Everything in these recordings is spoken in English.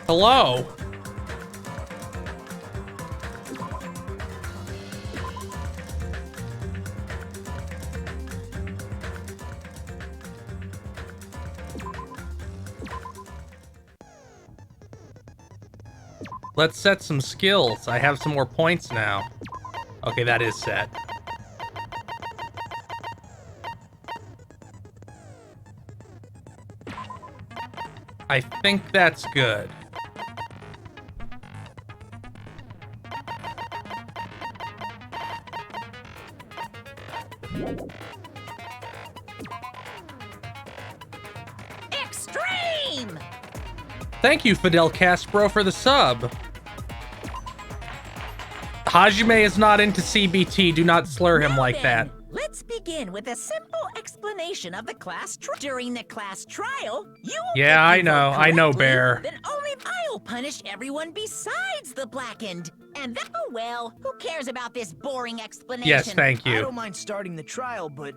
Hello? Let's set some skills. I have some more points now. Okay, that is set. I think that's good. Extreme! Thank you, Fidel Castro, for the sub. Hajime is not into CBT. Do not slur him like that. Let's begin with a simple explanation of the class during the class trial. Yeah, I know, Bear. Then only I'll punish everyone besides the blackened. And that, oh well, who cares about this boring explanation? Yes, thank you. I don't mind starting the trial, but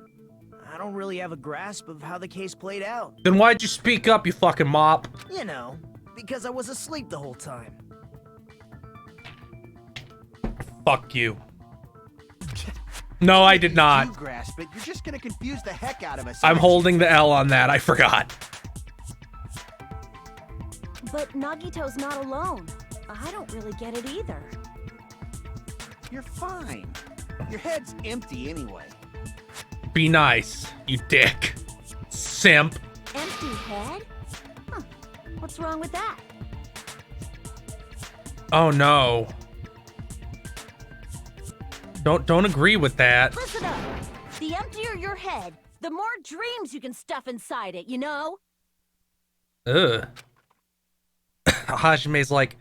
I don't really have a grasp of how the case played out. Then why'd you speak up, you fucking mop? You know, because I was asleep the whole time. Fuck you. No, I did not. You grasp it, you're just gonna confuse the heck out of us. I'm holding the L on that. I forgot. But Nagito's not alone. I don't really get it either. You're fine. Your head's empty anyway. Be nice, you dick. Simp. Empty head? Huh. What's wrong with that? Oh no. Don't agree with that. Listen up. The emptier your head, the more dreams you can stuff inside it, you know? Ugh. Hajime's like,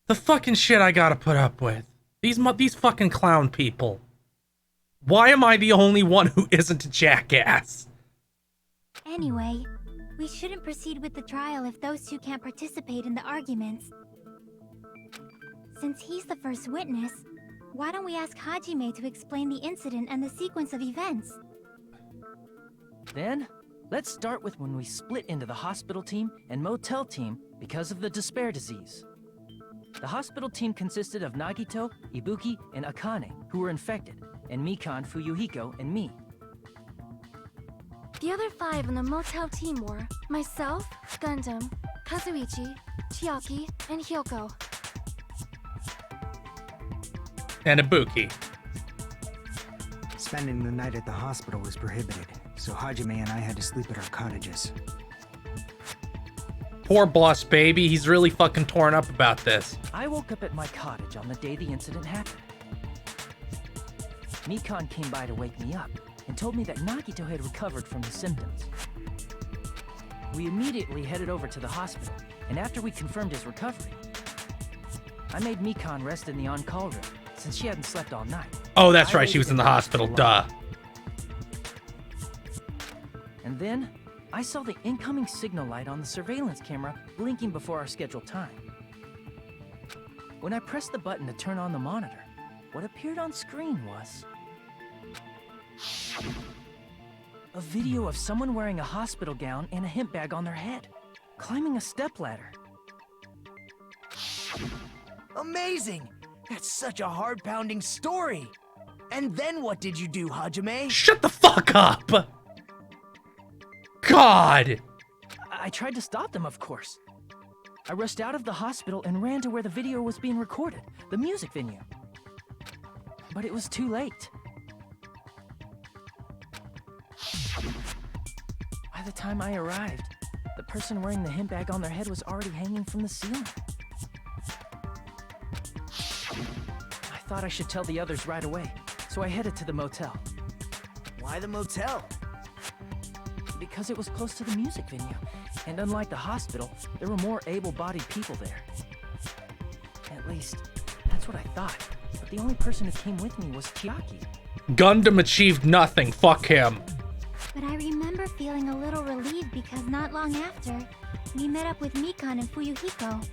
the fucking shit I gotta put up with. These fucking clown people. Why am I the only one who isn't a jackass? Anyway, we shouldn't proceed with the trial if those two can't participate in the arguments. Since he's the first witness, why don't we ask Hajime to explain the incident and the sequence of events? Then, let's start with when we split into the hospital team and motel team because of the despair disease. The hospital team consisted of Nagito, Ibuki, and Akane, who were infected, and Mikan, Fuyuhiko, and me. The other 5 on the motel team were myself, Gundam, Kazuichi, Chiaki, and Hyoko. And Ibuki. Spending the night at the hospital was prohibited, so Hajime and I had to sleep at our cottages. Poor boss baby, he's really fucking torn up about this. I woke up at my cottage on the day the incident happened. Mikan came by to wake me up and told me that Nagito had recovered from the symptoms. We immediately headed over to the hospital, and after we confirmed his recovery, I made Mikan rest in the on-call room, since she hadn't slept all night. Oh, that's right, she was in the hospital, duh. And then, I saw the incoming signal light on the surveillance camera blinking before our scheduled time. When I pressed the button to turn on the monitor, what appeared on screen was a video of someone wearing a hospital gown and a hemp bag on their head, climbing a stepladder. Amazing! That's such a heart-pounding story! And then what did you do, Hajime? Shut the fuck up! God! I tried to stop them, of course. I rushed out of the hospital and ran to where the video was being recorded, the music venue. But it was too late. By the time I arrived, the person wearing the hemp bag on their head was already hanging from the ceiling. I thought I should tell the others right away, so I headed to the motel. Why the motel? Because it was close to the music venue, and unlike the hospital, there were more able-bodied people there. At least, that's what I thought. But the only person who came with me was Chiaki. Gundam achieved nothing, fuck him. But I remember feeling a little relieved because not long after, we met up with Mikan and Fuyuhiko.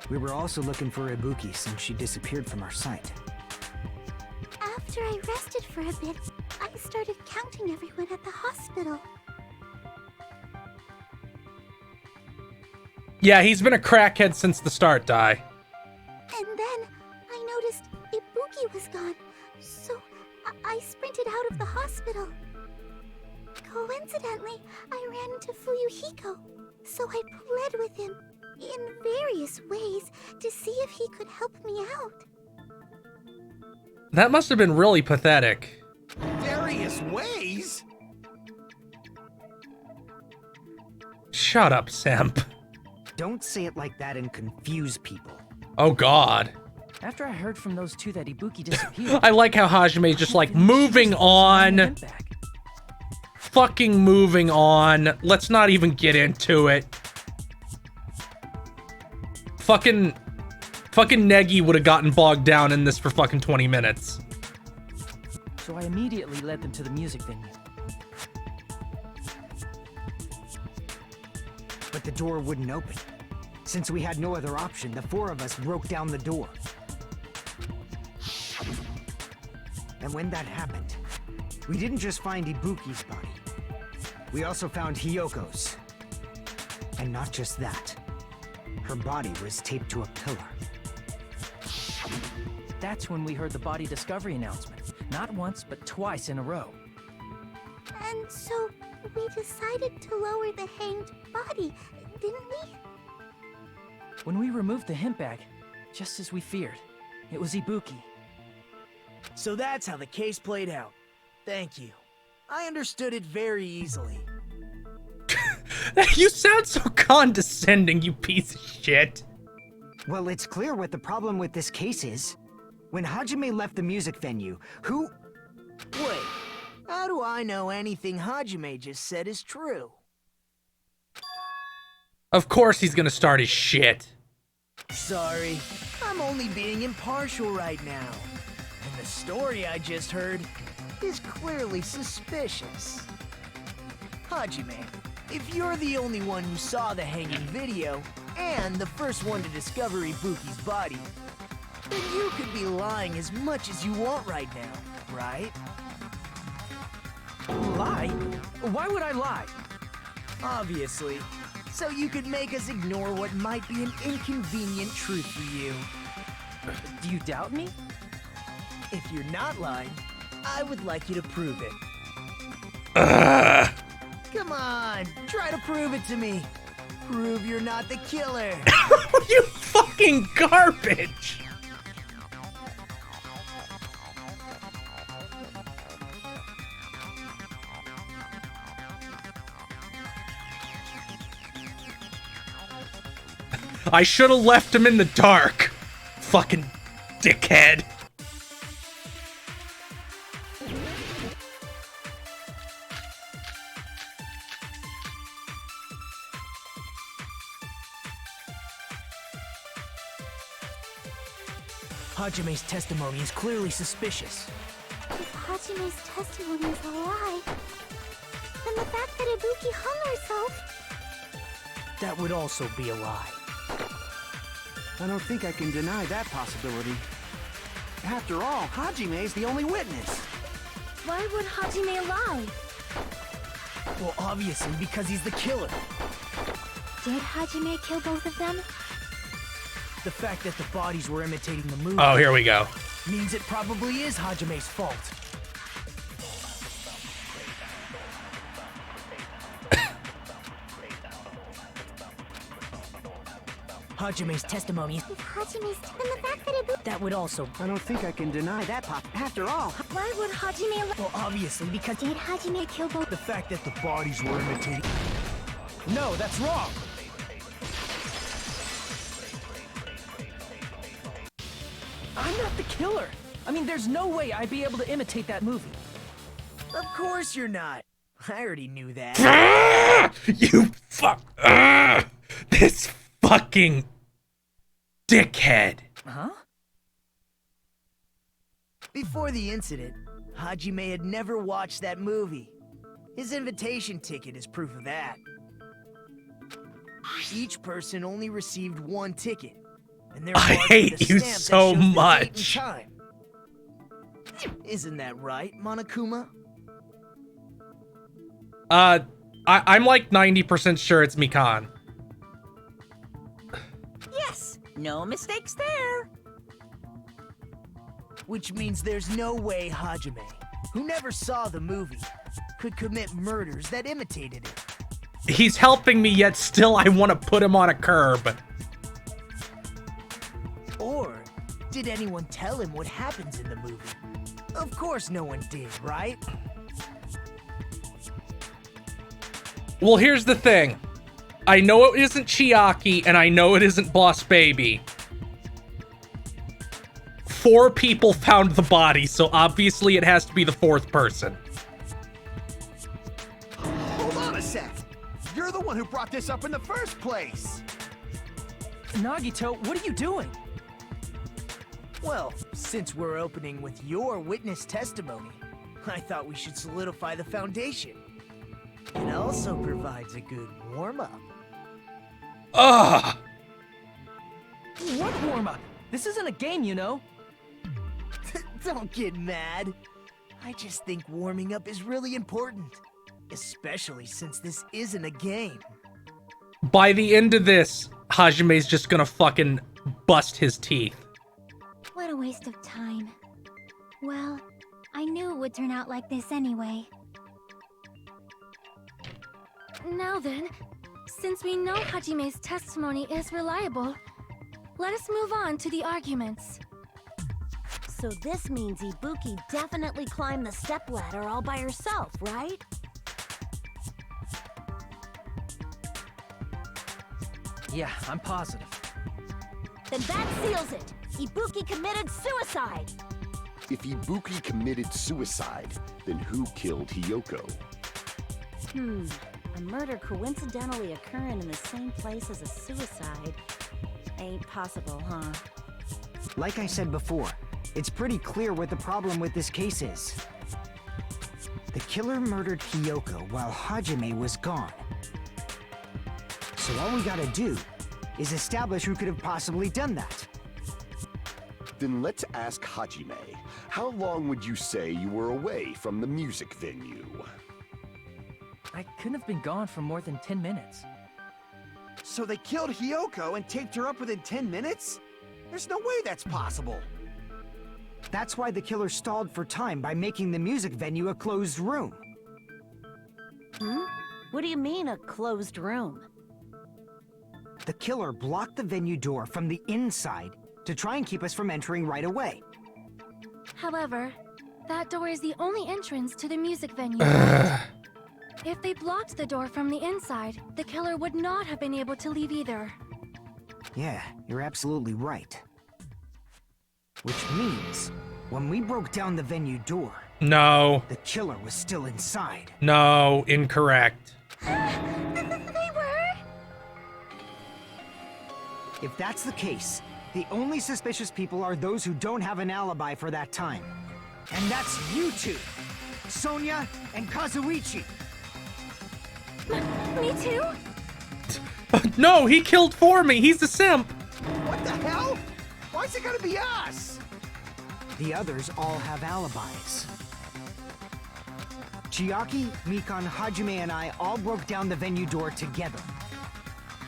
We were also looking for Ibuki since she disappeared from our sight. After I rested for a bit, I started counting everyone at the hospital. Yeah, he's been a crackhead since the start, Dai. And then I noticed Ibuki was gone, so I sprinted out of the hospital. Coincidentally, I ran into Fuyuhiko, so I pled with him in various ways to see if he could help me out. That must have been really pathetic. Various ways? Shut up, Semp. Don't say it like that and confuse people. Oh god. After I heard from those two that Ibuki disappeared, I like how Hajime's just like, moving on. Fucking moving on. Let's not even get into it. Fucking Negi would have gotten bogged down in this for fucking 20 minutes. So I immediately led them to the music venue. But the door wouldn't open. Since we had no other option, the four of us broke down the door. And when that happened, we didn't just find Ibuki's body. We also found Hiyoko's. And not just that. Her body was taped to a pillar. That's when we heard the body discovery announcement. Not once, but twice in a row. And so we decided to lower the hanged body, didn't we? When we removed the hemp bag, just as we feared, it was Ibuki. So that's how the case played out. Thank you. I understood it very easily. You sound so condescending, you piece of shit. Well, it's clear what the problem with this case is. When Hajime left the music venue, who... Wait, how do I know anything Hajime just said is true? Of course he's gonna start his shit. Sorry, I'm only being impartial right now. And the story I just heard is clearly suspicious. Hajime, if you're the only one who saw the hanging video, and the first one to discover Ibuki's body, then you could be lying as much as you want right now, right? Lie? Why would I lie? Obviously. So you could make us ignore what might be an inconvenient truth for you. Do you doubt me? If you're not lying, I would like you to prove it. Come on, try to prove it to me. Prove you're not the killer. You fucking garbage. I should have left him in the dark. Fucking dickhead. Hajime's testimony is clearly suspicious. If Hajime's testimony is a lie, then the fact that Ibuki hung herself... That would also be a lie. I don't think I can deny that possibility. After all, Hajime is the only witness. Why would Hajime lie? Well, obviously because he's the killer. Did Hajime kill both of them? The fact that the bodies were imitating the movie Oh, here we go. means it probably is Hajime's fault. Hajime's testimony is... If Hajime's... Then the fact that Ibuki... That would also... I don't think I can deny that After all, Why would Hajime lie? Well, obviously because... Did Hajime kill both... The fact that the bodies were imitating... No, that's wrong! I'm not the killer. I mean, there's no way I'd be able to imitate that movie. Of course you're not. I already knew that. You fuck. This fucking dickhead. Huh? Before the incident, Hajime had never watched that movie. His invitation ticket is proof of that. Each person only received one ticket, and they're I marked with a hate you stamp that so shows the date and much. time. Isn't that right, Monokuma? I'm like 90% sure it's Mikan. No mistakes there. Which means there's no way Hajime, who never saw the movie, could commit murders that imitated it. He's helping me, yet still I want to put him on a curb. Or did anyone tell him what happens in the movie? Of course no one did, right? Well, here's the thing. I know it isn't Chiaki, and I know it isn't Boss Baby. 4 people found the body, so obviously it has to be the 4th person. Hold on a sec. You're the one who brought this up in the first place. Nagito, what are you doing? Well, since we're opening with your witness testimony, I thought we should solidify the foundation. It also provides a good warm-up. Ugh! What warm-up? This isn't a game, you know. Don't get mad. I just think warming up is really important. Especially since this isn't a game. By the end of this, Hajime's just gonna fucking bust his teeth. What a waste of time. Well, I knew it would turn out like this anyway. Now then, since we know Hajime's testimony is reliable, let us move on to the arguments. So this means Ibuki definitely climbed the stepladder all by herself, right? Yeah, I'm positive. Then that seals it! Ibuki committed suicide! If Ibuki committed suicide, then who killed Hiyoko? A murder coincidentally occurring in the same place as a suicide. Ain't possible, huh? Like I said before, it's pretty clear what the problem with this case is. The killer murdered Hiyoko while Hajime was gone. So all we gotta do is establish who could have possibly done that. Then let's ask Hajime. How long would you say you were away from the music venue? I couldn't have been gone for more than 10 minutes. So they killed Hiyoko and taped her up within 10 minutes? There's no way that's possible. That's why the killer stalled for time by making the music venue a closed room. What do you mean, a closed room? The killer blocked the venue door from the inside to try and keep us from entering right away. However, that door is the only entrance to the music venue. If they blocked the door from the inside, the killer would not have been able to leave either. Yeah, you're absolutely right. Which means, when we broke down the venue door, No. the killer was still inside. No, incorrect. They were? If that's the case, the only suspicious people are those who don't have an alibi for that time. And that's you two, Sonia and Kazuichi. Me too? No, he killed for me. He's the simp. What the hell? Why's it gonna be us? The others all have alibis. Chiaki, Mikan, Hajime, and I all broke down the venue door together.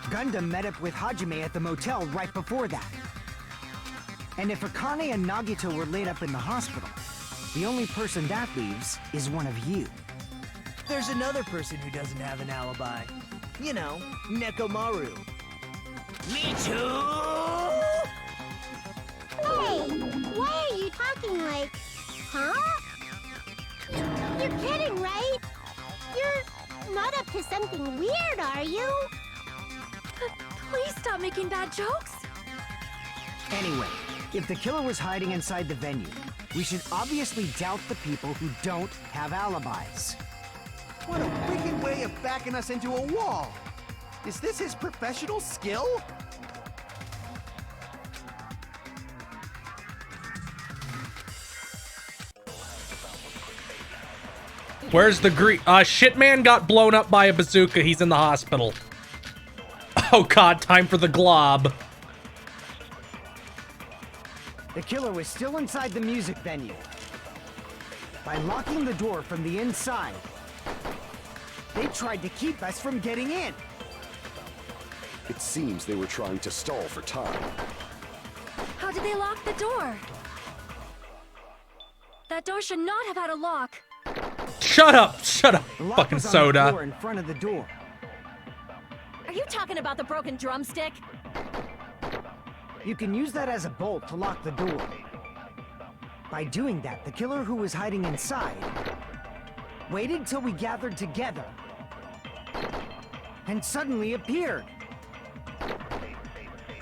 Gundam met up with Hajime at the motel right before that. And if Akane and Nagito were laid up in the hospital, the only person that leaves is one of you. There's another person who doesn't have an alibi. You know, Nekomaru. Me too! Hey, why are you talking like... Huh? You're kidding, right? You're not up to something weird, are you? Please stop making bad jokes. Anyway, if the killer was hiding inside the venue, we should obviously doubt the people who don't have alibis. What a wicked way of backing us into a wall. Is this his professional skill? Where's the Shitman got blown up by a bazooka. He's in the hospital. Oh god, time for the glob. The killer was still inside the music venue. By locking the door from the inside, they tried to keep us from getting in. It seems they were trying to stall for time. How did they lock the door? That door should not have had a lock. Shut up, The lock fucking was on the soda. floor in front of the door. Are you talking about the broken drumstick? You can use that as a bolt to lock the door. By doing that, the killer who was hiding inside waited till we gathered together and suddenly appeared.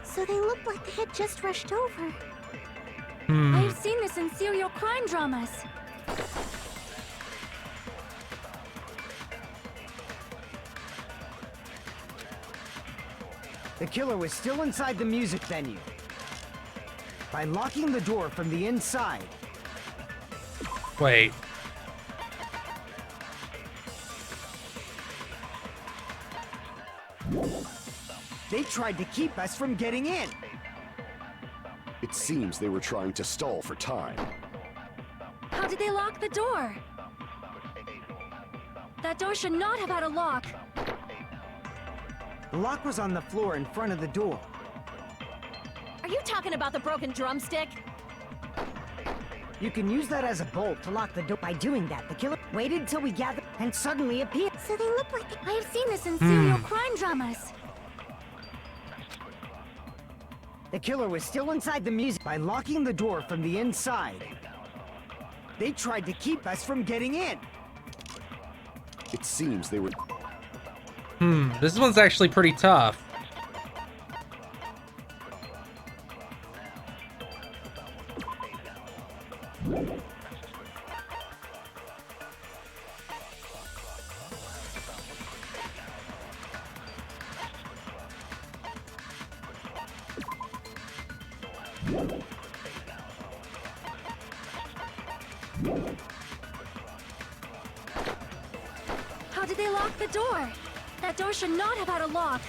So they looked like they had just rushed over. I have seen this in serial crime dramas. The killer was still inside the music venue. By locking the door from the inside, Wait. they tried to keep us from getting in. It seems they were trying to stall for time. How did they lock the door? That door should not have had a lock. The lock was on the floor in front of the door. Are you talking about the broken drumstick? You can use that as a bolt to lock the door. By doing that, the killer waited till we gathered and suddenly appeared. So they looked like I have seen this in serial crime dramas. The killer was still inside the music. By locking the door from the inside, they tried to keep us from getting in. It seems they were... This one's actually pretty tough. How did they lock the door? That door should not have had a lock.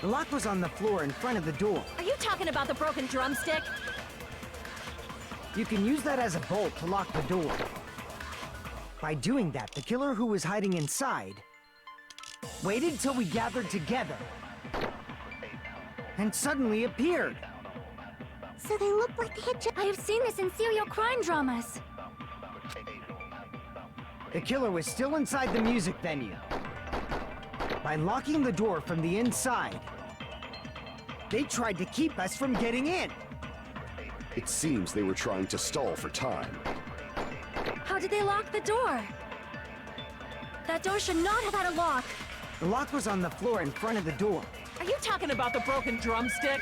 The lock was on the floor in front of the door. Are you talking about the broken drumstick? You can use that as a bolt to lock the door. By doing that, the killer who was hiding inside waited till we gathered together and suddenly appeared. So they looked like they had just... I have seen this in serial crime dramas. The killer was still inside the music venue. By locking the door from the inside, they tried to keep us from getting in. It seems they were trying to stall for time. How did they lock the door? That door should not have had a lock. The lock was on the floor in front of the door. Are you talking about the broken drumstick?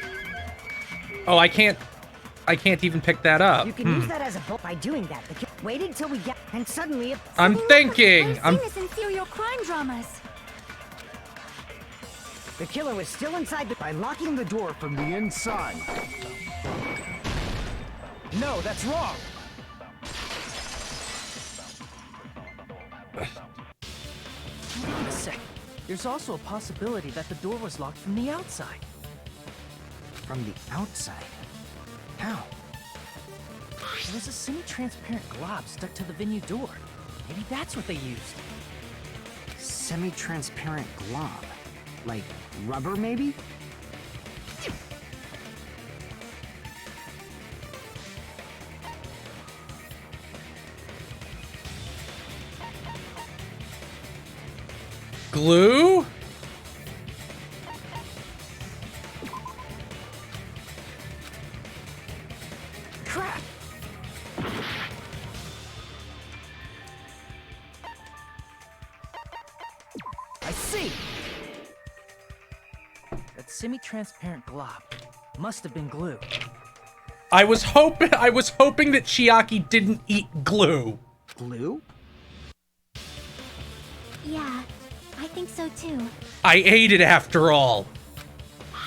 Oh, I can't even pick that up. You can use that as a bolt. By doing that, the killer waited till we get and suddenly I'm thinking. I've seen this in serial crime dramas. the killer was still inside by locking the door from the inside. No, that's wrong. Wait a sec. There's also a possibility that the door was locked from the outside. From the outside? How? There was a semi-transparent glob stuck to the venue door. Maybe that's what they used. Semi-transparent glob. Like rubber, maybe? Glue? Crap! I see! That semi-transparent glob must have been glue. I was hoping that Chiaki didn't eat glue. Glue? Yeah, I think so too. I ate it after all.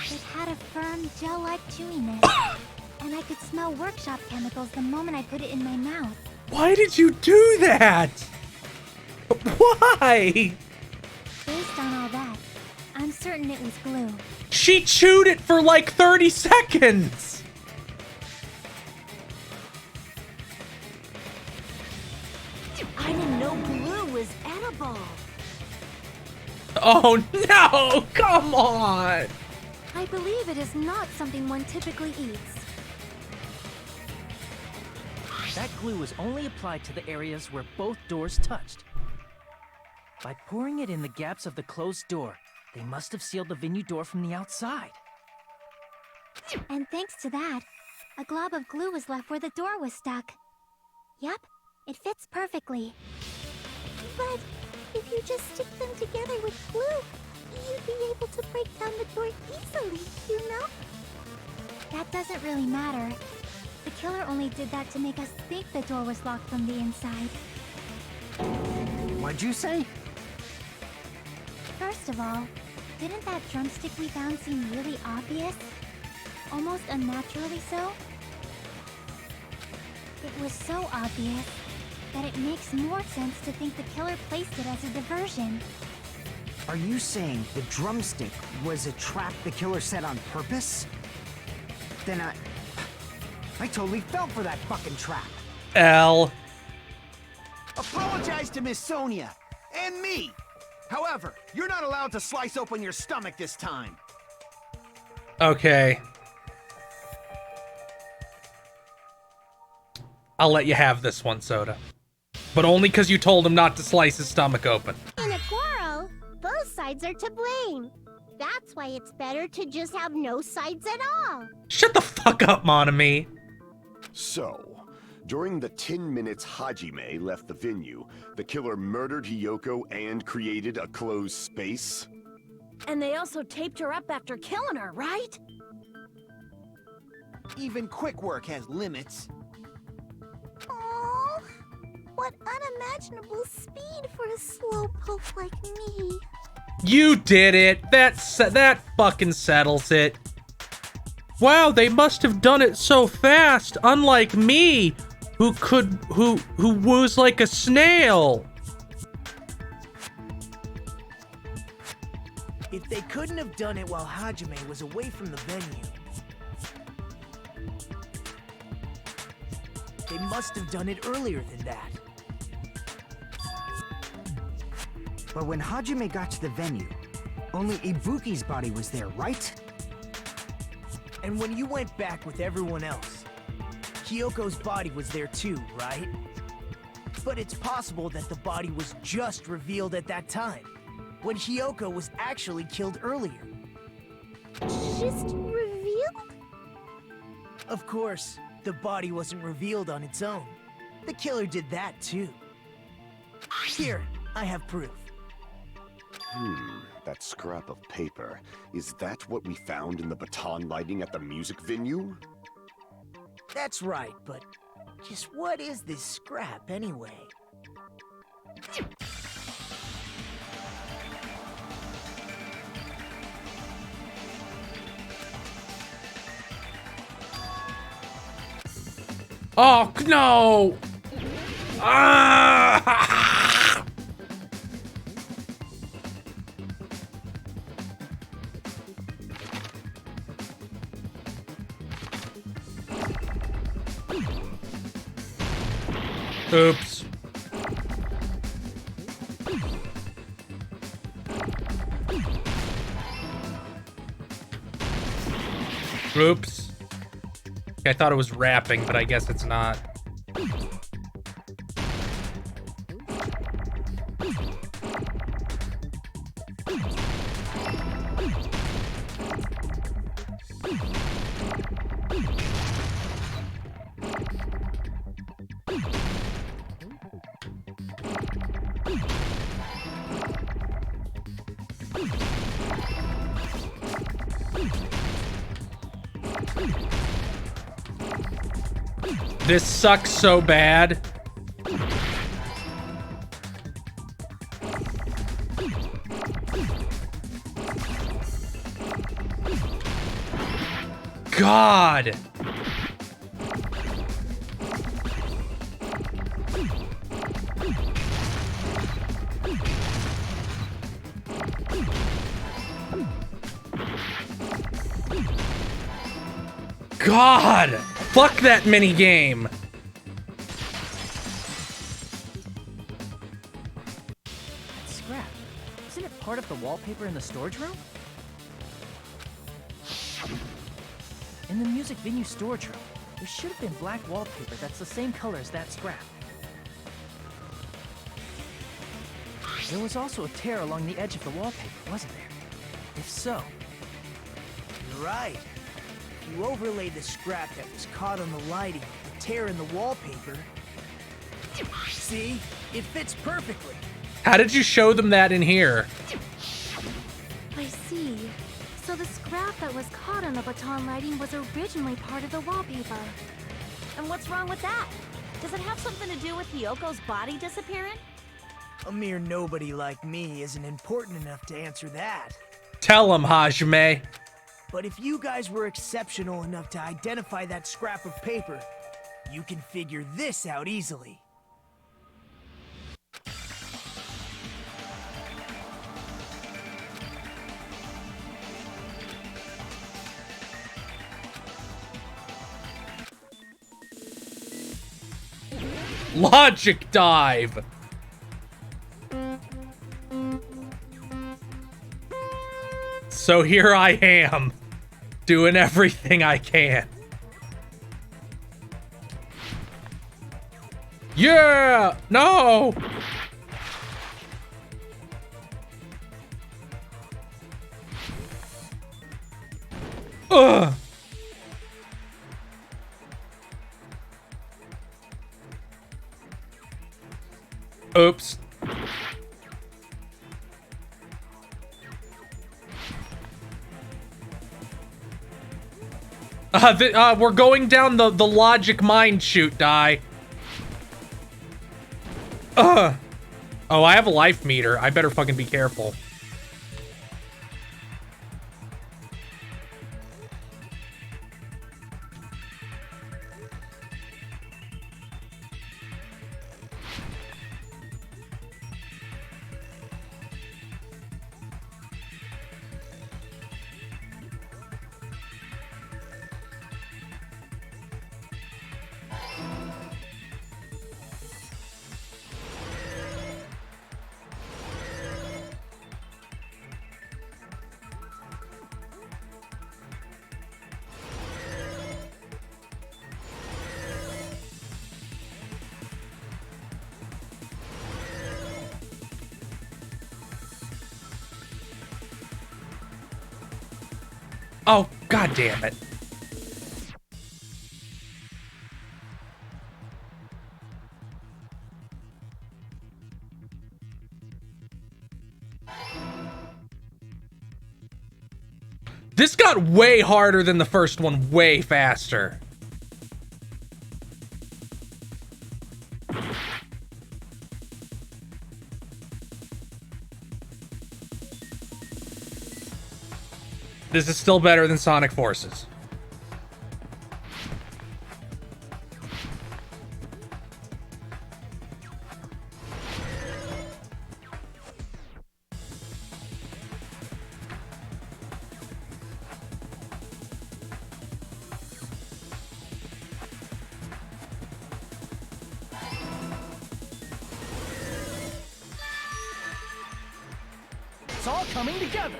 It had a firm, gel-like chewiness. And I could smell workshop chemicals the moment I put it in my mouth. Why did you do that? Why? Based on all that, I'm certain it was glue. She chewed it for like 30 seconds. I didn't know glue was edible. Oh no! Come on! I believe it is not something one typically eats. That glue was only applied to the areas where both doors touched. By pouring it in the gaps of the closed door, they must have sealed the venue door from the outside. And thanks to that, a glob of glue was left where the door was stuck. Yep, it fits perfectly. But if you just stick them together with glue, you'd be able to break down the door easily, you know? That doesn't really matter. The killer only did that to make us think the door was locked from the inside. What'd you say? First of all, didn't that drumstick we found seem really obvious? Almost unnaturally so? It was so obvious that it makes more sense to think the killer placed it as a diversion. Are you saying the drumstick was a trap the killer set on purpose? Then I totally fell for that fucking trap. L. Apologize to Miss Sonia and me. However, you're not allowed to slice open your stomach this time. Okay. I'll let you have this one, Soda. But only because you told him not to slice his stomach open. In a quarrel, both sides are to blame. That's why it's better to just have no sides at all. Shut the fuck up, Monami. So, during the 10 minutes Hajime left the venue, the killer murdered Hiyoko and created a closed space? And they also taped her up after killing her, right? Even quick work has limits. Oh, what unimaginable speed for a slowpoke like me. You did it. That fucking settles it. Wow, they must have done it so fast, unlike me, who was like a snail. If they couldn't have done it while Hajime was away from the venue, they must have done it earlier than that. But when Hajime got to the venue, only Ibuki's body was there, right? And when you went back with everyone else, Hiyoko's body was there too, right? But it's possible that the body was just revealed at that time, when Hiyoko was actually killed earlier. Just revealed? Of course, the body wasn't revealed on its own. The killer did that too. Here, I have proof. That scrap of paper. Is that what we found in the baton lighting at the music venue? That's right, but just what is this scrap anyway? Oh, no! Ah! Oops. Oops. I thought it was rapping, but I guess it's not. This sucks so bad. God. God. Fuck that mini game. That scrap, isn't it part of the wallpaper in the storage room? In the music venue storage room, there should have been black wallpaper that's the same color as that scrap. There was also a tear along the edge of the wallpaper, wasn't there? If so... You're right. If you overlay the scrap that was caught on the lighting with the tear in the wallpaper... See? It fits perfectly. How did you show them that in here? I see. So the scrap that was caught on the baton lighting was originally part of the wallpaper. And what's wrong with that? Does it have something to do with Hiyoko's body disappearing? A mere nobody like me isn't important enough to answer that. Tell him, Hajime. But if you guys were exceptional enough to identify that scrap of paper, you can figure this out easily. Logic dive. So here I am, doing everything I can. Yeah! No! Ugh! Oops. We're going down the logic mind chute, die. Oh, I have a life meter. I better fucking be careful. Oh, god damn it. This got way harder than the first one, way faster. This is still better than Sonic Forces. It's all coming together.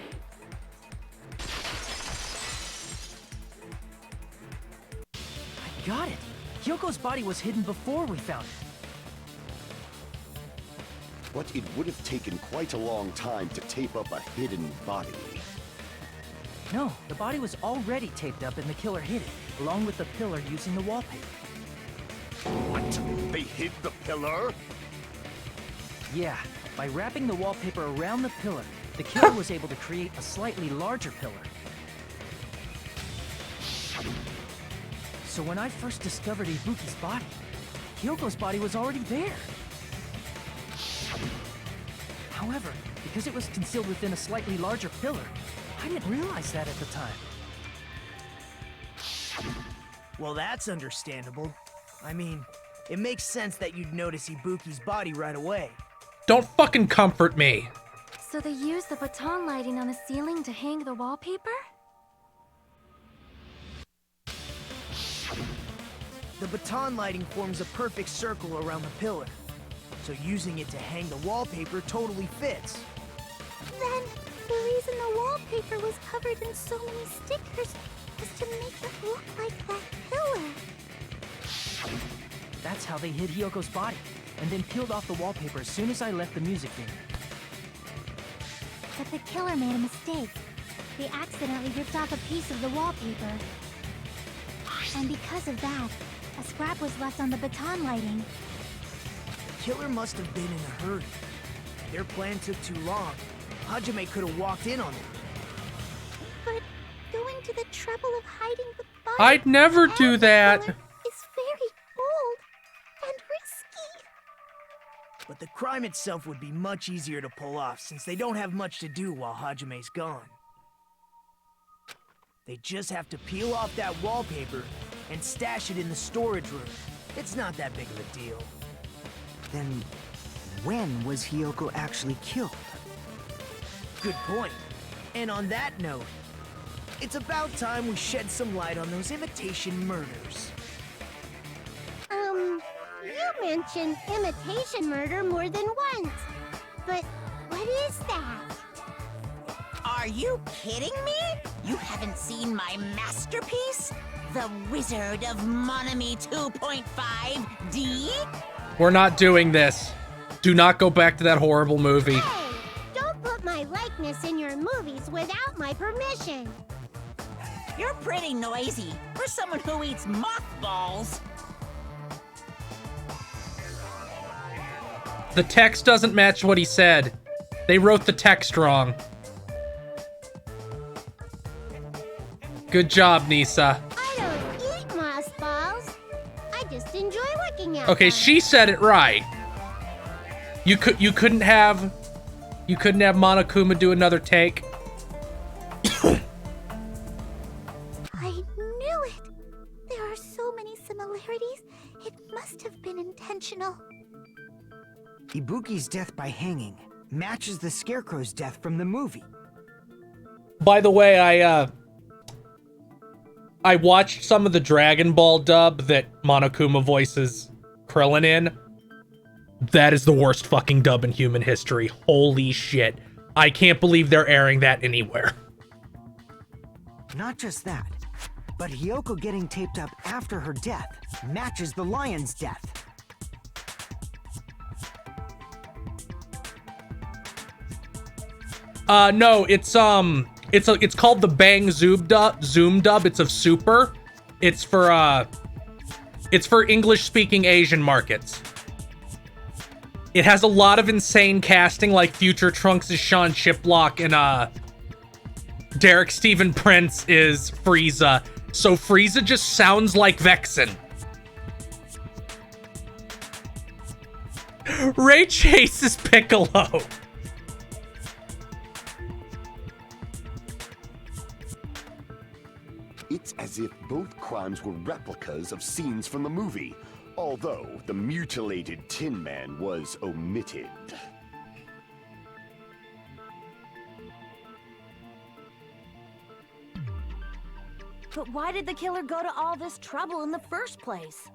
I got it. Hyoko's body was hidden before we found it. But it would have taken quite a long time to tape up a hidden body. No, the body was already taped up and the killer hid it, along with the pillar using the wallpaper. What? They hid the pillar? Yeah, by wrapping the wallpaper around the pillar, the killer was able to create a slightly larger pillar. So when I first discovered Ibuki's body, Hyoko's body was already there. However, because it was concealed within a slightly larger pillar, I didn't realize that at the time. Well, that's understandable. I mean, it makes sense that you'd notice Ibuki's body right away. Don't fucking comfort me. So they used the baton lighting on the ceiling to hang the wallpaper? The baton lighting forms a perfect circle around the pillar, so using it to hang the wallpaper totally fits. Then The reason the wallpaper was covered in so many stickers was to make it look like that killer. That's how they hid Hyoko's body, and then peeled off the wallpaper as soon as I left the music venue. But the killer made a mistake. They accidentally ripped off a piece of the wallpaper. And because of that, a scrap was left on the baton lighting. The killer must have been in a hurry. Their plan took too long. Hajime could have walked in on it. But going to the trouble of hiding the body I'd never and do the that. killer is very bold and risky. But the crime itself would be much easier to pull off since they don't have much to do while Hajime's gone. They just have to peel off that wallpaper and stash it in the storage room. It's not that big of a deal. Then, when was Hyoko actually killed? Good point. And on that note, it's about time we shed some light on those imitation murders. You mentioned imitation murder more than once. But what is that? Are you kidding me? You haven't seen my masterpiece? The Wizard of Monami 2.5D? We're not doing this. Do not go back to that horrible movie. Hey, don't put my likeness in your movies without my permission. You're pretty noisy for someone who eats mothballs. The text doesn't match what he said. They wrote the text wrong. Good job, Nisa. I don't eat mothballs. I just enjoy looking at Okay, them. she said it right. You couldn't have Monokuma do another take. I knew it. There are so many similarities. It must have been intentional. Ibuki's death by hanging matches the Scarecrow's death from the movie. By the way, I watched some of the Dragon Ball dub that Monokuma voices Krillin in. That is the worst fucking dub in human history. Holy shit. I can't believe they're airing that anywhere. Not just that, but Hyoko getting taped up after her death matches the lion's death. No, it's called the Bang Zoom dub. It's of Super. It's for English-speaking Asian markets. It has a lot of insane casting, like Future Trunks is Sean Chiplock and Derek Stephen Prince is Frieza. So Frieza just sounds like Vexen. Ray Chase is Piccolo. It's as if both crimes were replicas of scenes from the movie, although the mutilated Tin Man was omitted. But why did the killer go to all this trouble in the first place?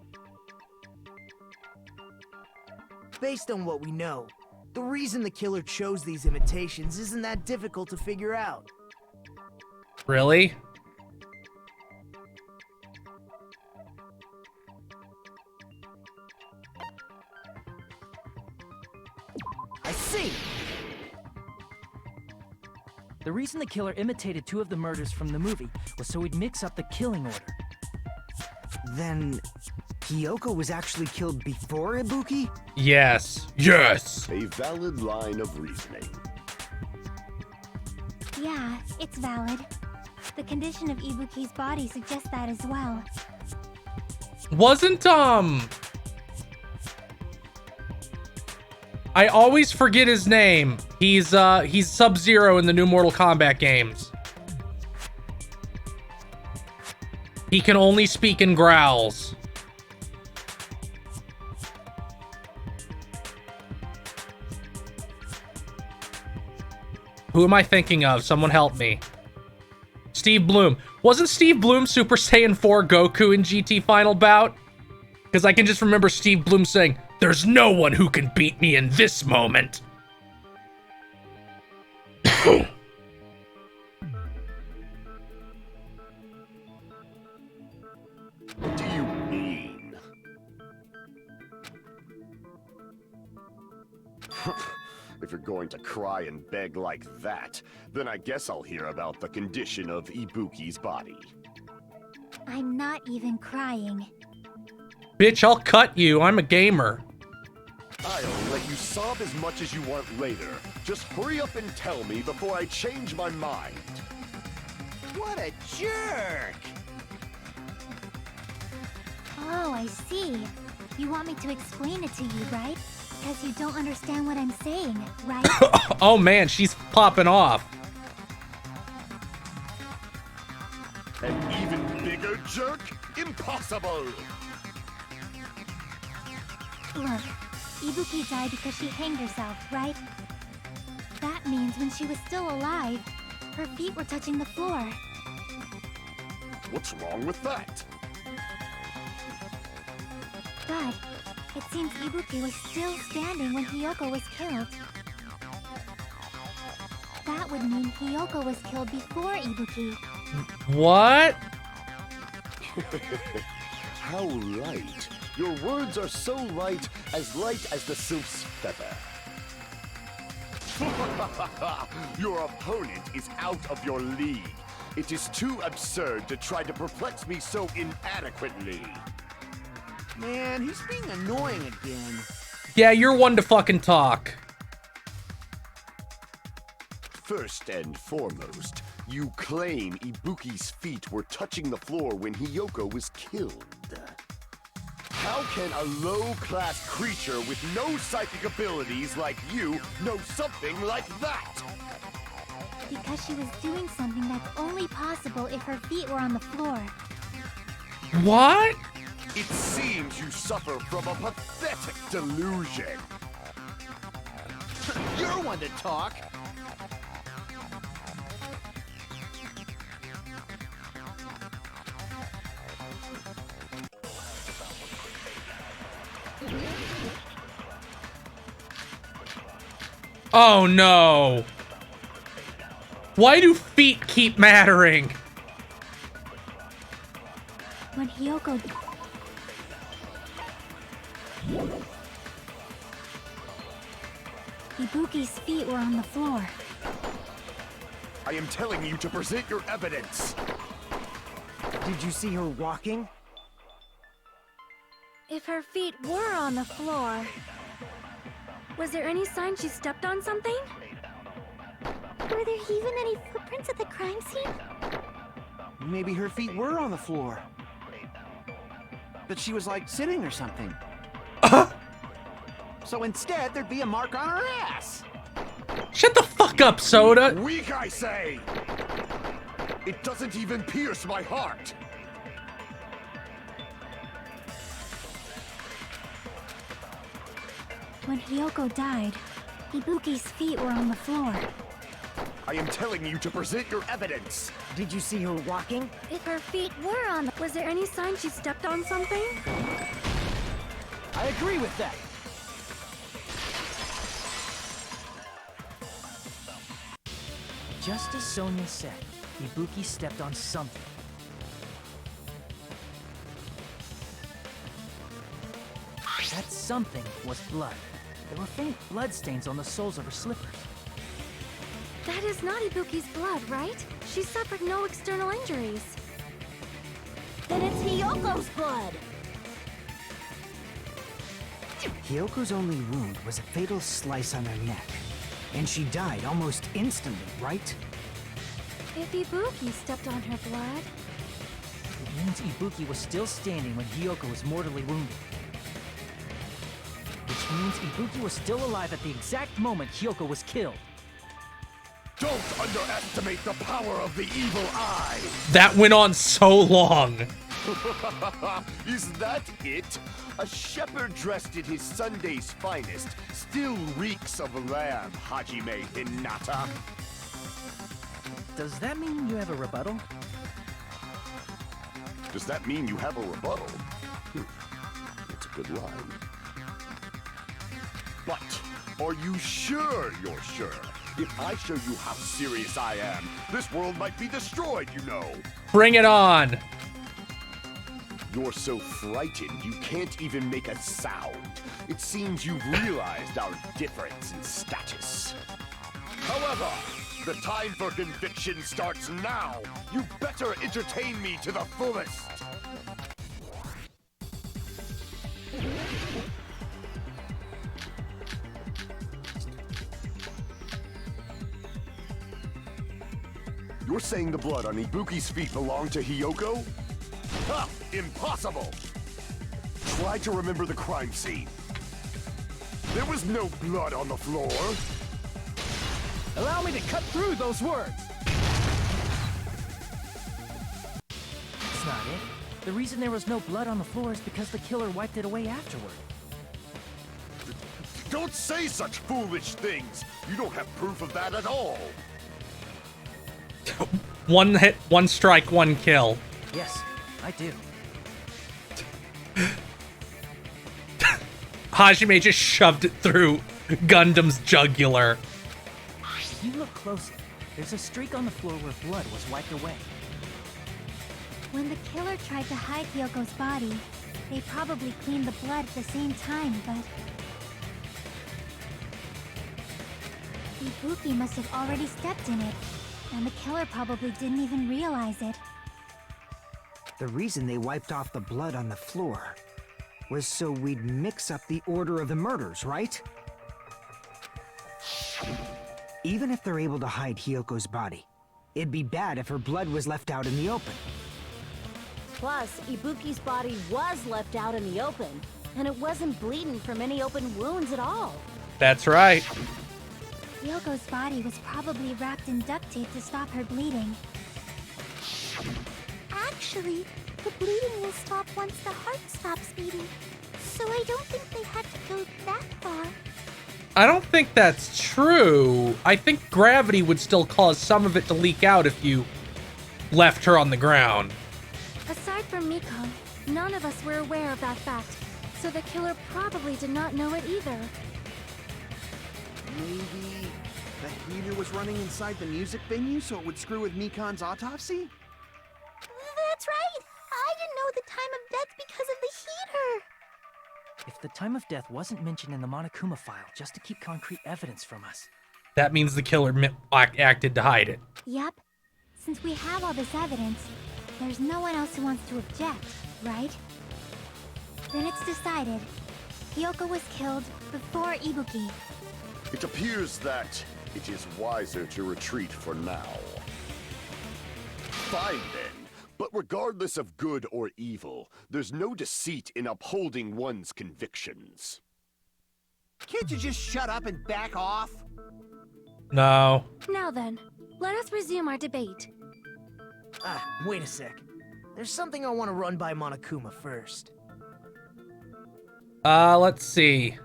Based on what we know, the reason the killer chose these imitations isn't that difficult to figure out. Really? I see! The reason the killer imitated 2 of the murders from the movie was so he'd mix up the killing order. Then, Hyoko was actually killed before Ibuki? Yes. Yes. A valid line of reasoning. Yeah, it's valid. The condition of Ibuki's body suggests that as well. Wasn't, I always forget his name. He's Sub-Zero in the new Mortal Kombat games. He can only speak in growls. Who am I thinking of? Someone help me. Steve Bloom. Wasn't Steve Bloom Super Saiyan 4 Goku in GT Final Bout? Because I can just remember Steve Bloom saying, "There's no one who can beat me in this moment." If you're going to cry and beg like that, then I guess I'll hear about the condition of Ibuki's body. I'm not even crying. Bitch, I'll cut you. I'm a gamer. I'll let you sob as much as you want later. Just hurry up and tell me before I change my mind. What a jerk! Oh, I see. You want me to explain it to you, right? Because you don't understand what I'm saying, right? Oh man, she's popping off. An even bigger jerk? Impossible! Look, Ibuki died because she hanged herself, right? That means when she was still alive, her feet were touching the floor. What's wrong with that? But it seems Ibuki was still standing when Hiyoko was killed. That would mean Hiyoko was killed before Ibuki. What? How light. Your words are so light as the sylph's feather. Your opponent is out of your league. It is too absurd to try to perplex me so inadequately. Man, he's being annoying again. Yeah, you're one to fucking talk. First and foremost, you claim Ibuki's feet were touching the floor when Hiyoko was killed. How can a low-class creature with no psychic abilities like you know something like that? Because she was doing something that's only possible if her feet were on the floor. What? It seems you suffer from a pathetic delusion. You're one to talk. Oh no. Why do feet keep mattering? When Hiyoko... Ibuki's feet were on the floor. I am telling you to present your evidence. Did you see her walking? If her feet were on the floor, was there any sign she stepped on something? Were there even any footprints at the crime scene? Maybe her feet were on the floor. But she was like sitting or something. So instead, there'd be a mark on her ass. Shut the fuck up, Soda. Weak, I say! It doesn't even pierce my heart. When Hiyoko died, Ibuki's feet were on the floor. I am telling you to present your evidence. Did you see her walking? If her feet were on the... Was there any sign she stepped on something? I agree with that. Just as Sonia said, Ibuki stepped on something. That something was blood. There were faint blood stains on the soles of her slippers. That is not Ibuki's blood, right? She suffered no external injuries. Then it's Hiyoko's blood. Hiyoko's only wound was a fatal slice on her neck. And she died almost instantly, right? If Ibuki stepped on her blood... It means Ibuki was still standing when Hiyoko was mortally wounded. Which means Ibuki was still alive at the exact moment Hiyoko was killed. Don't underestimate the power of the evil eye! That went on so long. Is that it? A shepherd dressed in his Sunday's finest still reeks of lamb, Hajime Hinata. Does that mean you have a rebuttal? Does that mean you have a rebuttal? That's a good line. But, are you sure you're sure? If I show you how serious I am, this world might be destroyed, you know. Bring it on. You're so frightened you can't even make a sound. It seems you've realized our difference in status. However, the time for conviction starts now. You better entertain me to the fullest. You're saying the blood on Ibuki's feet belonged to Hiyoko? Ha! Impossible! Try to remember the crime scene. There was no blood on the floor. Allow me to cut through those words! That's not it. The reason there was no blood on the floor is because the killer wiped it away afterward. Don't say such foolish things! You don't have proof of that at all! One hit, one strike, one kill. Yes, I do. Hajime just shoved it through Gundam's jugular. If you look closely, there's a streak on the floor where blood was wiped away. When the killer tried to hide Hyoko's body, they probably cleaned the blood at the same time, but... Ibuki must have already stepped in it, and the killer probably didn't even realize it. The reason they wiped off the blood on the floor was so we'd mix up the order of the murders, right? Even if they're able to hide Hyoko's body, it'd be bad if her blood was left out in the open. Plus, Ibuki's body was left out in the open, and it wasn't bleeding from any open wounds at all. That's right. Hyoko's body was probably wrapped in duct tape to stop her bleeding. Actually, the bleeding will stop once the heart stops beating. So I don't think they had to go that far. I don't think that's true. I think gravity would still cause some of it to leak out if you left her on the ground. Aside from Miko, none of us were aware of that fact, so the killer probably did not know it either. Maybe the heater was running inside the music venue so it would screw with Mikan's autopsy? That's right! I didn't know the time of death because of the heater! If the time of death wasn't mentioned in the Monokuma file just to keep concrete evidence from us... That means the killer acted to hide it. Yep. Since we have all this evidence, there's no one else who wants to object, right? Then it's decided. Hyoko was killed before Ibuki. It appears that it is wiser to retreat for now. Fine then, but regardless of good or evil, there's no deceit in upholding one's convictions. Can't you just shut up and back off? No. Now then, let us resume our debate. Wait a sec. There's something I want to run by Monokuma first. Let's see.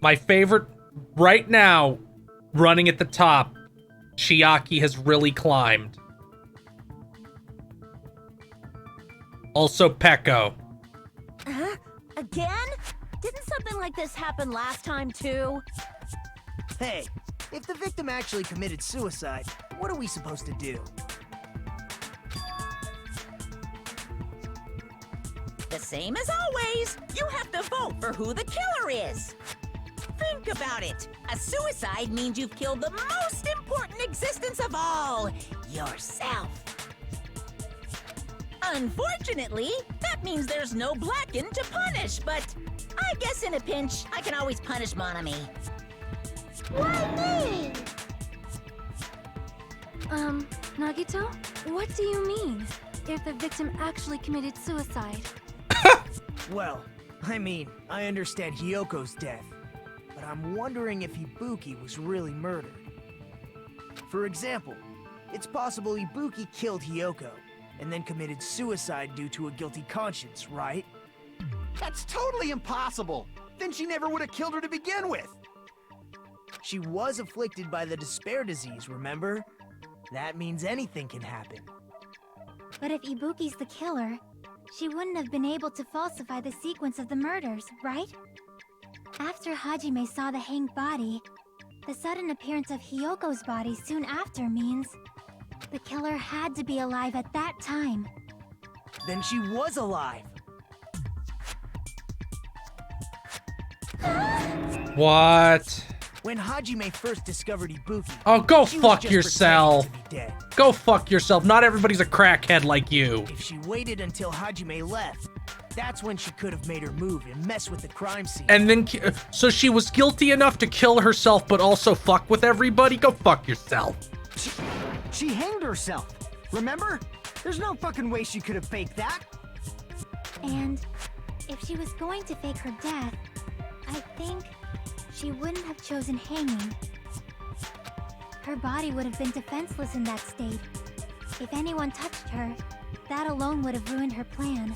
My favorite right now, running at the top, Chiaki has really climbed. Also Peko. Huh? Again? Didn't something like this happen last time too? Hey, if the victim actually committed suicide, what are we supposed to do? The same as always. You have to vote for who the killer is. Think about it. A suicide means you've killed the most important existence of all, yourself. Unfortunately, that means there's no Blacken to punish, but I guess in a pinch, I can always punish Monami. Why me? Nagito? What do you mean? If the victim actually committed suicide? Well, I mean, I understand Hyoko's death, but I'm wondering if Ibuki was really murdered. For example, it's possible Ibuki killed Hyoko, and then committed suicide due to a guilty conscience, right? That's totally impossible! Then she never would have killed her to begin with! She was afflicted by the despair disease, remember? That means anything can happen. But if Ibuki's the killer, she wouldn't have been able to falsify the sequence of the murders, right? After Hajime saw the hanged body, the sudden appearance of Hyoko's body soon after means... The killer had to be alive at that time. Then she was alive. What? When Hajime first discovered Ibuki, Oh, go she was fuck just yourself. pretending to be dead. Go fuck yourself. Not everybody's a crackhead like you. If she waited until Hajime left, that's when she could have made her move and mess with the crime scene. And then, so she was guilty enough to kill herself, but also fuck with everybody? Go fuck yourself. She hanged herself. Remember? There's no fucking way she could have faked that. And if she was going to fake her death, I think she wouldn't have chosen hanging. Her body would have been defenseless in that state. If anyone touched her, that alone would have ruined her plan.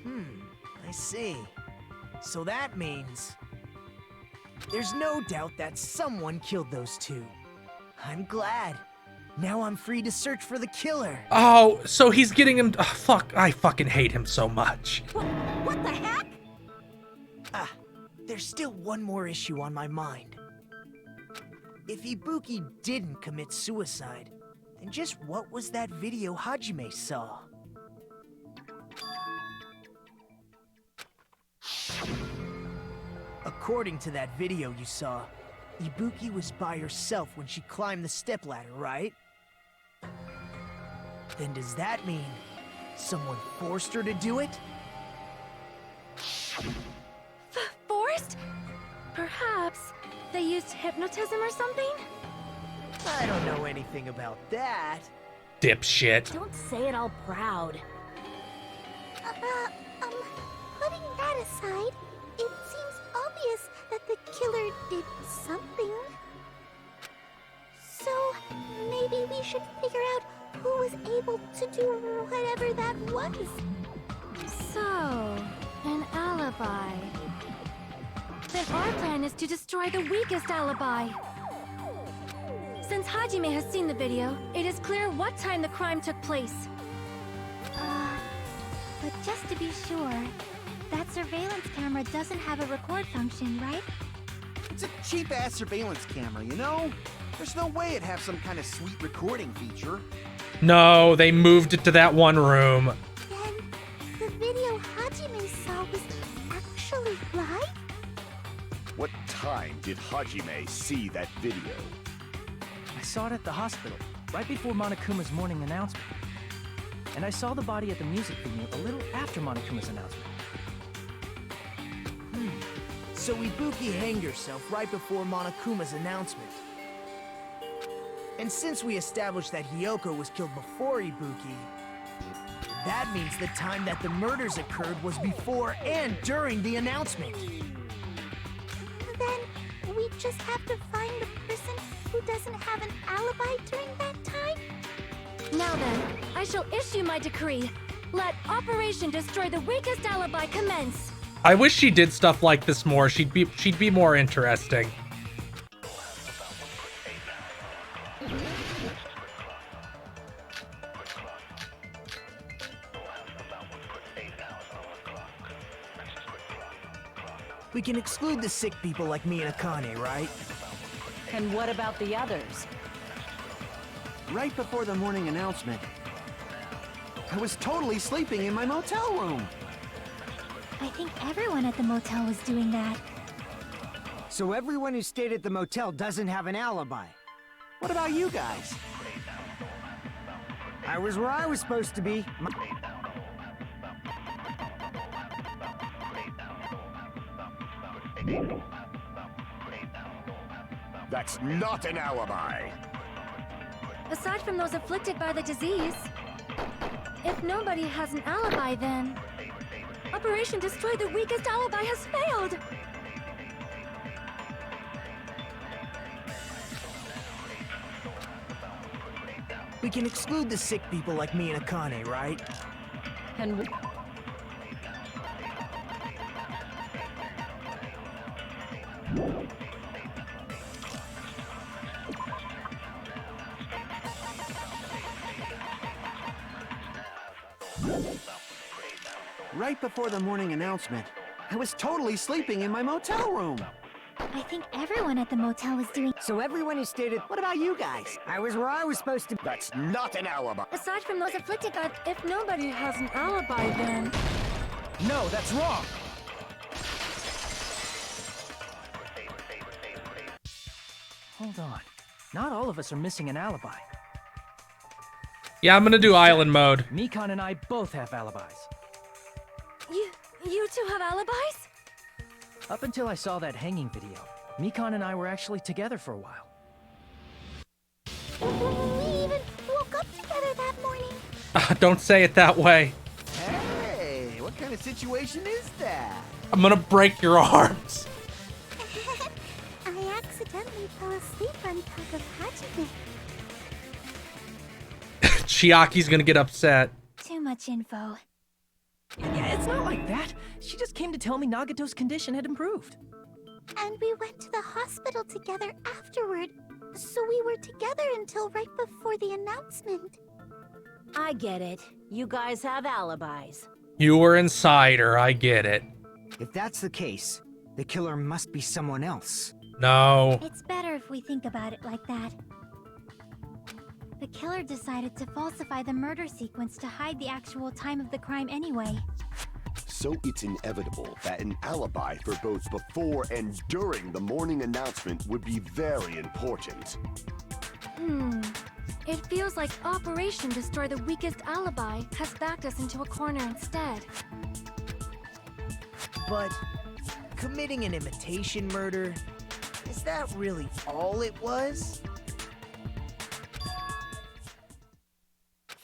I see. So that means... there's no doubt that someone killed those two. I'm glad. Now I'm free to search for the killer. Oh, so he's getting him. Oh, fuck, I fucking hate him so much. What the heck? There's still one more issue on my mind. If Ibuki didn't commit suicide, then just what was that video Hajime saw? According to that video you saw, Ibuki was by herself when she climbed the stepladder, right? Then does that mean someone forced her to do it? Forced? Perhaps they used hypnotism or something? I don't know anything about that. Dipshit. Don't say it all proud. Putting that aside, it seems obvious that the killer did something. So, maybe we should figure out who was able to do whatever that was. So, an alibi. Then our plan is to destroy the weakest alibi. Since Hajime has seen the video, it is clear what time the crime took place. But just to be sure, that surveillance camera doesn't have a record function, right? It's a cheap-ass surveillance camera, you know? There's no way it'd have some kind of sweet recording feature. No, they moved it to that one room. Then, the video Hajime saw was actually live? What time did Hajime see that video? I saw it at the hospital, right before Monokuma's morning announcement. And I saw the body at the music venue a little after Monokuma's announcement. So Ibuki hanged herself right before Monokuma's announcement. And since we established that Hiyoko was killed before Ibuki, that means the time that the murders occurred was before and during the announcement. Then, we just have to find the person who doesn't have an alibi during that time? Now then, I shall issue my decree. Let Operation Destroy the Weakest Alibi commence. I wish she did stuff like this more. She'd be more interesting. We can exclude the sick people like me and Akane, right? And what about the others? Right before the morning announcement, I was totally sleeping in my motel room. I think everyone at the motel was doing that. So everyone who stayed at the motel doesn't have an alibi. What about you guys? I was where I was supposed to be. That's not an alibi. Aside from those afflicted by the disease, if nobody has an alibi, then Operation Destroy the Weakest Alibi has failed. We can exclude the sick people like me and Akane, right? And Right before the morning announcement, I was totally sleeping in my motel room. I think everyone at the motel was doing... So everyone has stated, what about you guys? I was where I was supposed to be. That's not an alibi. Aside from those afflicted gods, if nobody has an alibi, then... No, that's wrong! Hold on. Not all of us are missing an alibi. Yeah, I'm gonna do island mode. Mikan and I both have alibis. You two have alibis? Up until I saw that hanging video, Mikan and I were actually together for a while. We even woke up together that morning. Don't say it that way. Hey, what kind of situation is that? I'm gonna break your arms. I accidentally fell asleep on top of Hajime. Chiaki's gonna get upset. Too much info. Yeah, it's not like that. She just came to tell me Nagato's condition had improved. And we went to the hospital together afterward. So we were together until right before the announcement. I get it. You guys have alibis. You were inside her, I get it. If that's the case, the killer must be someone else. No. It's better if we think about it like that. The killer decided to falsify the murder sequence to hide the actual time of the crime anyway. So it's inevitable that an alibi for both before and during the morning announcement would be very important. It feels like Operation Destroy the Weakest Alibi has backed us into a corner instead. But committing an imitation murder, is that really all it was?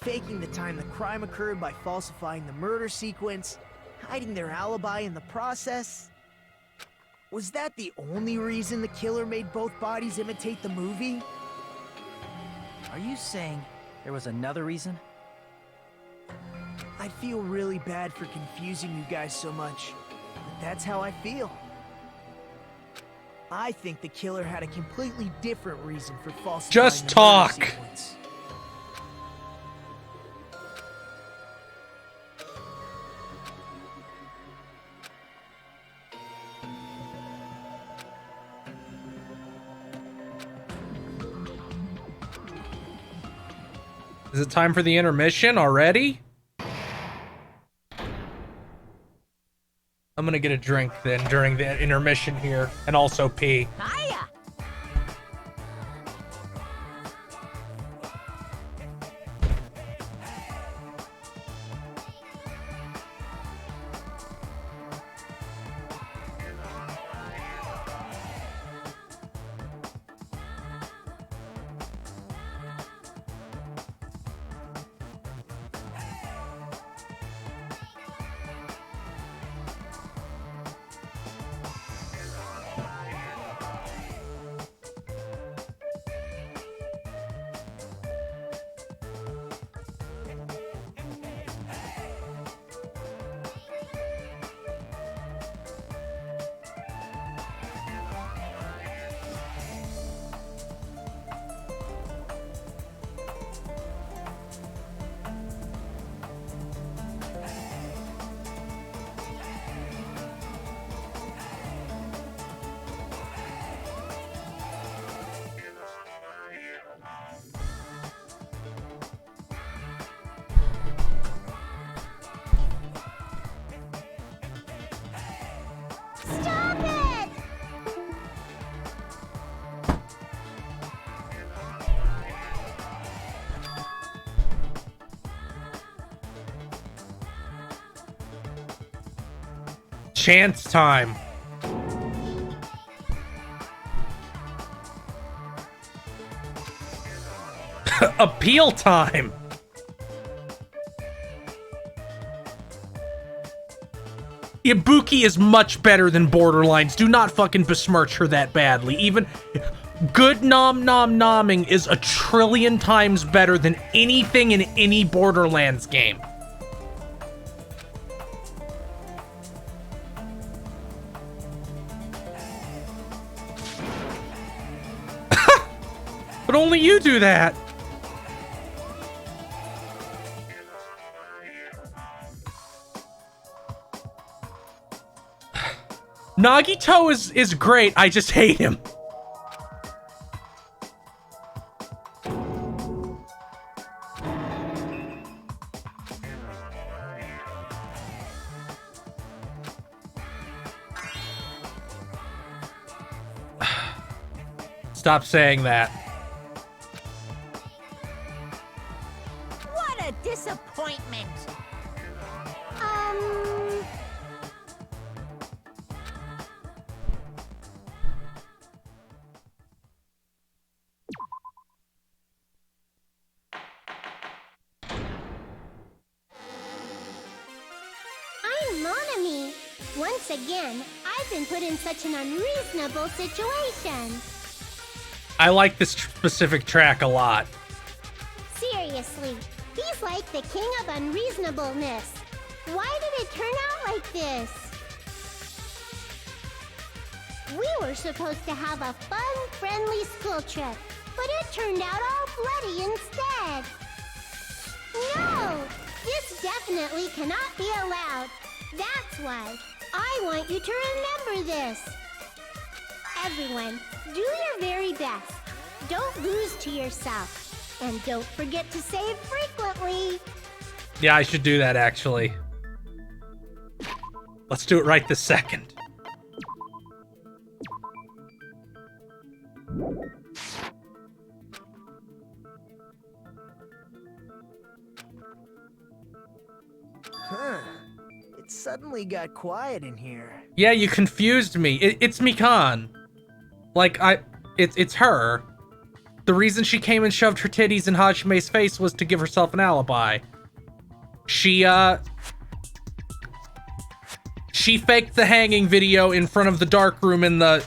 Faking the time the crime occurred by falsifying the murder sequence, hiding their alibi in the process? Was that the only reason the killer made both bodies imitate the movie? Are you saying there was another reason? I feel really bad for confusing you guys so much, but that's how I feel. I think the killer had a completely different reason for falsifying Just the talk. murder sequence. Is it time for the intermission already? I'm gonna get a drink then during the intermission here, and also pee. Hiya! Stop it! Chance time. Appeal time. Ibuki is much better than Borderlines. Do not fucking besmirch her that badly. Even good nomming is a trillion times better than anything in any Borderlands game. But only you do that. Nagito is great. I just hate him. stop saying that. What a disappointment! I'm Monami. Once again, I've been put in such an unreasonable situation. I like this specific track a lot. Seriously, he's like the king of unreasonableness. Why did it turn out like this? We were supposed to have a fun, friendly school trip, but it turned out all bloody instead. No! This definitely cannot be allowed. That's why I want you to remember this. Everyone, do your very best. Don't lose to yourself. And don't forget to save frequently. Yeah, I should do that, actually. Let's do it right this second. Huh. It suddenly got quiet in here. Yeah, you confused me. It's Mikan. Like, it's her. The reason she came and shoved her titties in Hajime's face was to give herself an alibi. She faked the hanging video in front of the dark room in the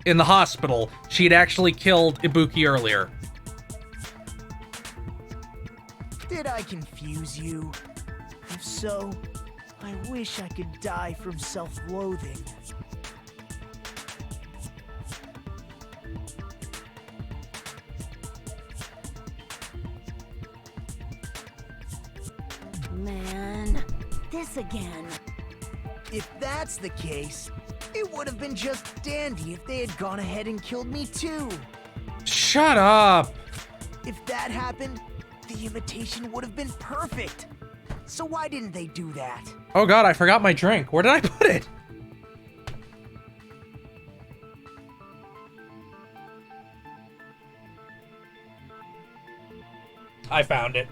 hospital. She had actually killed Ibuki earlier. Did I confuse you? If so, I wish I could die from self-loathing. Man, this again. If that's the case, it would have been just dandy if they had gone ahead and killed me too. Shut up! If that happened, the imitation would have been perfect. So why didn't they do that? Oh god, I forgot my drink. Where did I put it? I found it.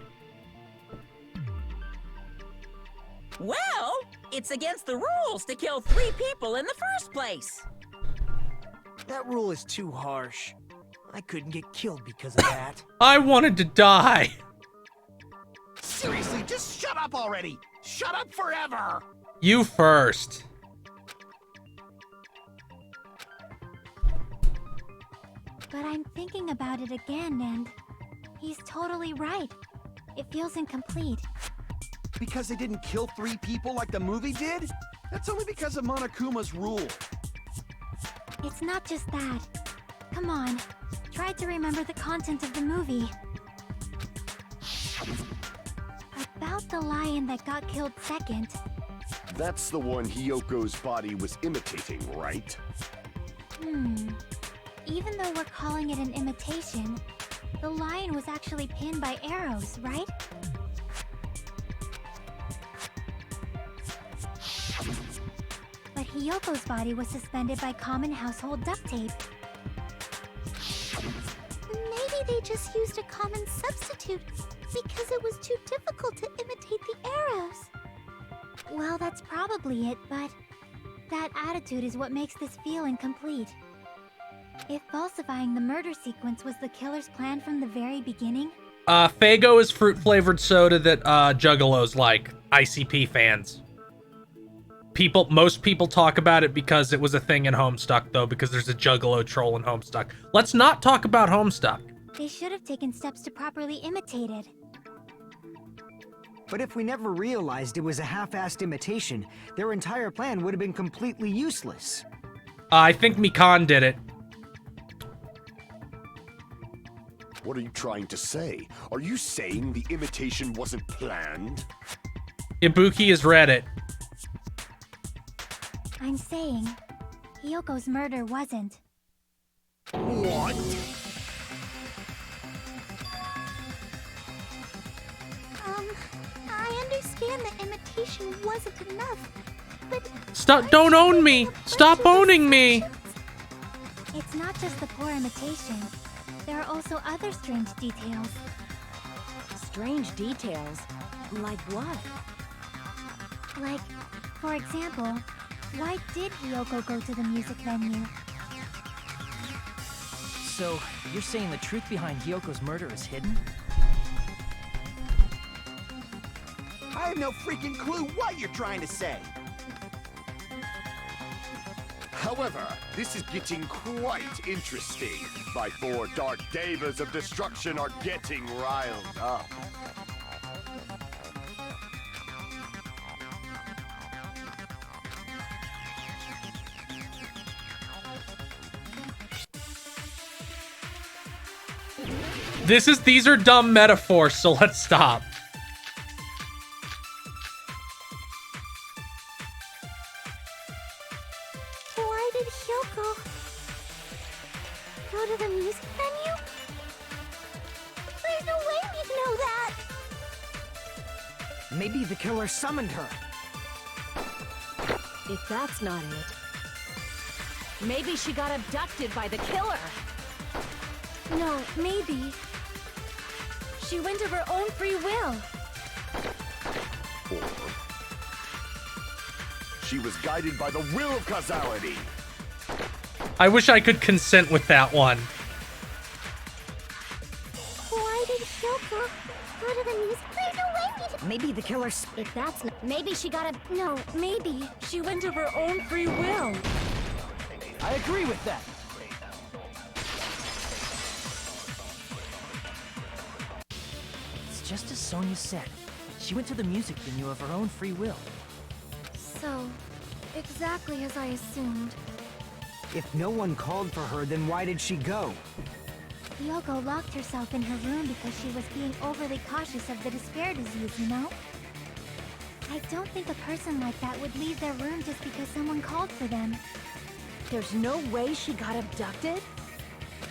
Well, it's against the rules to kill 3 people in the first place. That rule is too harsh. I couldn't get killed because of that. I wanted to die. Seriously, just shut up already! Shut up forever! You first. But I'm thinking about it again, and he's totally right. It feels incomplete. Because they didn't kill 3 people like the movie did? That's only because of Monokuma's rule. It's not just that. Come on, try to remember the content of the movie. About the lion that got killed second. That's the one Hiyoko's body was imitating, right? Even though we're calling it an imitation, the lion was actually pinned by arrows, right? But Hiyoko's body was suspended by common household duct tape. Maybe they just used a common substitute because it was too difficult to imitate the arrows. Well, that's probably it, but that attitude is what makes this feel incomplete. If falsifying the murder sequence was the killer's plan from the very beginning... Faygo is fruit-flavored soda that, juggalos like. ICP fans. Most people talk about it because it was a thing in Homestuck, though, because there's a juggalo troll in Homestuck. Let's not talk about Homestuck. They should have taken steps to properly imitate it. But if we never realized it was a half-assed imitation, their entire plan would have been completely useless. I think Mikan did it. What are you trying to say? Are you saying the imitation wasn't planned? Ibuki has read it. I'm saying, Hiyoko's murder wasn't. What? I understand that imitation wasn't enough, but... Stop, don't own me! Stop owning me! It's not just the poor imitation. There are also other strange details. Strange details? Like what? Like, for example, why did Hiyoko go to the music venue? So, you're saying the truth behind Hyoko's murder is hidden? I have no freaking clue what you're trying to say. However, this is getting quite interesting. My 4 dark devas of destruction are getting riled up. These are dumb metaphors, so let's stop. Why did Hiyoko go to the music venue? There's no way we'd know that! Maybe the killer summoned her. If that's not it, maybe she got abducted by the killer. No, maybe. She went of her own free will. Or she was guided by the will of causality. I wish I could consent with that one. Why did Hiyoko go to the music? There's no way we'd... Maybe the killer If that's not, maybe she got a. No, maybe. She went of her own free will. I agree with that. It's just as Sonia said. She went to the music venue of her own free will. So, exactly as I assumed. If no one called for her, then why did she go? Hiyoko locked herself in her room because she was being overly cautious of the despair disease, you know? I don't think a person like that would leave their room just because someone called for them. There's no way she got abducted?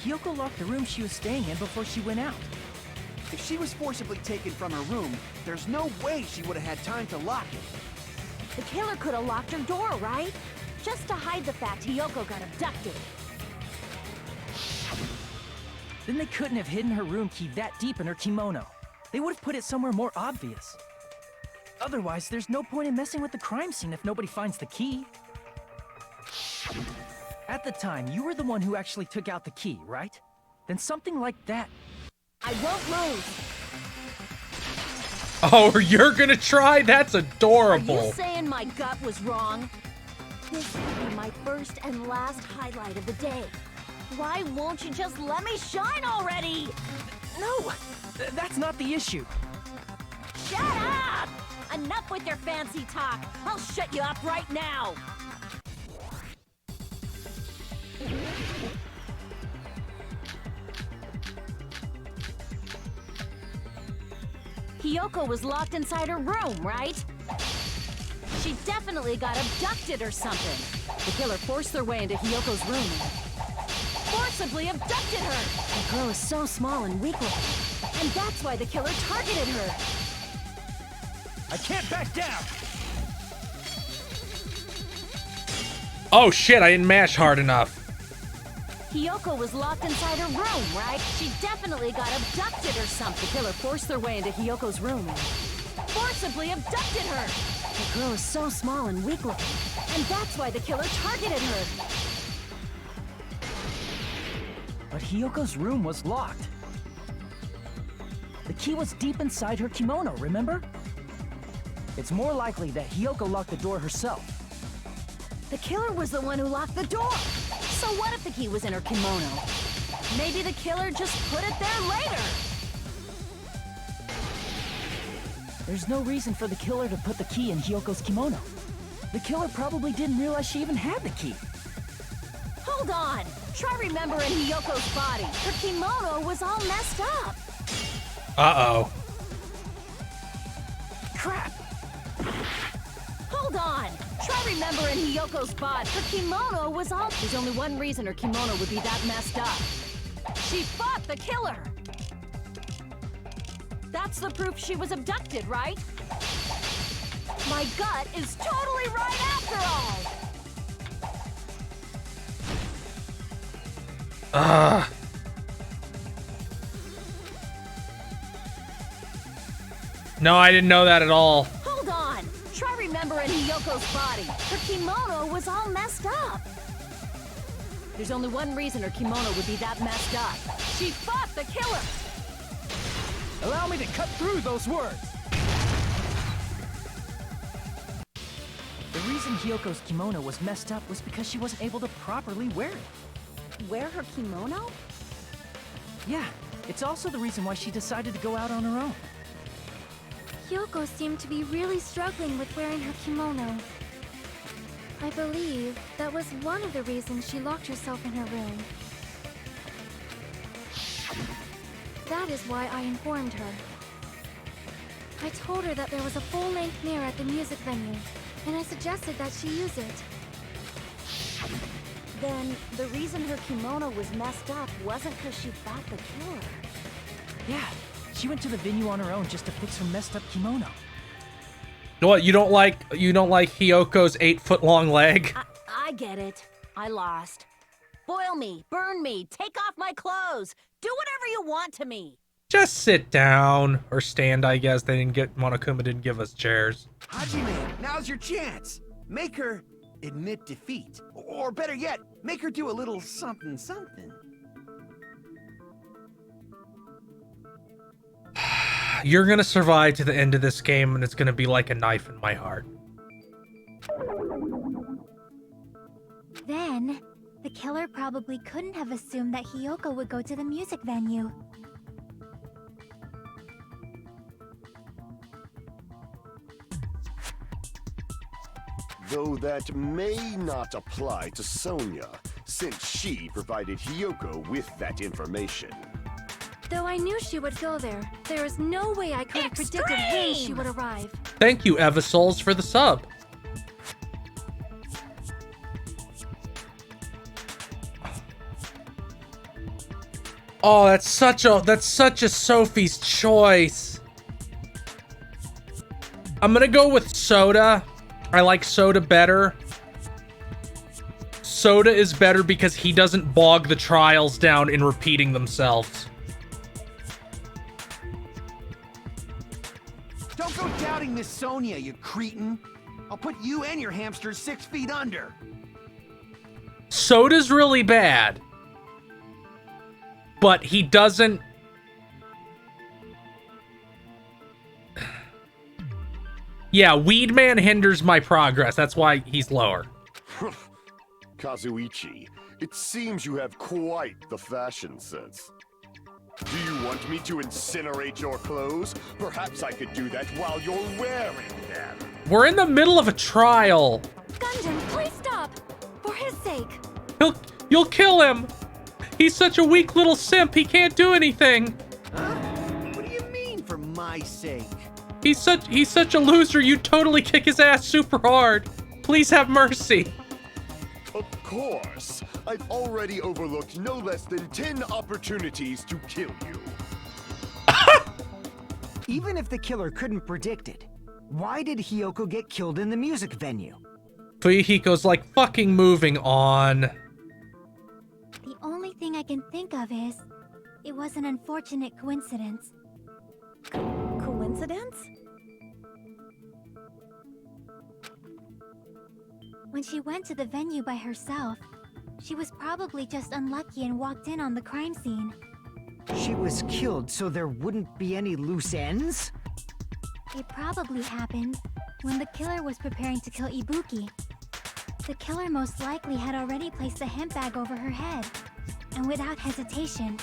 Hiyoko locked the room she was staying in before she went out. If she was forcibly taken from her room, there's no way she would have had time to lock it. The killer could have locked her door, right? Just to hide the fact Hiyoko got abducted. Then they couldn't have hidden her room key that deep in her kimono. They would have put it somewhere more obvious. Otherwise, there's no point in messing with the crime scene if nobody finds the key. At the time, you were the one who actually took out the key, right? Then something like that. I won't lose. Oh, you're gonna try? That's Are you adorable. saying my gut was wrong? This will be my first and last highlight of the day. Why won't you just let me shine already? No, that's not the issue. Shut up! Enough with your fancy talk. I'll shut you up right now. Hiyoko was locked inside her room, right? She definitely got abducted or something. The killer forced their way into Hiyoko's room. Forcibly abducted her! The girl is so small and weak-looking. And that's why the killer targeted her. I can't back down! Oh shit, I didn't mash hard enough. Hiyoko was locked inside her room, right? She definitely got abducted or something. The killer forced their way into Hiyoko's room and forcibly abducted her. The girl is so small and weak-looking. And that's why the killer targeted her. But Hiyoko's room was locked. The key was deep inside her kimono, remember? It's more likely that Hiyoko locked the door herself. The killer was the one who locked the door. So what if the key was in her kimono? Maybe the killer just put it there later. There's no reason for the killer to put the key in Hiyoko's kimono. The killer probably didn't realize she even had the key. Hold on. Try remembering Hiyoko's body. Her kimono was all messed up. Uh-oh. Crap! Hold on. Try remembering Hiyoko's body. Her kimono was all... There's only one reason her kimono would be that messed up. She fought the killer. That's the proof she was abducted, right? My gut is totally right after all. Ugh. No, I didn't know that at all. Hold on! Try remembering Hiyoko's body. Her kimono was all messed up. There's only one reason her kimono would be that messed up. She fought the killer! Allow me to cut through those words. The reason Hiyoko's kimono was messed up was because she wasn't able to properly wear it. Wear her kimono? Yeah, it's also the reason why she decided to go out on her own. Hiyoko seemed to be really struggling with wearing her kimono. I believe that was one of the reasons she locked herself in her room. That is why I informed her. I told her that there was a full-length mirror at the music venue, and I suggested that she use it. Then, the reason her kimono was messed up wasn't because she fought the killer. Yeah, she went to the venue on her own just to fix her messed up kimono. What, you don't like Hiyoko's 8-foot-long leg? I get it. I lost. Boil me, burn me, take off my clothes. Do whatever you want to me. Just sit down. Or stand, I guess. Monokuma didn't give us chairs. Hajime, now's your chance. Make her admit defeat. Or better yet, make her do a little something something. You're gonna survive to the end of this game, and it's gonna be like a knife in my heart. Then, the killer probably couldn't have assumed that Hiyoko would go to the music venue. Though that may not apply to Sonia, since she provided Hiyoko with that information. Though I knew she would go there, there is no way I could have predicted when she would arrive. Thank you, Evasouls, for the sub. Oh, that's such a Sophie's choice. I'm gonna go with Soda. I like Soda better. Soda is better because he doesn't bog the trials down in repeating themselves. Don't go doubting Miss Sonia, you cretin. I'll put you and your hamsters 6 feet under. Soda's really bad. But he doesn't... Yeah, Weedman hinders my progress. That's why he's lower. Kazuichi, it seems you have quite the fashion sense. Do you want me to incinerate your clothes? Perhaps I could do that while you're wearing them. We're in the middle of a trial. Gundam, please stop! For his sake. You'll kill him. He's such a weak little simp, he can't do anything. Huh? What do you mean, for my sake? He's such a loser, you'd totally kick his ass super hard. Please have mercy. Of course. I've already overlooked no less than 10 opportunities to kill you. Even if the killer couldn't predict it, why did Hiyoko get killed in the music venue? Fuyuhiko's like, fucking moving on. The only thing I can think of is, it was an unfortunate coincidence. Coincidence? When she went to the venue by herself, she was probably just unlucky and walked in on the crime scene. She was killed so there wouldn't be any loose ends? It probably happened when the killer was preparing to kill Ibuki. The killer most likely had already placed a hemp bag over her head, and without hesitation,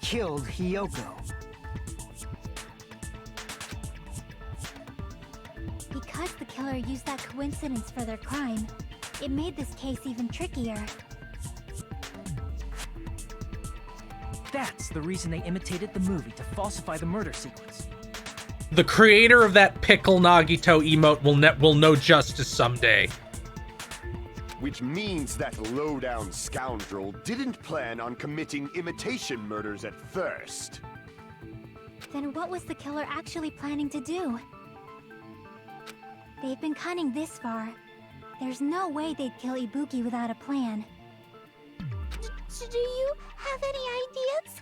killed Hiyoko. Because the killer used that coincidence for their crime, it made this case even trickier. That's the reason they imitated the movie to falsify the murder sequence. The creator of that pickle Nagito emote will know justice someday. Which means that low-down scoundrel didn't plan on committing imitation murders at first. Then what was the killer actually planning to do? They've been cunning this far. There's no way they'd kill Ibuki without a plan. Do you have any ideas?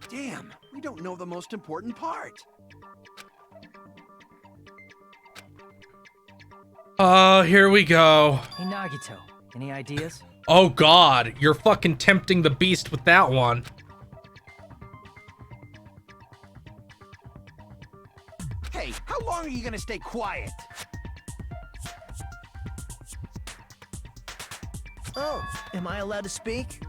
Damn, we don't know the most important part. Oh, here we go. Hey, Nagito, any ideas? Oh god, you're fucking tempting the beast with that one. Hey, how long are you gonna stay quiet? Oh, am I allowed to speak?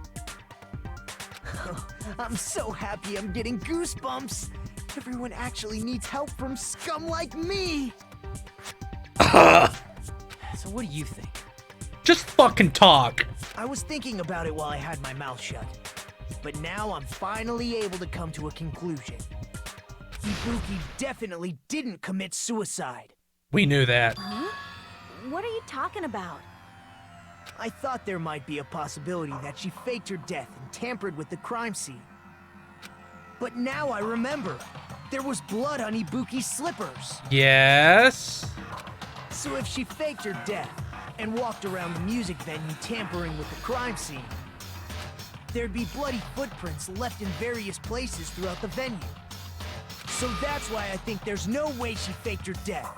I'm so happy I'm getting goosebumps. Everyone actually needs help from scum like me. So what do you think? Just fucking talk. I was thinking about it while I had my mouth shut. But now I'm finally able to come to a conclusion. Ibuki definitely didn't commit suicide. We knew that. Huh? What are you talking about? I thought there might be a possibility that she faked her death and tampered with the crime scene. But now I remember. There was blood on Ibuki's slippers. Yes. So if she faked her death and walked around the music venue tampering with the crime scene, there'd be bloody footprints left in various places throughout the venue. So that's why I think there's no way she faked her death.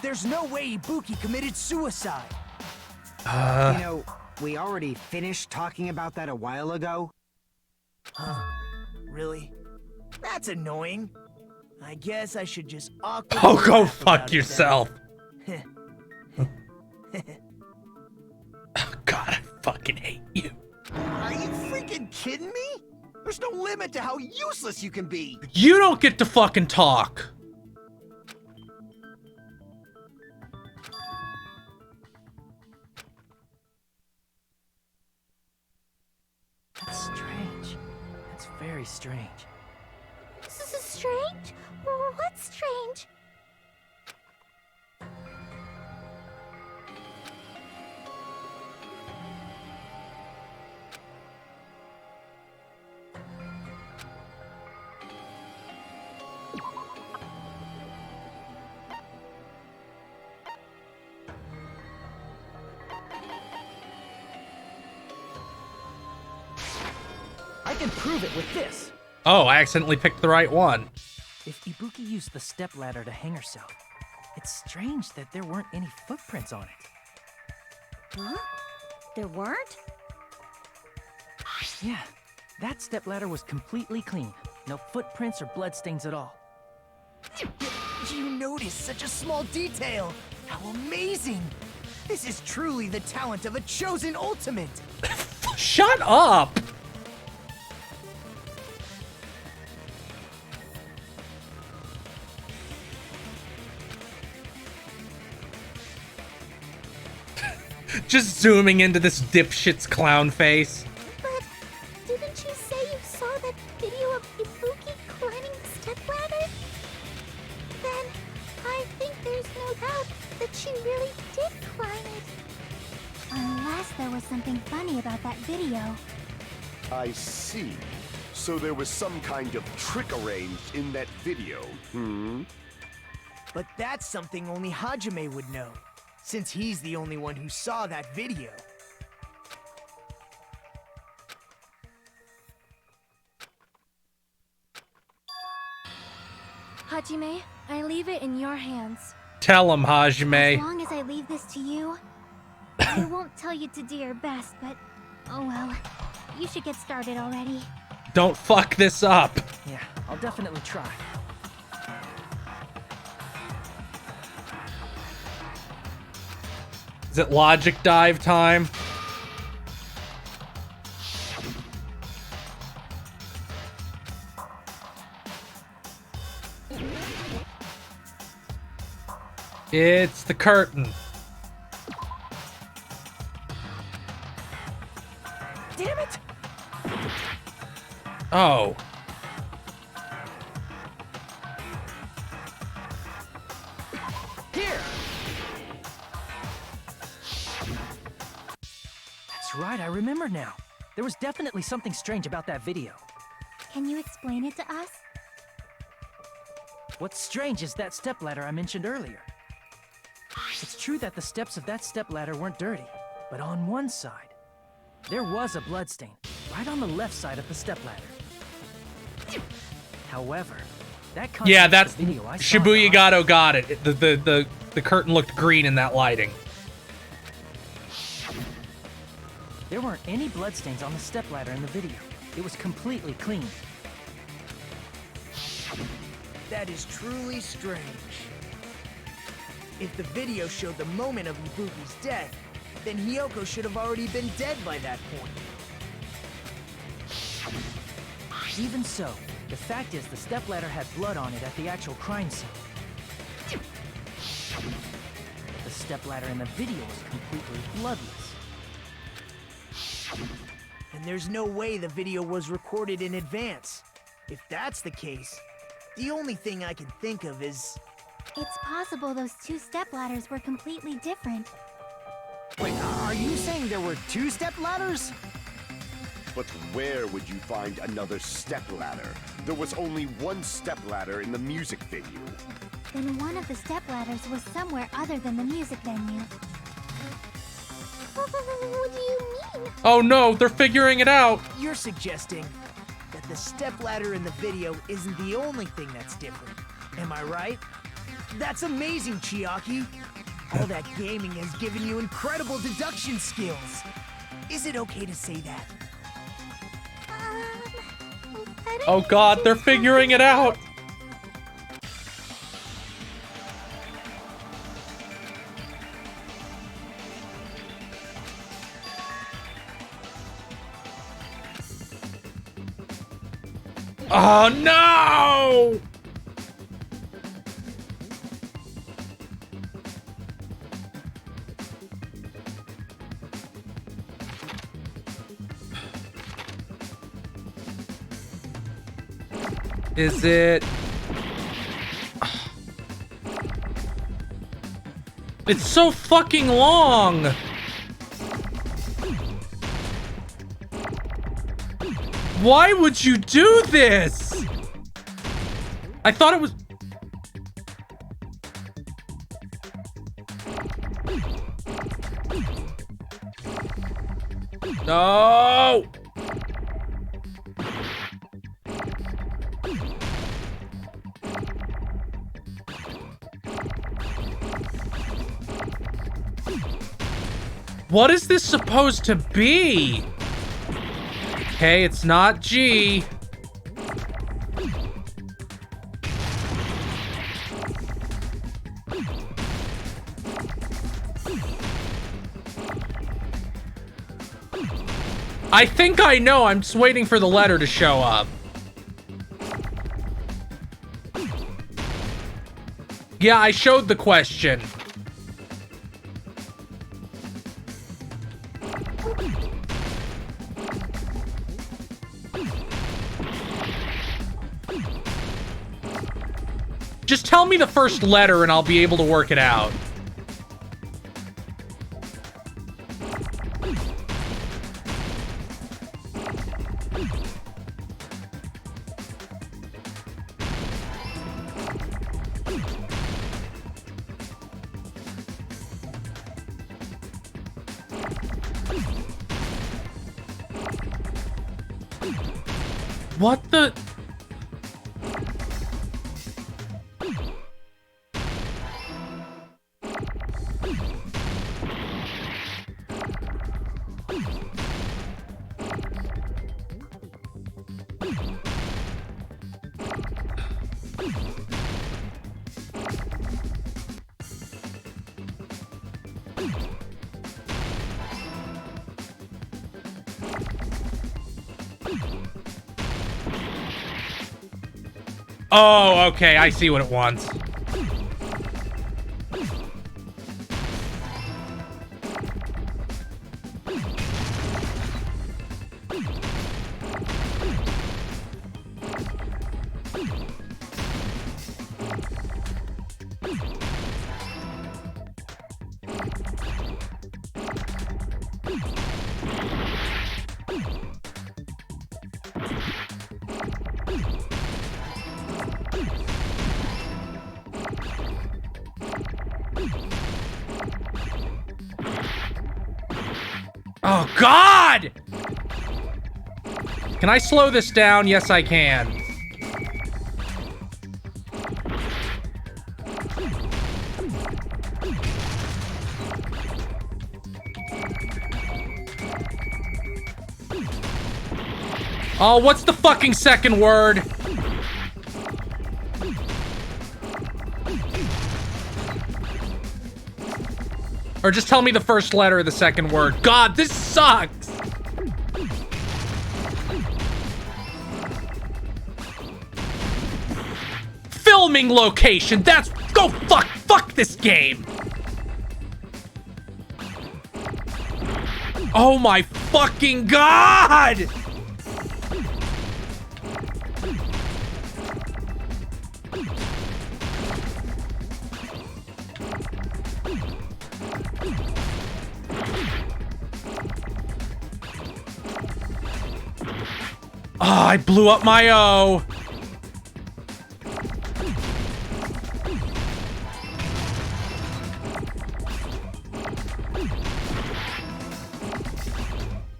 There's no way Ibuki committed suicide. You know, we already finished talking about that a while ago. Huh? Really? That's annoying. I guess I should just awkwardly Oh, go laugh fuck about it yourself. then. Oh, god, I fucking hate you. Are you freaking kidding me? There's no limit to how useless you can be. You don't get to fucking talk. That's strange. That's very strange. This is strange? What's strange? I can prove it with this. Oh, I accidentally picked the right one. If Ibuki used the stepladder to hang herself, it's strange that there weren't any footprints on it. Huh? There weren't? Yeah, that stepladder was completely clean. No footprints or bloodstains at all. You noticed such a small detail. How amazing! This is truly the talent of a chosen ultimate. Shut up! Just zooming into this dipshit's clown face. But didn't you say you saw that video of Ibuki climbing the stepladder? Then I think there's no doubt that she really did climb it. Unless there was something funny about that video. I see. So there was some kind of trick arranged in that video, But that's something only Hajime would know, since he's the only one who saw that video. Hajime, I leave it in your hands. Tell him, As Hajime. long as I leave this to you, I won't tell you to do your best, but oh well. You should get started already. Don't fuck this up. Yeah, I'll definitely try. Is it logic dive time? It's the curtain. Damn it! Oh. Here! That's right, I remember now. There was definitely something strange about that video. Can you explain it to us? What's strange is that stepladder I mentioned earlier. It's true that the steps of that stepladder weren't dirty, but on one side, there was a bloodstain, right on the left side of the stepladder. However, that Yeah, that's the video I saw in the Shibuya Gato got it. The curtain looked green in that lighting. There weren't any bloodstains on the stepladder in the video. It was completely clean. That is truly strange. If the video showed the moment of Ibuki's death, then Hiyoko should have already been dead by that point. Even so, the fact is the stepladder had blood on it at the actual crime scene. The stepladder in the video was completely bloodless. And there's no way the video was recorded in advance. If that's the case, the only thing I can think of is... It's possible those two stepladders were completely different. Wait, are you saying there were two stepladders? But where would you find another stepladder? There was only one stepladder in the music venue. Then one of the stepladders was somewhere other than the music venue. What do you mean? Oh no, they're figuring it out. You're suggesting that the stepladder in the video isn't the only thing that's different. Am I right? That's amazing, Chiaki. All that gaming has given you incredible deduction skills. Is it okay to say that? Oh god, they're figuring it out. Oh no! Is it? It's so fucking long. Why would you do this? I thought it was... No! What is this supposed to be? Okay, it's not G. I think I know. I'm just waiting for the letter to show up. Yeah, I showed the question. Just tell me the first letter and I'll be able to work it out. What the... Oh, okay, I see what it wants. Oh, God! Can I slow this down? Yes, I can. Oh, what's the fucking second word? Or just tell me the first letter of the second word. God, this sucks! Filming location! That's... Go fuck this game! Oh my fucking God! Oh, I blew up my O.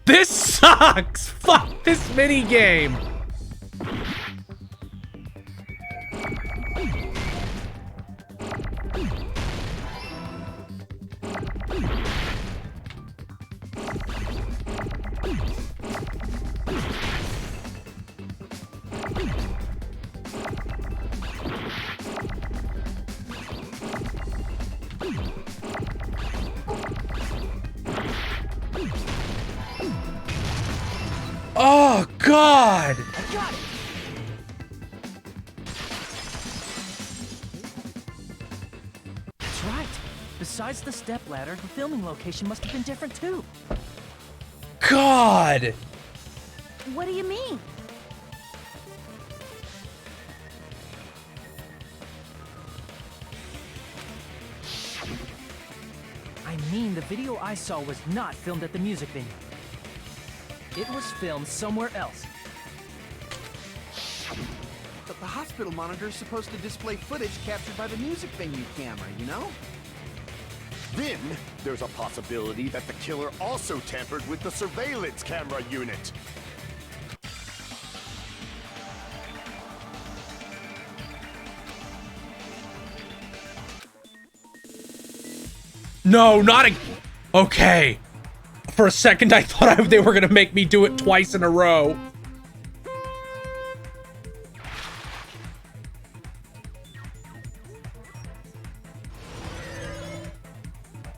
This sucks! Fuck this minigame! Oh, God! I got it! That's right. Besides the stepladder, the filming location must have been different too. God! What do you mean? I mean, the video I saw was not filmed at the music venue. It was filmed somewhere else. But the hospital monitor is supposed to display footage captured by the music venue camera, you know? Then, there's a possibility that the killer also tampered with the surveillance camera unit. No, not a... Okay. For a second, I thought they were gonna make me do it twice in a row.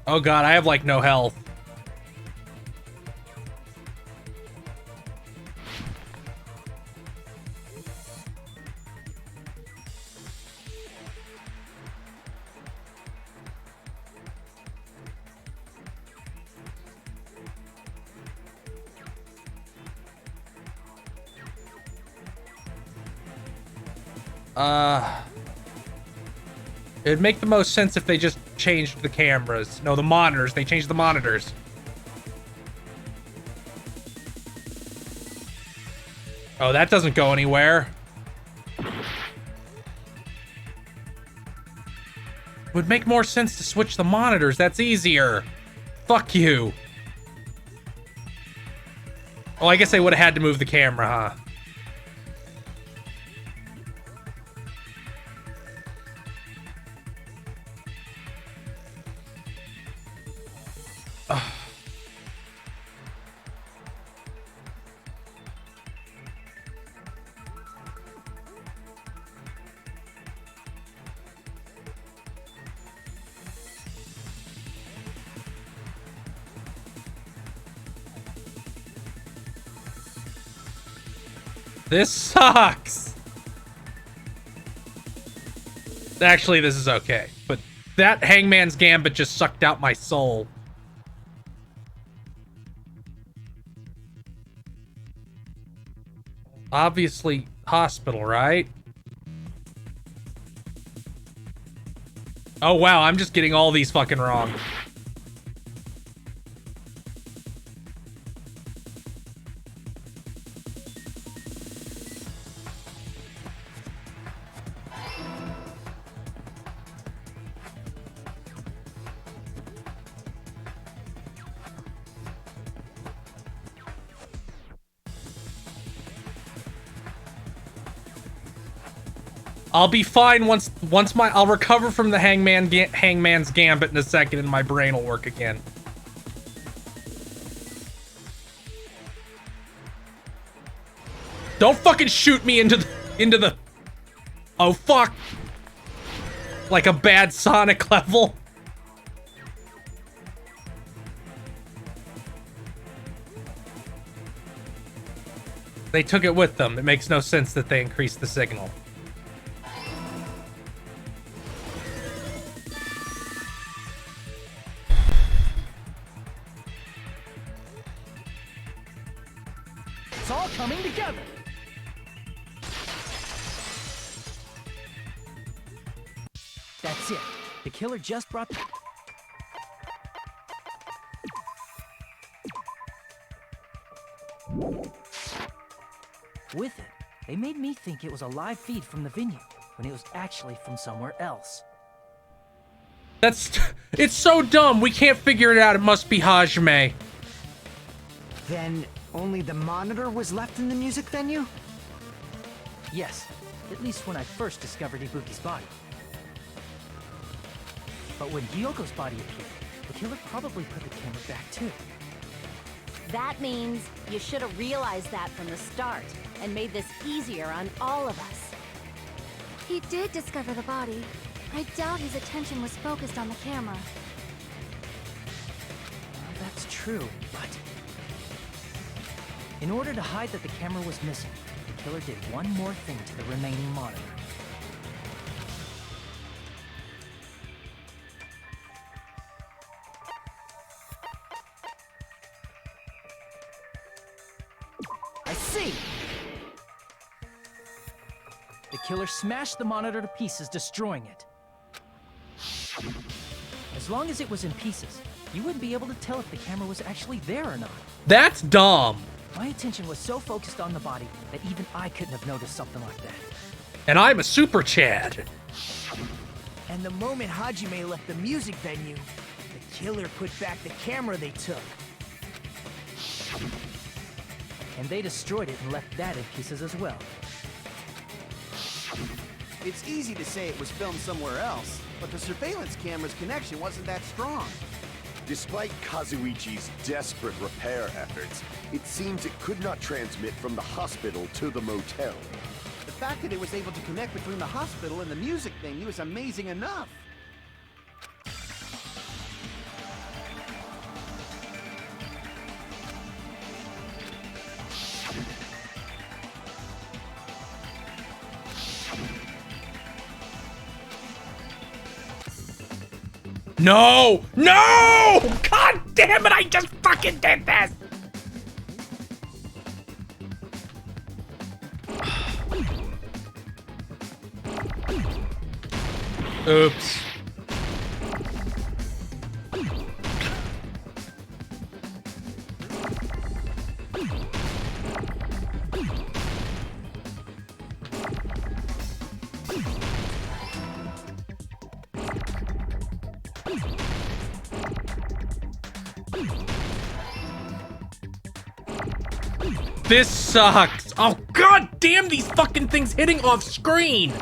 Oh God, I have like no health. It'd make the most sense if they just changed the cameras. No, the monitors. They changed the monitors. Oh, that doesn't go anywhere. Would make more sense to switch the monitors. That's easier. Fuck you. Oh, I guess they would have had to move the camera, huh? This sucks. Actually, this is okay. But that Hangman's Gambit just sucked out my soul. Obviously, hospital, right? Oh, wow. I'm just getting all these fucking wrong. I'll be fine I'll recover from the Hangman's Gambit in a second, and my brain will work again. Don't fucking shoot me into the. Oh fuck! Like a bad Sonic level. They took it with them. It makes no sense that they increased the signal. It's all coming together. That's it. The killer just brought... With it, they made me think it was a live feed from the venue, when it was actually from somewhere else. It's so dumb. We can't figure it out. It must be Hajime. Then only the monitor was left in the music venue? Yes, at least when I first discovered Ibuki's body. But when Hyoko's body appeared, the killer probably put the camera back too. That means you should have realized that from the start and made this easier on all of us. He did discover the body. I doubt his attention was focused on the camera. Well, that's true, but... in order to hide that the camera was missing, the killer did one more thing to the remaining monitor. I see! The killer smashed the monitor to pieces, destroying it. As long as it was in pieces, you wouldn't be able to tell if the camera was actually there or not. That's dumb. My attention was so focused on the body that even I couldn't have noticed something like that. And I'm a Super Chad. And the moment Hajime left the music venue, the killer put back the camera they took. And they destroyed it and left that in pieces as well. It's easy to say it was filmed somewhere else, but the surveillance camera's connection wasn't that strong. Despite Kazuichi's desperate repair efforts, it seems it could not transmit from the hospital to the motel. The fact that it was able to connect between the hospital and the music venue is amazing enough. No! No! God damn it, I just fucking did this! Oops. This sucks. Oh, god damn these fucking things hitting off screen.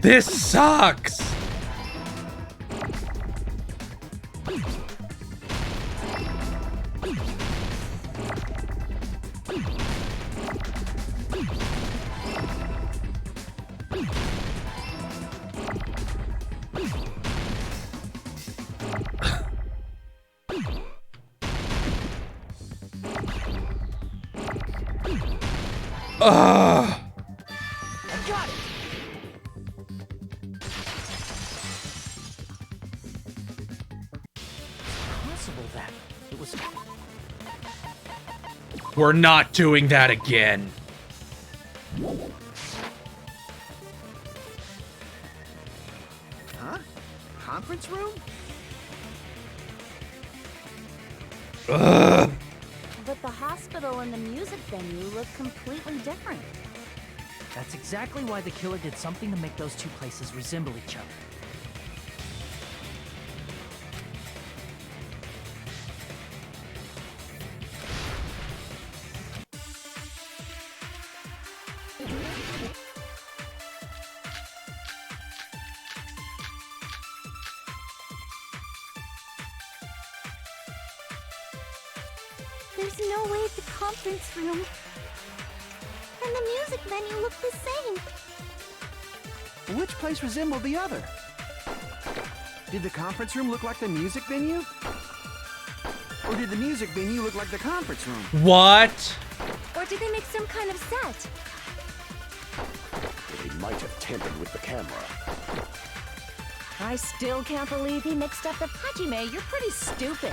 This sucks! Ugh. I got it! Possible that it was... We're not doing that again. Huh? Conference room? Ugh. But the hospital and the music venue look completely different. That's exactly why the killer did something to make those two places resemble each other. There's no way the conference room and the music venue look the same. Which place resembled the other? Did the conference room look like the music venue? Or did the music venue look like the conference room? What? Or did they make some kind of set? They might have tampered with the camera. I still can't believe he mixed up the Hajime. You're pretty stupid.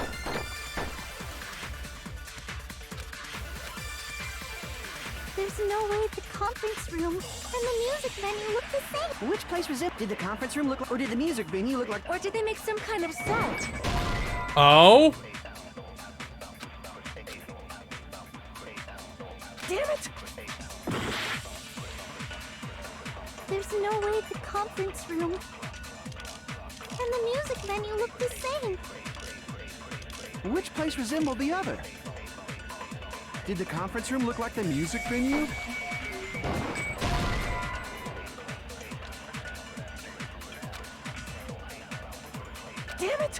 There's no way the conference room and the music venue look the same. Which place was it? Did the conference room look like, or did the music venue look like... Or did they make some kind of set? Oh? Damn it! There's no way the conference room and the music venue look the same. Which place resembled the other? Did the conference room look like the music venue? Damn it!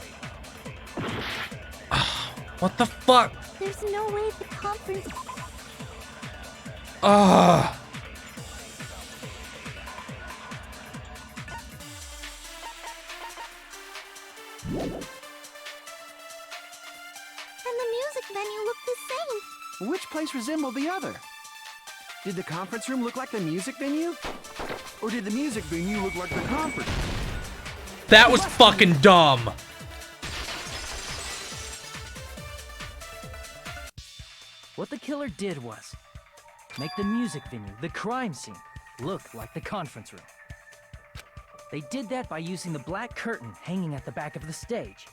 What the fuck? There's no way the conference... Ugh. and the music venue look the same. Which place resembled the other? Did the conference room look like the music venue? Or did the music venue look like the conference? That was fucking dumb. What the killer did was make the music venue, the crime scene, look like the conference room. They did that by using the black curtain hanging at the back of the stage.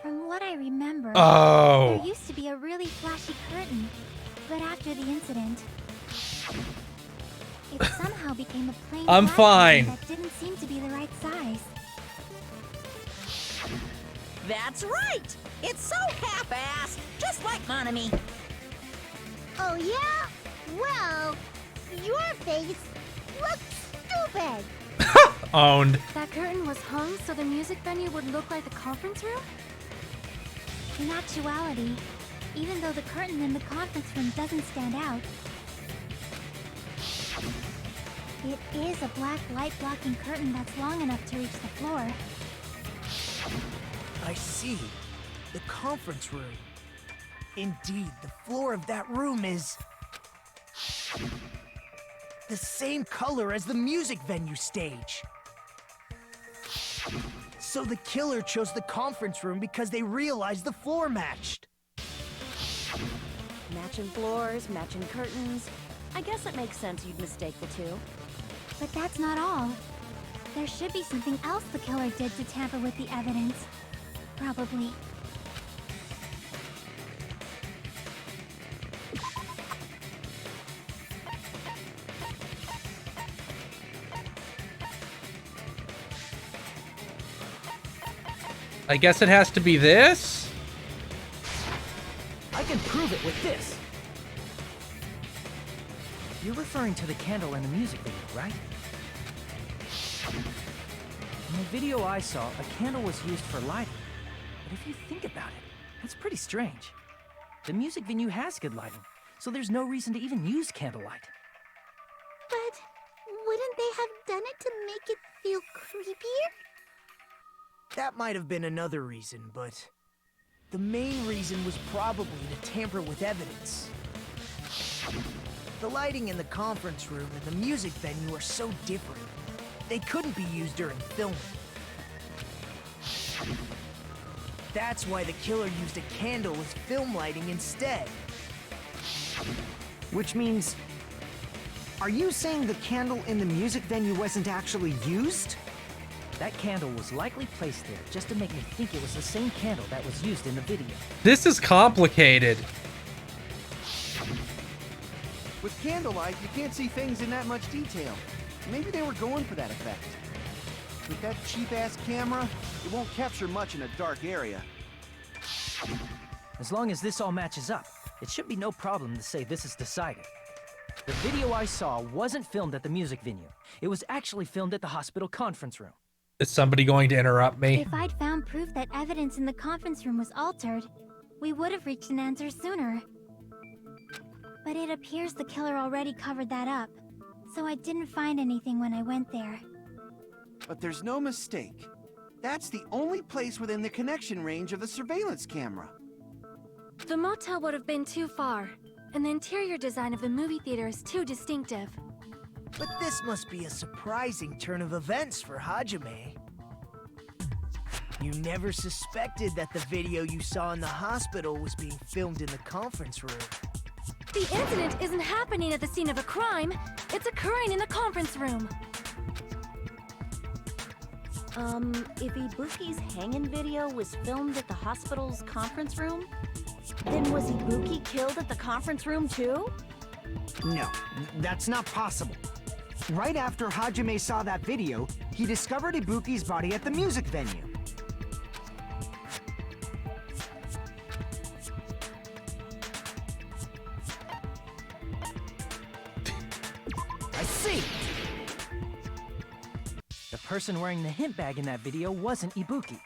From what I remember, Oh. there used to be a really flashy curtain, but after the incident, it somehow became a plain I'm black fine. curtain that didn't seem to be the right size. That's right! It's so half-assed, just like Monami. Oh yeah? Well, your face looks stupid. Owned. That curtain was hung so the music venue would look like the conference room? In actuality, even though the curtain in the conference room doesn't stand out, it is a black light-blocking curtain that's long enough to reach the floor. I see. The conference room. Indeed, the floor of that room is... the same color as the music venue stage. So the killer chose the conference room because they realized the floor matched. Matching floors, matching curtains. I guess it makes sense you'd mistake the two. But that's not all. There should be something else the killer did to tamper with the evidence. Probably. I guess it has to be this? I can prove it with this. You're referring to the candle in the music video, right? In the video I saw, a candle was used for lighting. But if you think about it, that's pretty strange. The music venue has good lighting, so there's no reason to even use candlelight. But wouldn't they have done it to make it feel creepier? That might have been another reason, but... The main reason was probably to tamper with evidence. The lighting in the conference room and the music venue are so different. They couldn't be used during filming. That's why the killer used a candle as film lighting instead. Which means... Are you saying the candle in the music venue wasn't actually used? That candle was likely placed there just to make me think it was the same candle that was used in the video. This is complicated. With candlelight, you can't see things in that much detail. Maybe they were going for that effect. With that cheap-ass camera, it won't capture much in a dark area. As long as this all matches up, it should be no problem to say this is decided. The video I saw wasn't filmed at the music venue. It was actually filmed at the hospital conference room. Is somebody going to interrupt me? If I'd found proof that evidence in the conference room was altered, we would have reached an answer sooner. But it appears the killer already covered that up, so I didn't find anything when I went there. But there's no mistake. That's the only place within the connection range of the surveillance camera. The motel would have been too far, and the interior design of the movie theater is too distinctive. But this must be a surprising turn of events for Hajime. You never suspected that the video you saw in the hospital was being filmed in the conference room. The incident isn't happening at the scene of a crime, it's occurring in the conference room. If Ibuki's hanging video was filmed at the hospital's conference room, then was Ibuki killed at the conference room too? No, that's not possible. Right after Hajime saw that video, he discovered Ibuki's body at the music venue. I see! The person wearing the hint bag in that video wasn't Ibuki.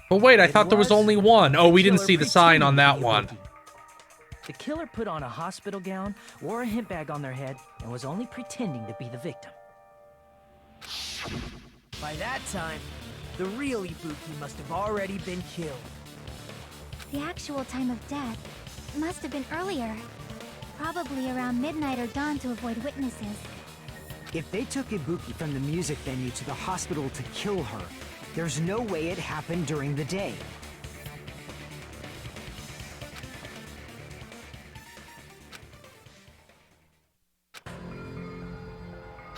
But wait, I thought there was only one. Oh, we didn't Killer see the sign on that pretended one. to be Ibuki. The killer put on a hospital gown, wore a hint bag on their head, and was only pretending to be the victim. By that time, the real Ibuki must have already been killed. The actual time of death must have been earlier. Probably around midnight or dawn to avoid witnesses. If they took Ibuki from the music venue to the hospital to kill her, there's no way it happened during the day.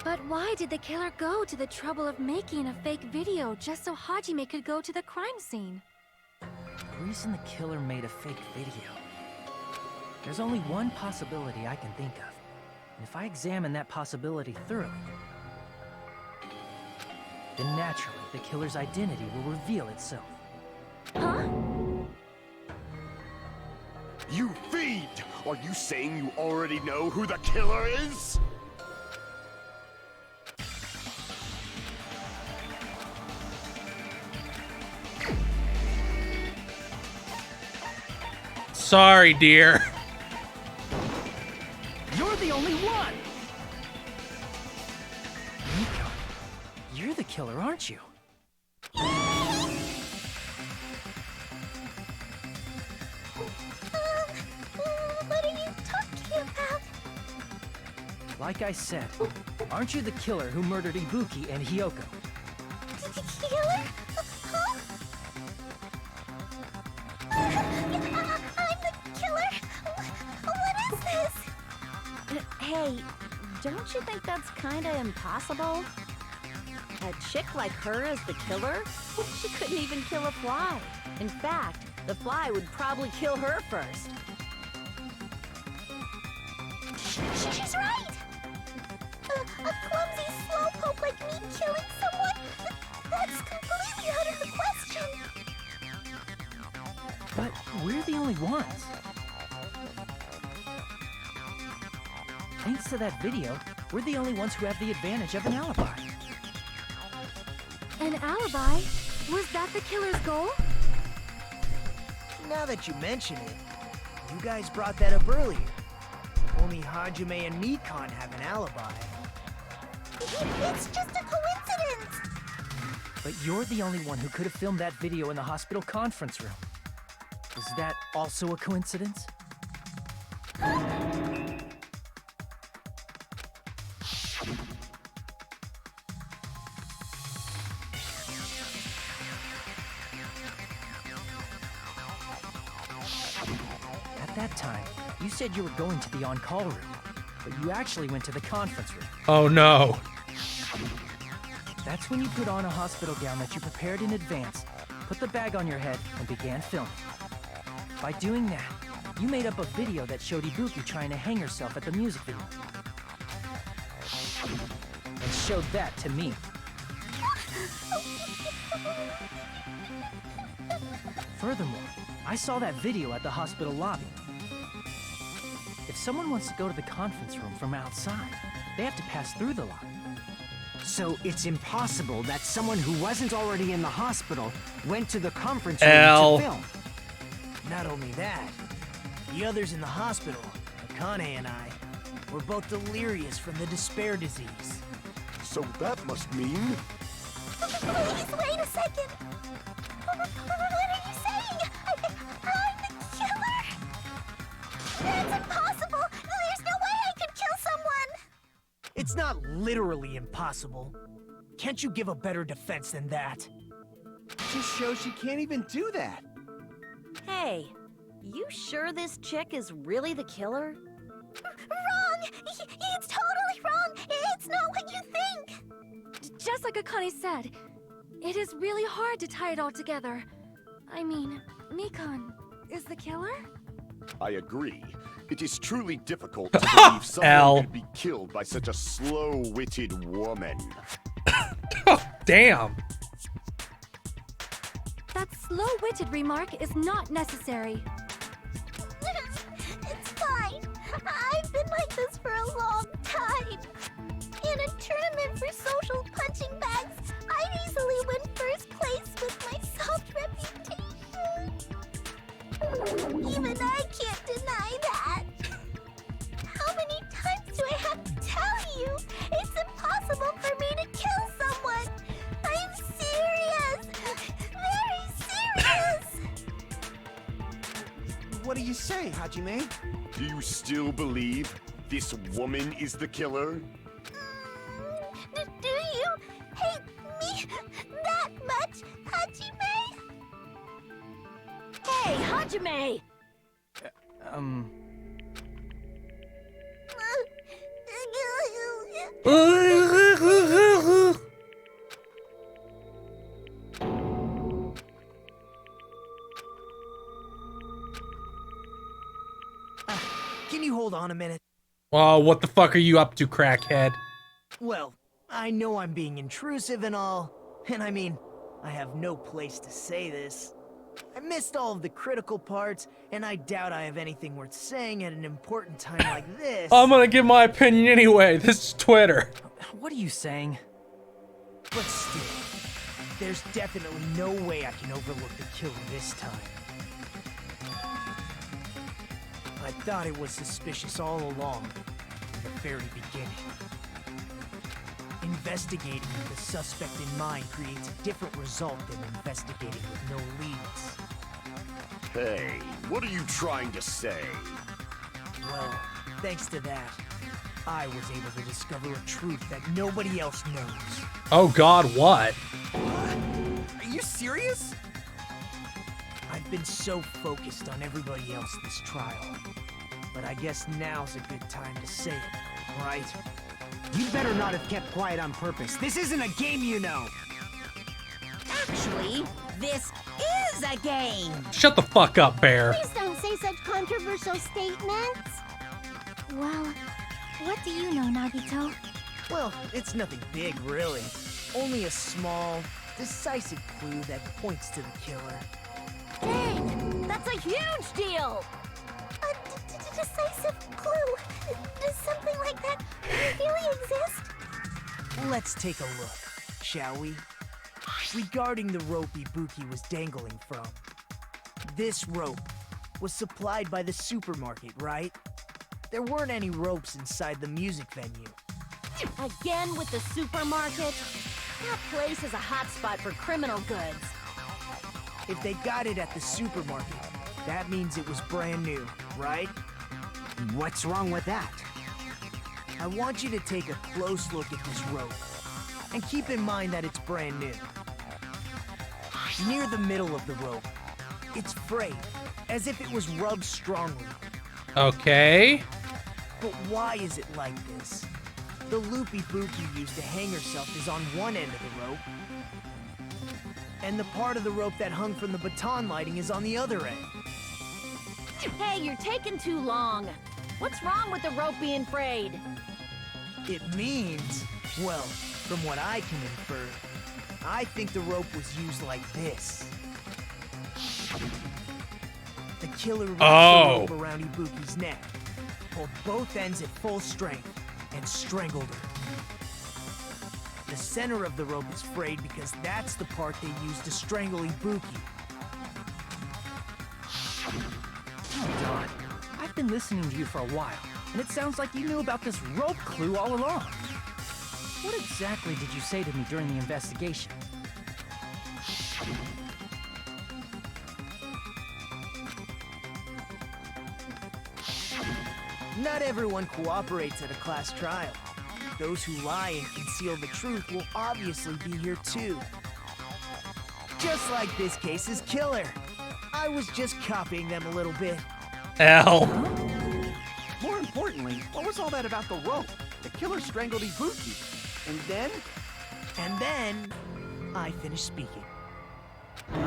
But why did the killer go to the trouble of making a fake video just so Hajime could go to the crime scene? The reason the killer made a fake video. There's only one possibility I can think of. And if I examine that possibility thoroughly, then naturally the killer's identity will reveal itself. Huh? You fiend! Are you saying you already know who the killer is? Sorry, dear. You're the only one! Nico, you're the killer, aren't you? What are you talking about? Like I said, aren't you the killer who murdered Ibuki and Hyoko? Killer? Huh? I'm the killer? What is this? Hey, don't you think that's kinda impossible? A chick like her as the killer? She couldn't even kill a fly. In fact, the fly would probably kill her first. She's right! A clumsy slowpoke like me killing someone? That's completely out of the question! But we're the only ones. Thanks to that video, we're the only ones who have the advantage of an alibi. An alibi? Was that the killer's goal? Now that you mention it, you guys brought that up earlier. Only Hajime and Mikan have an alibi. It's just a coincidence! But you're the only one who could have filmed that video in the hospital conference room. Is that also a coincidence? At that time, you said you were going to the on-call room, but you actually went to the conference room. Oh no. That's when you put on a hospital gown that you prepared in advance, put the bag on your head, and began filming. By doing that, you made up a video that showed Ibuki trying to hang herself at the music video. And showed that to me. Furthermore, I saw that video at the hospital lobby. If someone wants to go to the conference room from outside, they have to pass through the lobby. So it's impossible that someone who wasn't already in the hospital went to the conference room L. to film. Not only that, the others in the hospital, Akane and I, were both delirious from the despair disease. So that must mean... Please, wait a second. What are you saying? I'm the killer? That's impossible. There's no way I could kill someone. It's not literally impossible. Can't you give a better defense than that? Just shows she can't even do that. Hey, you sure this chick is really the killer? Wrong! It's totally wrong! It's not what you think! Just like Akane said, it is really hard to tie it all together. I mean, Mikan is the killer? I agree. It is truly difficult to believe someone L. could be killed by such a slow-witted woman. Oh, damn. That slow-witted remark is not necessary. It's fine. I've been like this for a long time. In a tournament for social punching bags, I'd easily win first place with my soft reputation. Even I can't deny that. How many times do I have to tell you? It's impossible for me to kill someone. I'm serious. Very serious. What do you say, Hajime? Do you still believe this woman is the killer? Do you hate me that much, Hajime? Hey, Hajime! Can you hold on a minute? Oh, what the fuck are you up to, crackhead? Well, I know I'm being intrusive and all, and I mean, I have no place to say this. I missed all of the critical parts, and I doubt I have anything worth saying at an important time like this. I'm gonna give my opinion anyway. This is Twitter. What are you saying? But still, there's definitely no way I can overlook the killer this time. I thought it was suspicious all along, from the very beginning. Investigating with the suspect in mind creates a different result than investigating with no leads. Hey, what are you trying to say? Well, thanks to that, I was able to discover a truth that nobody else knows. Oh god, what? Are you serious? I've been so focused on everybody else this trial, but I guess now's a good time to say it, right? You'd better not have kept quiet on purpose. This isn't a game, you know. Actually, this is a game. Shut the fuck up, Bear. Please don't say such controversial statements. Well, what do you know, Nagito? Well, it's nothing big, really. Only a small, decisive clue that points to the killer. Dang, that's a huge deal! A decisive clue? Does something like that really exist? Let's take a look, shall we? Regarding the rope Ibuki was dangling from. This rope was supplied by the supermarket, right? There weren't any ropes inside the music venue. Again with the supermarket? That place is a hotspot for criminal goods. If they got it at the supermarket, that means it was brand new, right? What's wrong with that? I want you to take a close look at this rope. And keep in mind that it's brand new. Near the middle of the rope, it's frayed, as if it was rubbed strongly. Okay. But why is it like this? The loopy Bookie used to hang herself is on one end of the rope, and the part of the rope that hung from the baton lighting is on the other end. Hey, you're taking too long. What's wrong with the rope being frayed? It means, well, from what I can infer, I think the rope was used like this. The killer wrapped the rope around Ibuki's neck, pulled both ends at full strength, and strangled her. The center of the rope is frayed because that's the part they used to strangle Ibuki. Hold on. I've been listening to you for a while, and it sounds like you knew about this rope clue all along. What exactly did you say to me during the investigation? Not everyone cooperates at a class trial. Those who lie and conceal the truth will obviously be here too. Just like this case's killer. I was just copying them a little bit. Hell. More importantly, what was all that about the rope? The killer strangled Ibuki. And then? And then, I finished speaking. How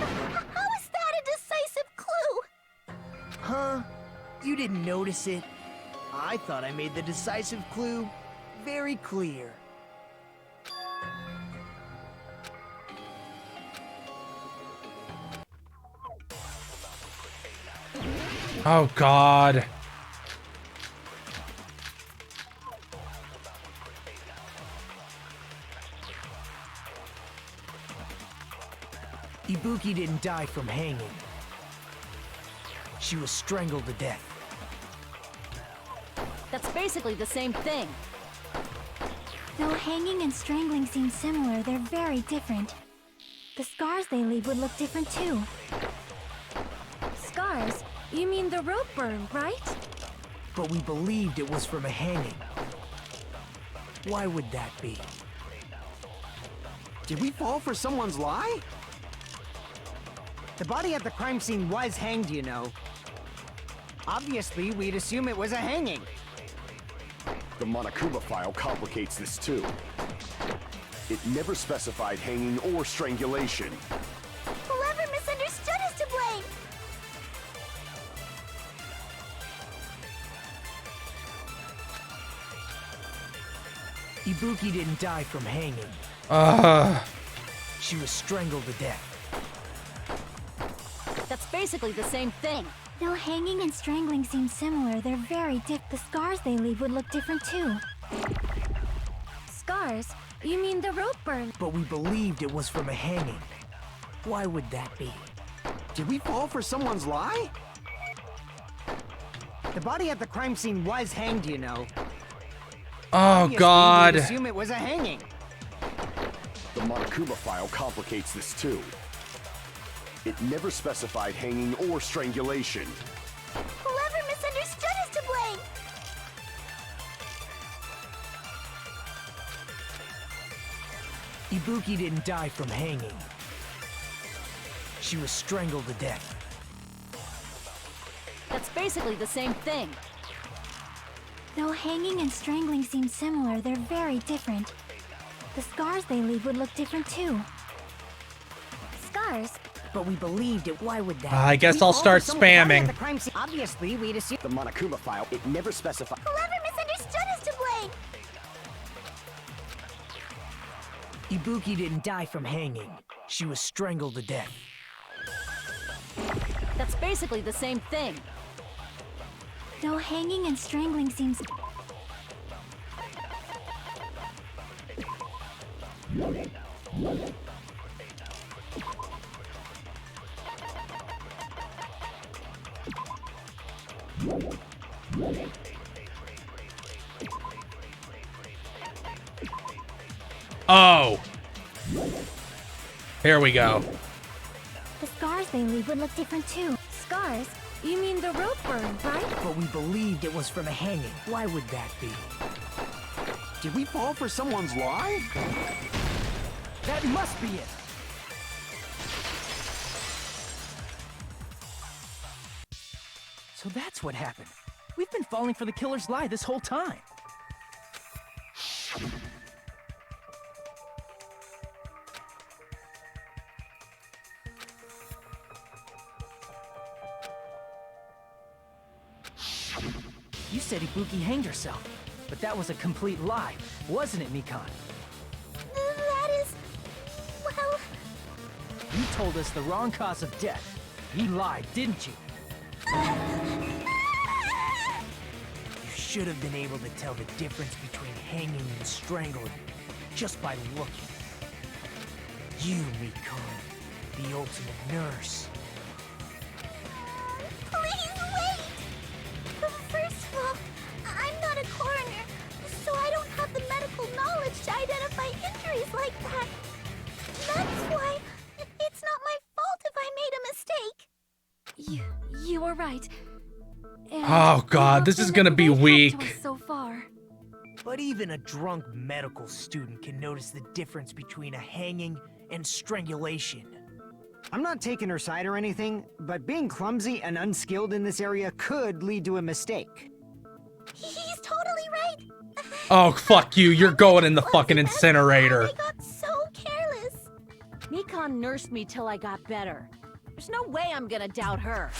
is that a decisive clue? Huh? You didn't notice it? I thought I made the decisive clue very clear. Oh, God. Ibuki didn't die from hanging. She was strangled to death. That's basically the same thing. Though hanging and strangling seem similar, they're very different. The scars they leave would look different too. Scars? You mean the rope burn, right? But we believed it was from a hanging. Why would that be? Did we fall for someone's lie? The body at the crime scene was hanged, you know. Obviously, we'd assume it was a hanging. The Monokuma file complicates this too. It never specified hanging or strangulation. Whoever misunderstood is to blame! Ibuki didn't die from hanging. She was strangled to death. That's basically the same thing. Though hanging and strangling seem similar, they're very different. The scars they leave would look different too. Scars? You mean the rope burn? But we believed it was from a hanging. Why would that be? Did we fall for someone's lie? The body at the crime scene was hanged, you know. Oh, Obviously, God. we'd assume it was a hanging. The Monokuma file complicates this too. It never specified hanging or strangulation. Whoever misunderstood is to blame! Ibuki didn't die from hanging. She was strangled to death. That's basically the same thing. Though hanging and strangling seem similar, they're very different. The scars they leave would look different too. Scars? But we believed it. Why would that? I guess I'll start spamming. The crime scene. Obviously, we'd assume The Monokuma file, it never specified. Whoever misunderstood is to blame! Ibuki didn't die from hanging. She was strangled to death. That's basically the same thing. Though hanging and strangling seems... Oh. Here we go. The scars they leave would look different too. Scars? You mean the rope burn, right? But we believed it was from a hanging. Why would that be? Did we fall for someone's lie? That must be it. So that's what happened. We've been falling for the killer's lie this whole time. You said Ibuki hanged herself, but that was a complete lie, wasn't it, Mikan? That is... well... You told us the wrong cause of death. You lied, didn't you? You should have been able to tell the difference between hanging and strangling just by looking. You, Mikan, the ultimate nurse. Please wait! First of all, I'm not a coroner, so I don't have the medical knowledge to identify injuries like that. That's why it's not my fault if I made a mistake. You were right. And Oh god, this is gonna be weak. so far. But even a drunk medical student can notice the difference between a hanging and strangulation. I'm not taking her side or anything, but being clumsy and unskilled in this area could lead to a mistake. He's totally right. Oh, fuck you. You're going in the fucking incinerator. I got so careless. Mikan nursed me till I got better. There's no way I'm gonna doubt her.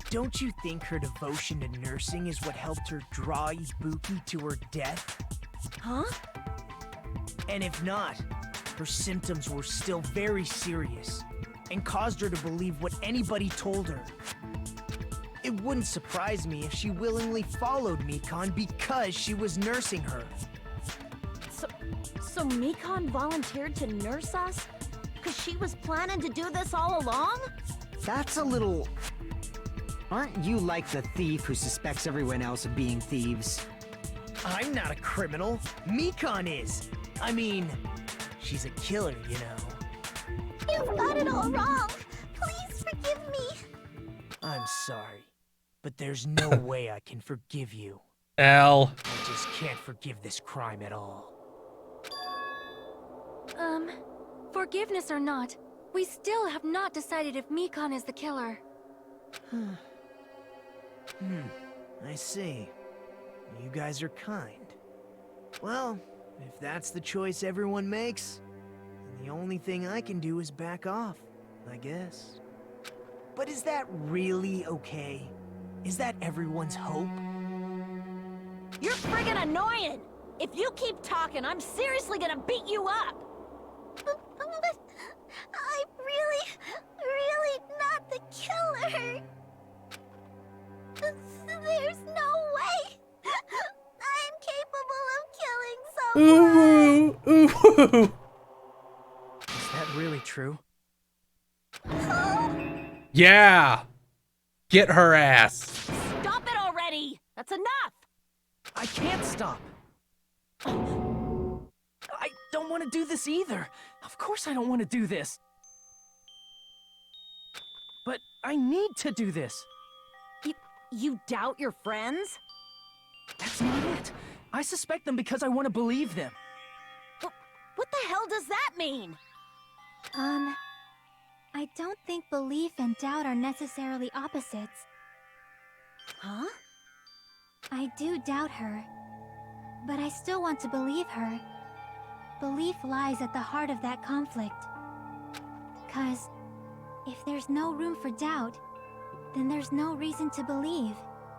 Don't you think her devotion to nursing is what helped her draw Ibuki to her death? Huh? And if not, her symptoms were still very serious and caused her to believe what anybody told her. It wouldn't surprise me if she willingly followed Mikan because she was nursing her. So Mikan volunteered to nurse us? Because she was planning to do this all along? That's a little... Aren't you like the thief who suspects everyone else of being thieves? I'm not a criminal. Mikan is. I mean, she's a killer, you know. You've got it all wrong. Please forgive me. I'm sorry, but there's no way I can forgive you. L. I just can't forgive this crime at all. Forgiveness or not, we still have not decided if Mikan is the killer. I see. You guys are kind. Well, if that's the choice everyone makes, then the only thing I can do is back off, I guess. But is that really okay? Is that everyone's hope? You're friggin' annoying! If you keep talking, I'm seriously gonna beat you up! But I'm really not the killer. There's no way. I'm capable of killing someone. Ooh, ooh. Is that really true? Yeah. Get her ass. Stop it already! That's enough! I can't stop. I don't want to do this either. Of course I don't want to do this. But I need to do this. You doubt your friends? That's not it. I suspect them because I want to believe them. What the hell does that mean? I don't think belief and doubt are necessarily opposites. Huh? I do doubt her, but I still want to believe her. Belief lies at the heart of that conflict. 'Cause if there's no room for doubt, then there's no reason to believe,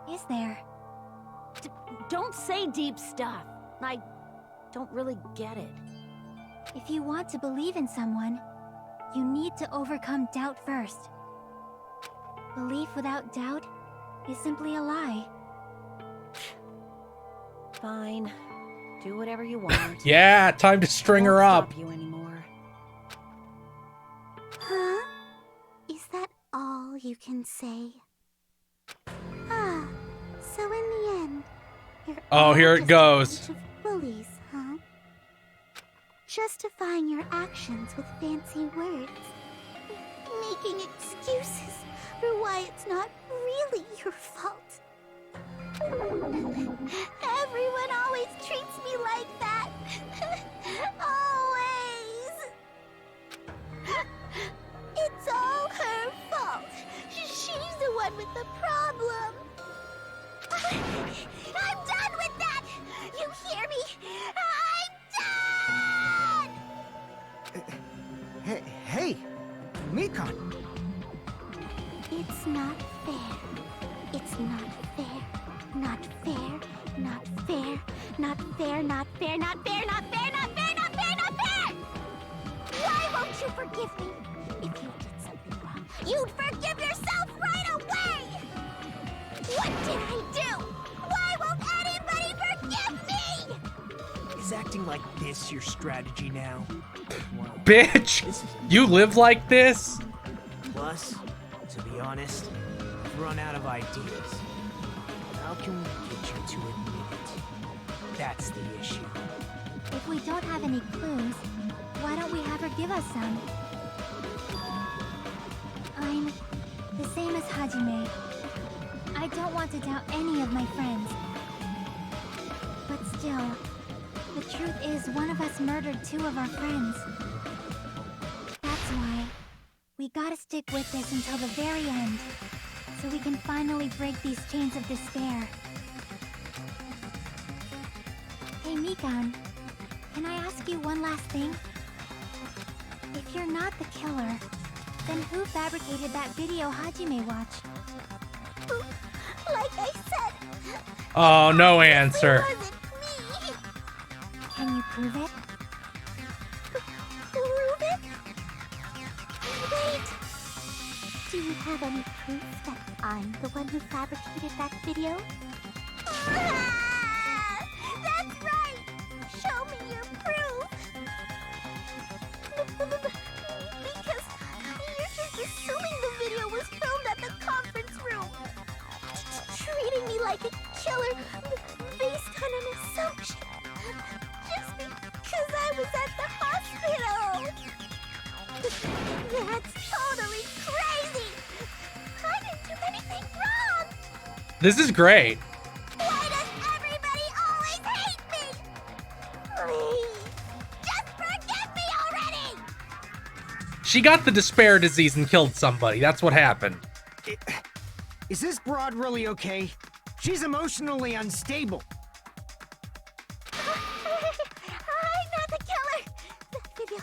is there? Don't say deep stuff. I don't really get it. If you want to believe in someone, you need to overcome doubt first. Belief without doubt is simply a lie. Fine. Do whatever you want. Yeah, time to string her Won't up. stop you anymore. Huh? Is that all you can say? Ah, so in the end, you're Oh, all here it just a goes. bunch of bullies, huh? justifying your actions with fancy words. Making excuses for why it's not really your fault. Everyone always treats me like that. Always. It's all her fault. She's the one with the problem. I'm done with that! You hear me? I'm done! Hey, Mikan. It's not fair. It's not fair. Not fair. Not fair. Not fair. Not fair. Not fair. Not fair. Not fair. Not fair. Not fair. Why won't you forgive me? If you did something wrong, you'd forgive yourself right away. What did I do? Why won't anybody forgive me? Is acting like this your strategy now? Well, Bitch! You live like this? plus, to be honest, I've run out of ideas. How can we get you to admit it? That's the issue. If we don't have any clues, why don't we have her give us some? I'm the same as Hajime. I don't want to doubt any of my friends. But still, the truth is one of us murdered 2 of our friends. That's why we gotta stick with this until the very end, so we can finally break these chains of despair. Hey Mikan, can I ask you one last thing? If you're not the killer, then who fabricated that video Hajime watched? Like I said, Oh, no answer. it wasn't me. Can you prove it? Prove it? Wait. Do you have any proof that I'm the one who fabricated that video? That's right! Show me your proof! Because you're just assuming the video was filmed at the conference room. Treating me like a killer based on an assumption. Just because I was at the hospital. That's totally crazy! I didn't do anything wrong! This is great. Why does everybody always hate me? Please, just forgive me already! She got the despair disease and killed somebody. That's what happened. Is this broad really okay? She's emotionally unstable. I'm not the killer! That video,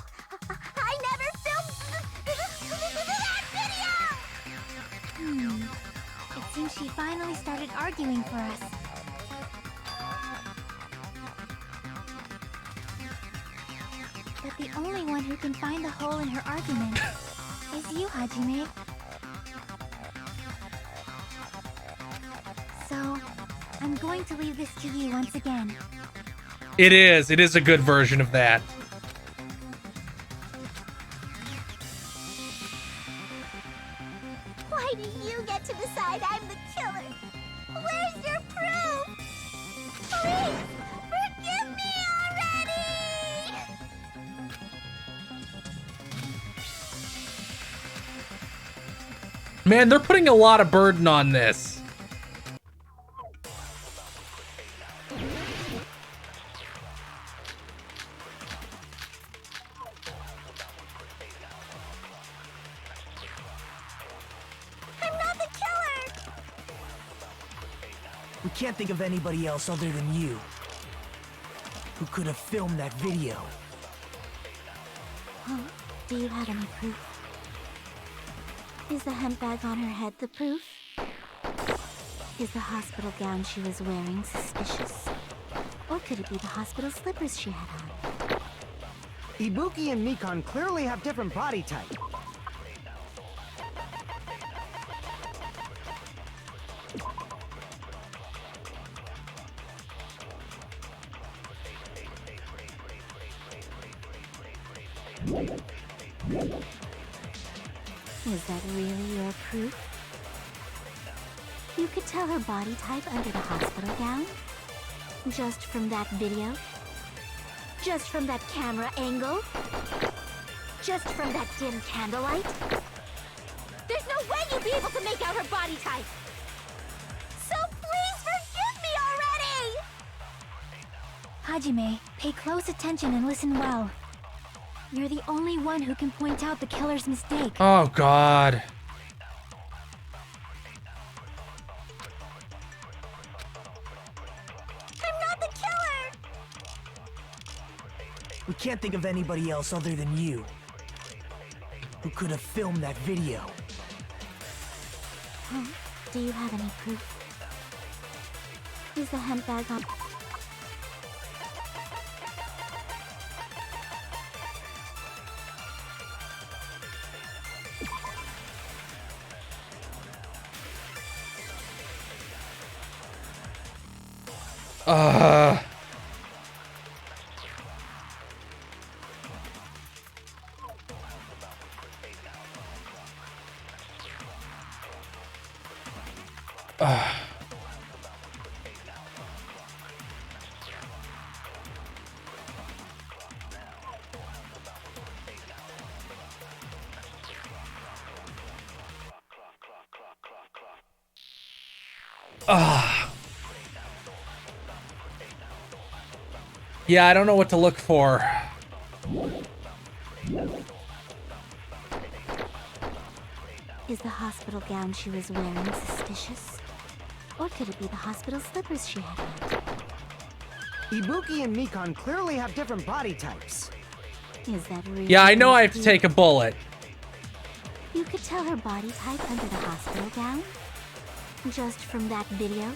I never filmed that video! It seems she finally started arguing for us. But the only one who can find the hole in her argument is you, Hajime. So, I'm going to leave this to you once again. It is. It is a good version of that. Why do you get to decide I'm the killer? Where's your proof? Please, forgive me already! Man, they're putting a lot of burden on this. I'm not the killer! We can't think of anybody else other than you who could have filmed that video. Huh? Do you have any proof? Is the hemp bag on her head the proof? Is the hospital gown she was wearing suspicious? Or could it be the hospital slippers she had on? Ibuki and Mikan clearly have different body type. Is that really your proof? You could tell her body type under the hospital gown? Just from that video? Just from that camera angle? Just from that dim candlelight? There's no way you'd be able to make out her body type! So please forgive me already! Hajime, pay close attention and listen well. You're the only one who can point out the killer's mistake. Oh, God. I'm not the killer! We can't think of anybody else other than you who could have filmed that video. Huh? Do you have any proof? Is the hemp bag on? Yeah, I don't know what to look for. Is the hospital gown she was wearing suspicious? Or could it be the hospital slippers she had on? Ibuki and Mikan clearly have different body types. Is that really? Yeah, I know I have to take a bullet. You could tell her body type under the hospital gown? Just from that video?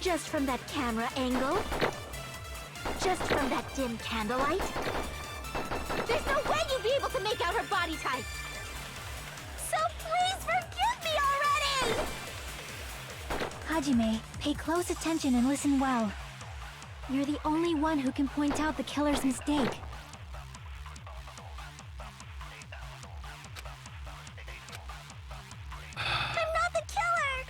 Just from that camera angle? Just from that dim candlelight? There's no way you'd be able to make out her body type! So please forgive me already! Hajime, pay close attention and listen well. You're the only one who can point out the killer's mistake. I'm not the killer!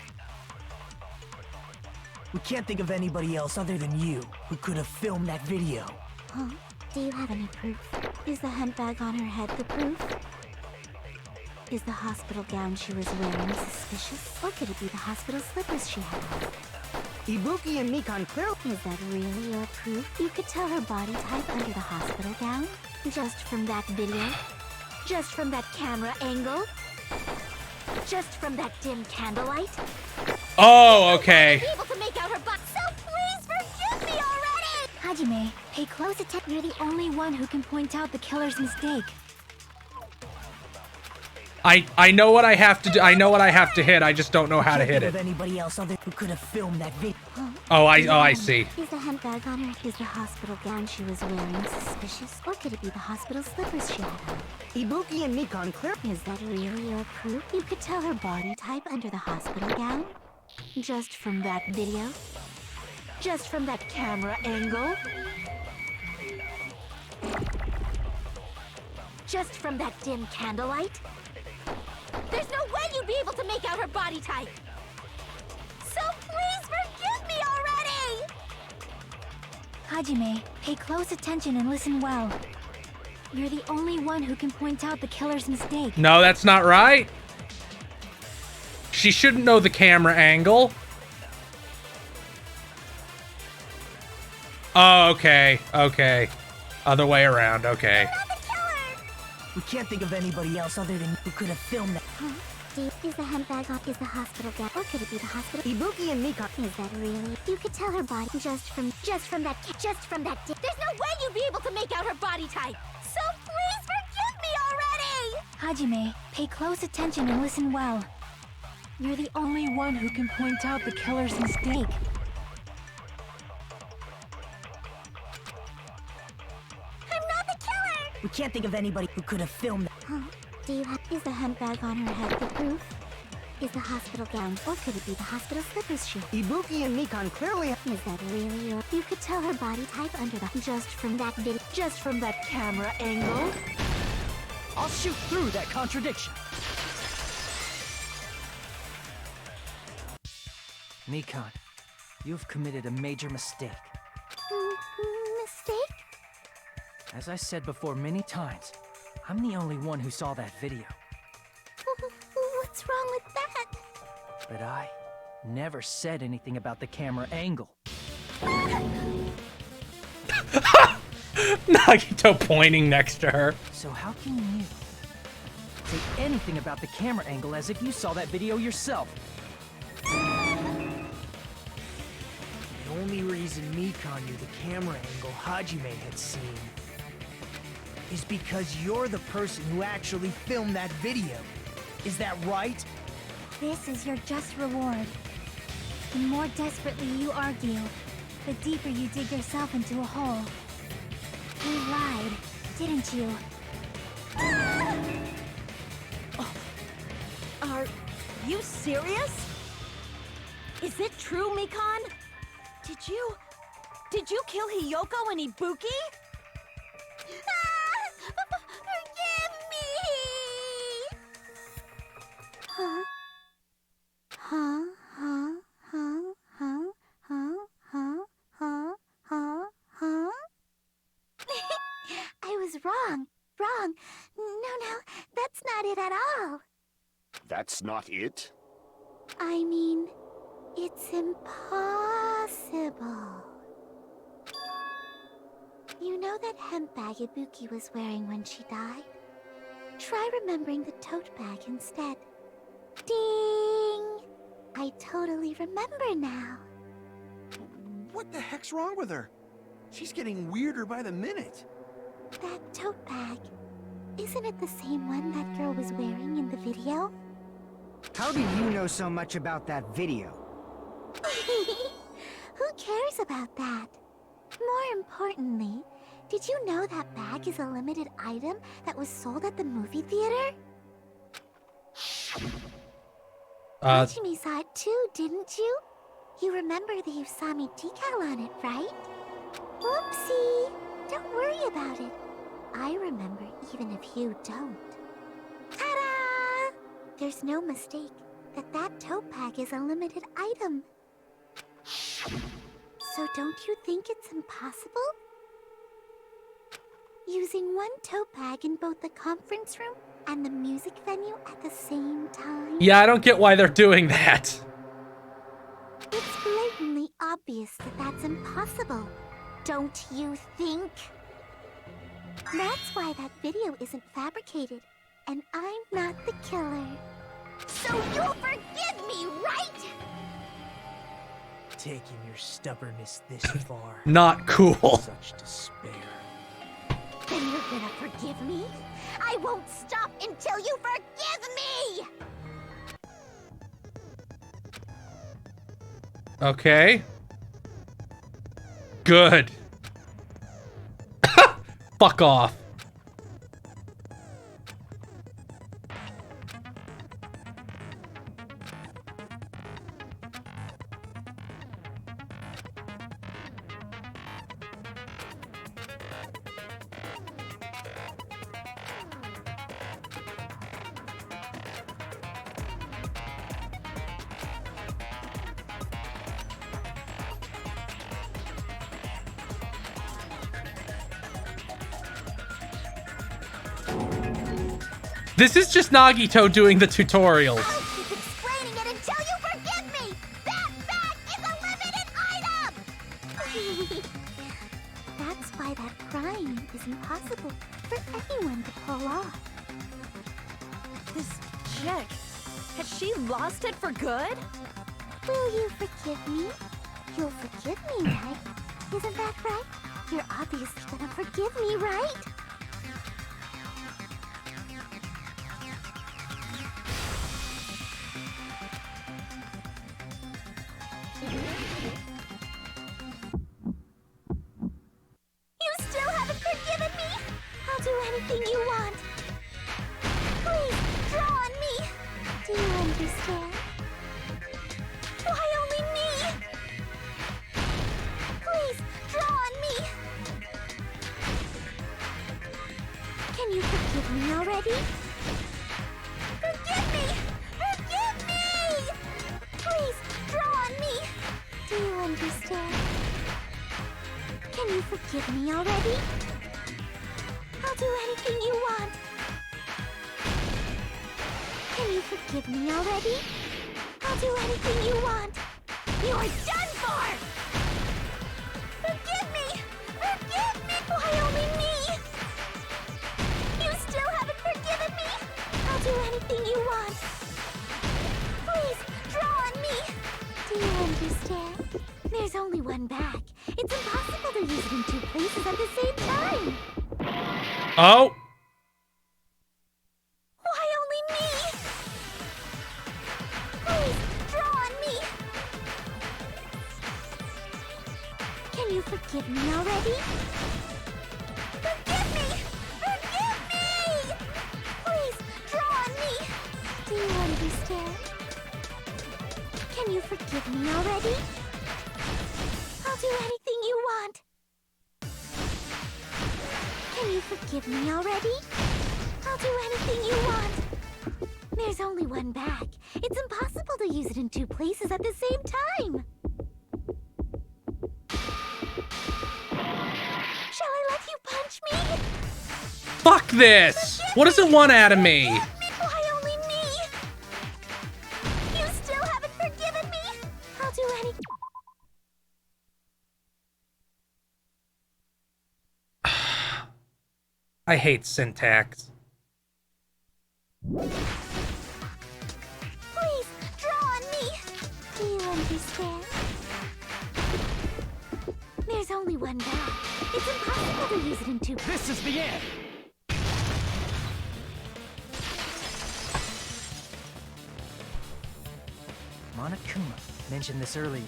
We can't think of anybody else other than you who could have filmed that video. Huh? Do you have any proof? Is the hemp bag on her head the proof? Is the hospital gown she was wearing suspicious? Or could it be the hospital slippers she had on? Ibuki and Mikan clearly... Is that really your proof? You could tell her body type under the hospital gown? Just from that video? Just from that camera angle? Just from that dim candlelight? Oh, okay. Be able to make out her butt, so please forgive me already! Hajime, pay close attention. You're the only one who can point out the killer's mistake. I know what I have to do. I know what I have to hit. I just don't know how to hit Can't it. think of anybody else other who could have filmed that video. Oh, I see. Is the hemp bag on her? Is the hospital gown she was wearing suspicious? Or could it be the hospital slippers she had on? Ibuki and Mikan clearly... Is that really your proof? You could tell her body type under the hospital gown? Just from that video? Just from that camera angle? Just from that dim candlelight? There's no way you'd be able to make out her body type! So please forgive me already! Hajime, pay close attention and listen well. You're the only one who can point out the killer's mistake. No, that's not right. She shouldn't know the camera angle. Oh, okay. Okay. Other way around. Okay. We can't think of anybody else other than who could have filmed that. Huh? Is the hemp bag on? Is the hospital gown? Or could it be the hospital? Ibuki and Mikan... Is that really? You could tell her body just from that. There's no way you'd be able to make out her body type! So please forgive me already! Hajime, pay close attention and listen well. You're the only one who can point out the killer's mistake. I'm not the killer! We can't think of anybody who could have filmed that. Huh? Is the hemp bag on her head the proof? Is the hospital gown? Or could it be the hospital slippers she had? Ibuki and Mikan clearly... Is that really your... You could tell her body type under the... Just from that video... Just from that camera angle? I'll shoot through that contradiction. Mikan, you've committed a major mistake. Mistake? As I said before many times, I'm the only one who saw that video. What's wrong with that? But I never said anything about the camera angle. Nagito pointing next to her. So how can you say anything about the camera angle as if you saw that video yourself? The only reason Mikan knew the camera angle Hajime had seen is because you're the person who actually filmed that video. Is that right? This is your just reward. The more desperately you argue, the deeper you dig yourself into a hole. You lied, didn't you? Are you serious? Is it true, Mikan? Did you kill Hiyoko and Ibuki? Forgive me! Huh? Huh? Huh? Huh? Huh? Huh? Huh? Huh? Huh? Huh? I was wrong. Wrong. No, that's not it at all. That's not it? I mean, it's impossible. You know that hemp bag Ibuki was wearing when she died? Try remembering the tote bag instead. Ding! I totally remember now. What the heck's wrong with her? She's getting weirder by the minute. That tote bag, isn't it the same one that girl was wearing in the video? How do you know so much about that video? Who cares about that? More importantly, did you know that bag is a limited item that was sold at the movie theater? Hajime saw it too, didn't you? You remember the Usami decal on it, right? Whoopsie! Don't worry about it. I remember even if you don't. Ta-da! There's no mistake that tote bag is a limited item. So don't you think it's impossible? Using one tote bag in both the conference room and the music venue at the same time? Yeah, I don't get why they're doing that. It's blatantly obvious that that's impossible, don't you think? That's why that video isn't fabricated, and I'm not the killer. So you'll forgive me, right? Taking your stubbornness this far. Not cool. Such despair. Then you're gonna forgive me? I won't stop until you forgive me! Okay. Good. Fuck off. This is just Nagito doing the tutorials. I'll keep explaining it until you forgive me! That bag is a limited item! That's why that crime is impossible for anyone to pull off. This chick, has she lost it for good? Will you forgive me? You'll forgive me, right? Isn't that right? You're obviously gonna forgive me, right? You still haven't forgiven me? I'll do anything you want. Please, draw on me. Do you understand? Why only me? Please, draw on me. Can you forgive me already? Forgive me! Forgive me! Please, draw on me. Do you understand? Can you forgive me already? do anything you want. Can you forgive me already? I'll do anything you want. You're done for! Forgive me! Forgive me! Why only me? You still haven't forgiven me? I'll do anything you want. Please, draw on me! Do you understand? There's only one bag. It's impossible to use it in two places at the same time. Oh. Why only me? Please, draw on me. Can you forgive me already? Forgive me! Forgive me! Please, draw on me. Do you understand? Can you forgive me already? I'll do anything you want. Can you forgive me already? I'll do anything you want. There's only one bag. It's impossible to use it in two places at the same time. Shall I let you punch me? Fuck this! What does it want out of me? Why only me? You still haven't forgiven me? I'll do anything. I hate syntax. Please, draw on me. Do you understand? There's only one bag. It's impossible to use it in two. This is the end! Monokuma mentioned this earlier.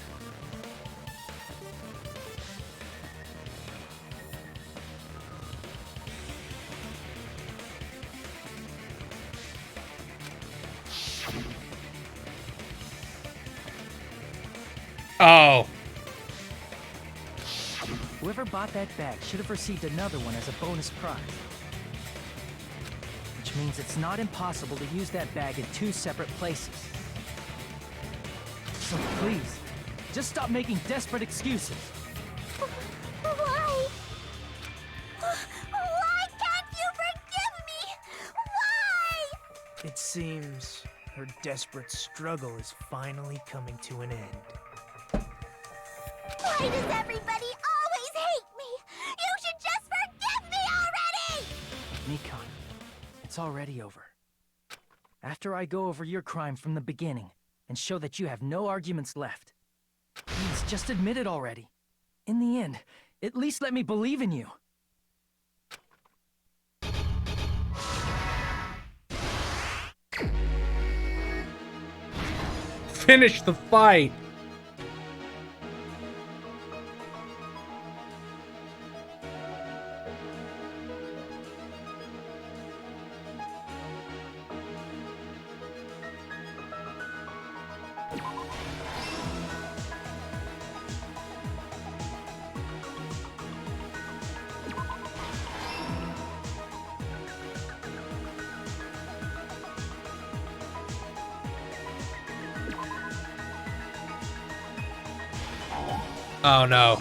Oh. Whoever bought that bag should have received another one as a bonus prize. Which means it's not impossible to use that bag in two separate places. So please, just stop making desperate excuses. Why? Why can't you forgive me? Why? It seems her desperate struggle is finally coming to an end. Why does everybody always hate me? You should just forgive me already! Nikon, it's already over. After I go over your crime from the beginning and show that you have no arguments left, please just admit it already. In the end, at least let me believe in you. Finish the fight. Oh no.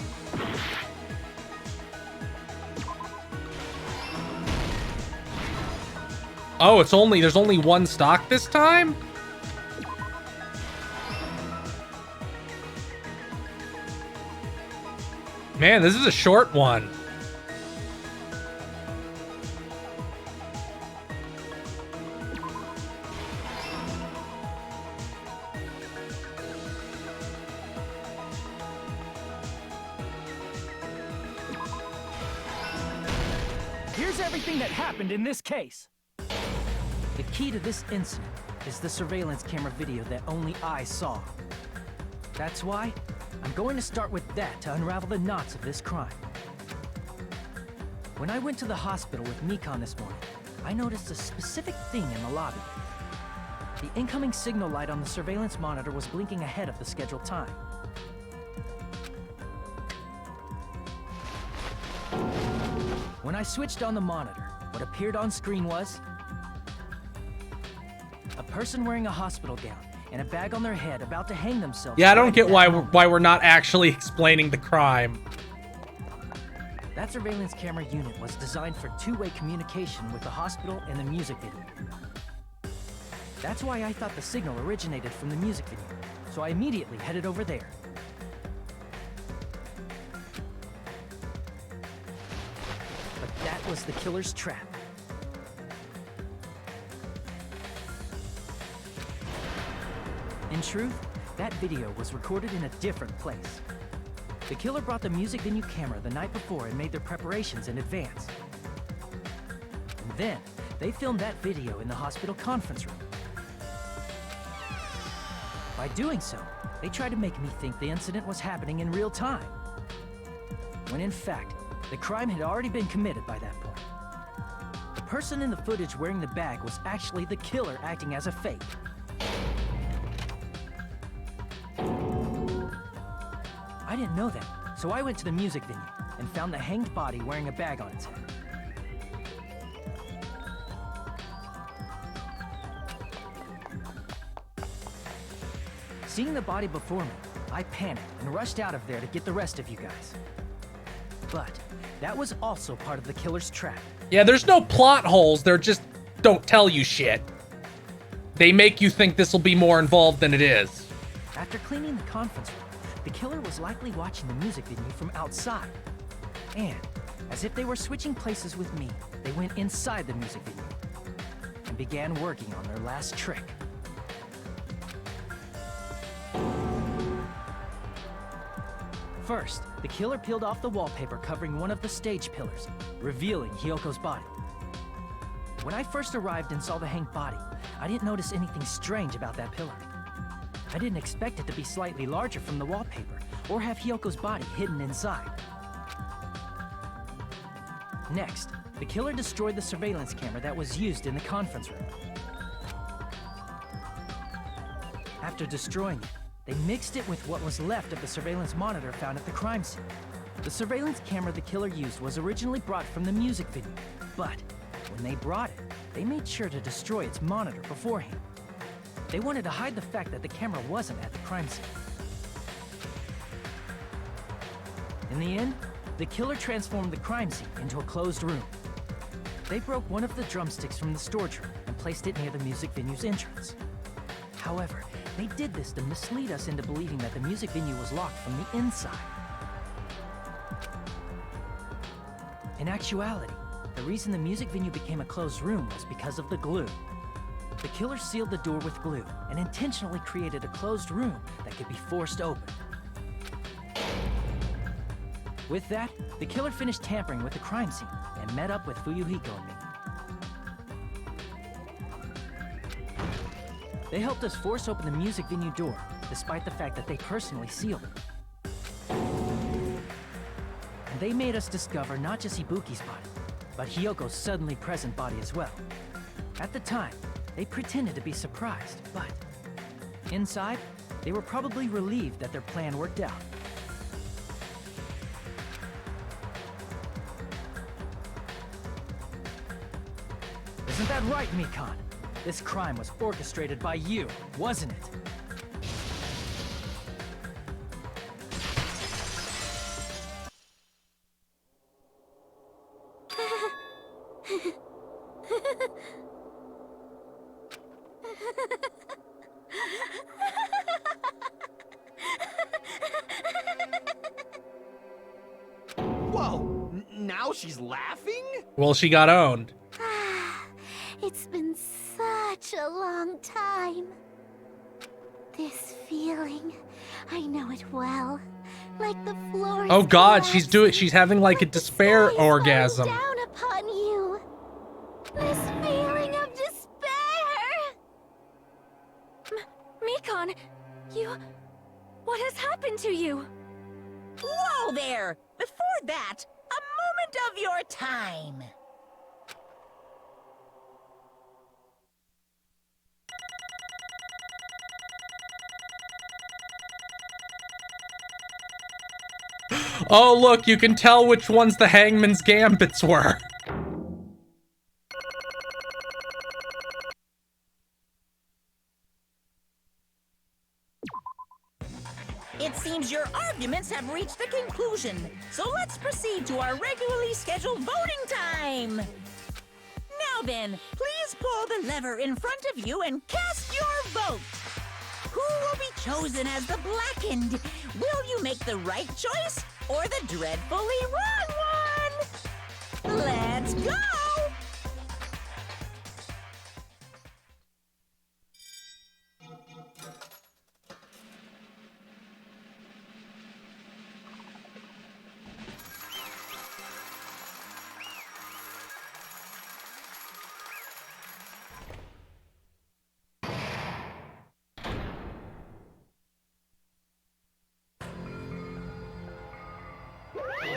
Oh, there's only one stock this time? Man, this is a short one. Here's everything that happened in this case. The key to this incident is the surveillance camera video that only I saw. That's why I'm going to start with that to unravel the knots of this crime. When I went to the hospital with Nikon this morning, I noticed a specific thing in the lobby. The incoming signal light on the surveillance monitor was blinking ahead of the scheduled time. When I switched on the monitor, what appeared on screen was a person wearing a hospital gown and a bag on their head about to hang themselves. Yeah, I don't get why we're not actually explaining the crime. That surveillance camera unit was designed for two-way communication with the hospital and the music video. That's why I thought the signal originated from the music video, so I immediately headed over there. But that was the killer's trap. In truth, that video was recorded in a different place. The killer brought the music venue camera the night before and made their preparations in advance. And then, they filmed that video in the hospital conference room. By doing so, they tried to make me think the incident was happening in real time. When in fact, the crime had already been committed by that point. The person in the footage wearing the bag was actually the killer acting as a fake. I didn't know that, so I went to the music venue and found the hanged body wearing a bag on its head. Seeing the body before me, I panicked and rushed out of there to get the rest of you guys. But that was also part of the killer's trap. Yeah, there's no plot holes. They're just don't tell you shit. They make you think this will be more involved than it is. After cleaning the conference room, the killer was likely watching the music venue from outside. And, as if they were switching places with me, they went inside the music venue and began working on their last trick. First, the killer peeled off the wallpaper covering one of the stage pillars, revealing Hyoko's body. When I first arrived and saw the hanged body, I didn't notice anything strange about that pillar. I didn't expect it to be slightly larger from the wallpaper, or have Hyoko's body hidden inside. Next, the killer destroyed the surveillance camera that was used in the conference room. After destroying it, they mixed it with what was left of the surveillance monitor found at the crime scene. The surveillance camera the killer used was originally brought from the music video, but when they brought it, they made sure to destroy its monitor beforehand. They wanted to hide the fact that the camera wasn't at the crime scene. In the end, the killer transformed the crime scene into a closed room. They broke one of the drumsticks from the storage room and placed it near the music venue's entrance. However, they did this to mislead us into believing that the music venue was locked from the inside. In actuality, the reason the music venue became a closed room was because of the glue. The killer sealed the door with glue and intentionally created a closed room that could be forced open. With that, the killer finished tampering with the crime scene and met up with Fuyuhiko and me. They helped us force open the music venue door, despite the fact that they personally sealed it. And they made us discover not just Ibuki's body, but Hyoko's suddenly present body as well. At the time, they pretended to be surprised, but inside, they were probably relieved that their plan worked out. Isn't that right, Mikan? This crime was orchestrated by you, wasn't it? Whoa! Now she's laughing? Well, she got owned. It's been such a long time. This feeling, I know it well. Like the floor is Oh God, collapsing, she's having like a like the despair sky is falling orgasm. down upon you. This feeling of despair. Mikan, what has happened to you? Whoa there! Before that, a moment of your time. Oh look, you can tell which ones the Hangman's Gambits were. It seems your arguments have reached a conclusion, so let's proceed to our regularly scheduled voting time. Now then, please pull the lever in front of you and cast your vote. Who will be chosen as the blackened? Will you make the right choice or the dreadfully wrong one? Let's go!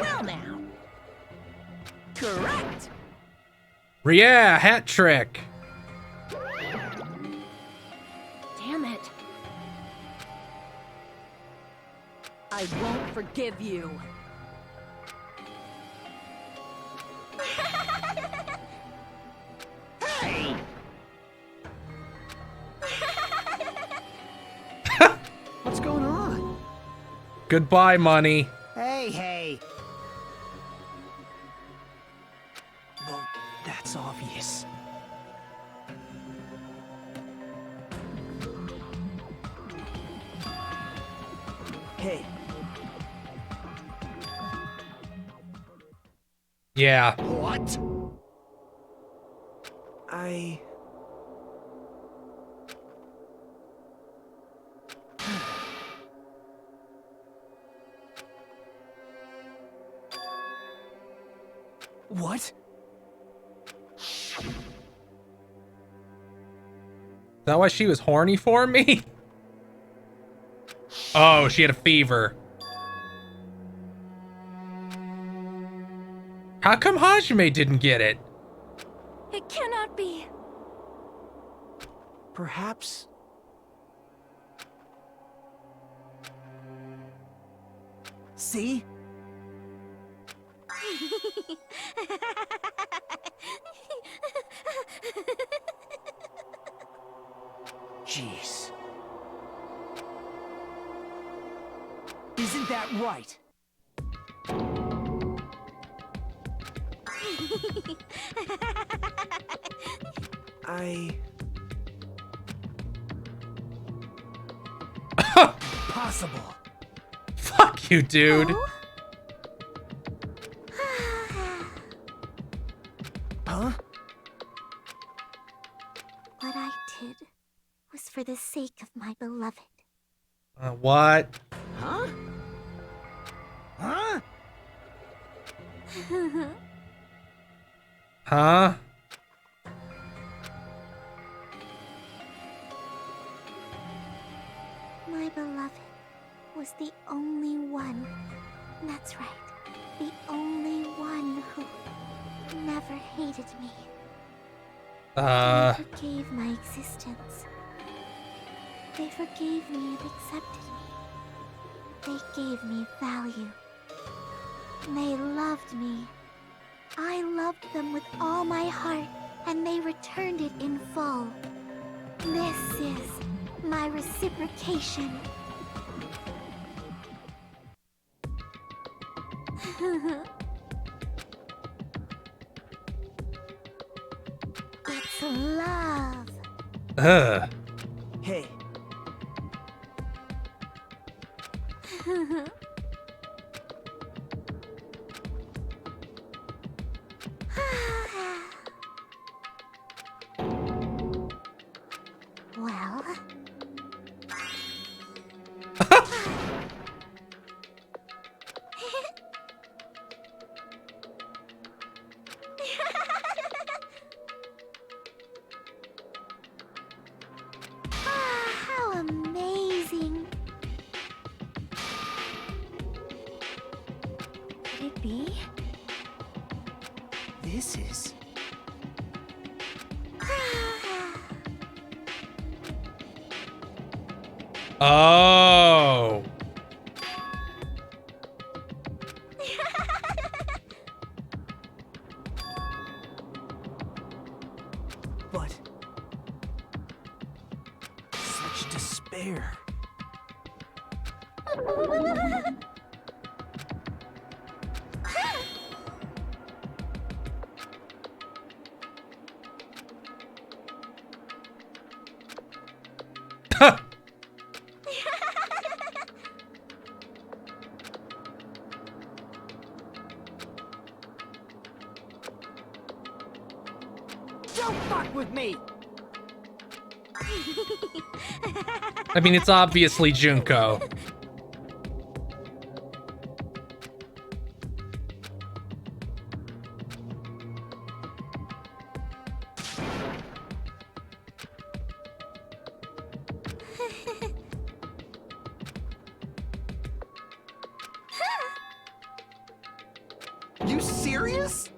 Well now. Correct. Yeah, hat trick. Damn it. I won't forgive you. Hey! What's going on? Goodbye, money. Hey. Well, that's obvious. Hey, Yeah. What? what? Is that why she was horny for me? Oh, she had a fever. How come Hajime didn't get it? It cannot be. Perhaps. See? Jeez. Isn't that right? Possible. Fuck you, dude. Huh? What I did was for the sake of my beloved. What? Huh? Huh? Huh? My beloved was the only one. That's right. The only one who never hated me. They forgave my existence. They forgave me and accepted me. They gave me value. They loved me. I loved them with all my heart, and they returned it in full. This is my reciprocation. It's love. Ugh. Hey. Well. How amazing. Could it be? This is... Oh. But... such despair. Don't fuck with me! I mean, it's obviously Junko. You serious?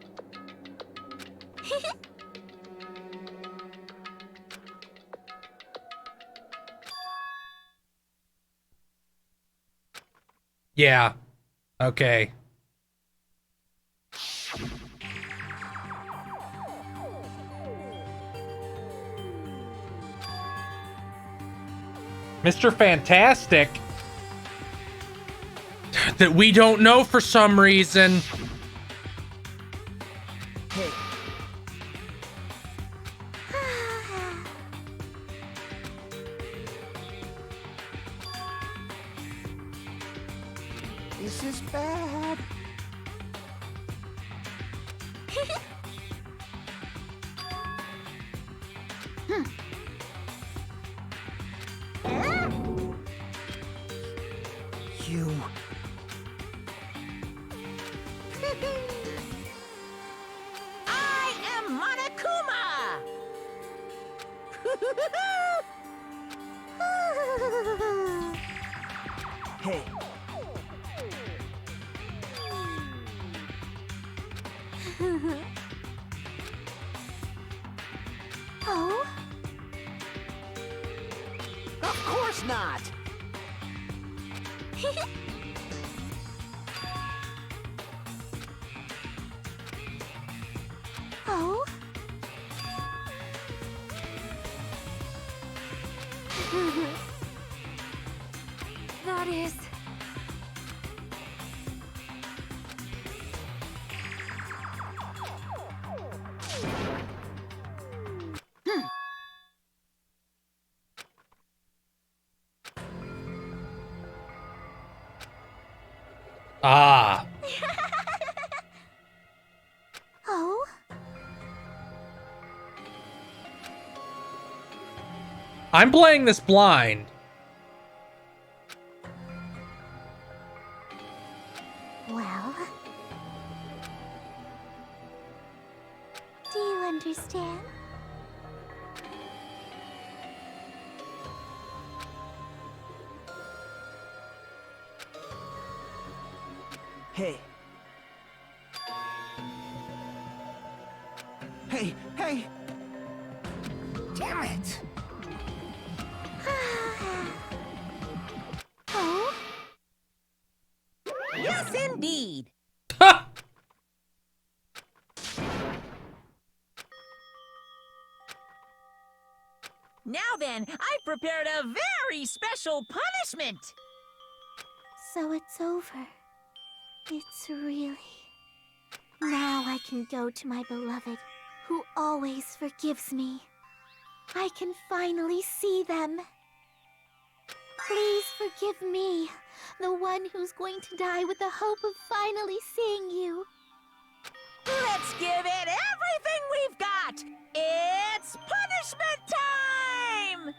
Yeah. Okay. Mr. Fantastic. That we don't know for some reason. Hey. This is bad. You. I am Monokuma! Hey. Oh? Of course not! Oh? That is... Ah. Oh? I'm playing this blind. Well... Do you understand? Hey. Hey, hey! Damn it! Oh? Yes, indeed! Ha! Now then, I prepared a very special punishment! So it's over. It's really... Now I can go to my beloved, who always forgives me. I can finally see them. Please forgive me, the one who's going to die with the hope of finally seeing you. Let's give it everything we've got! It's punishment time!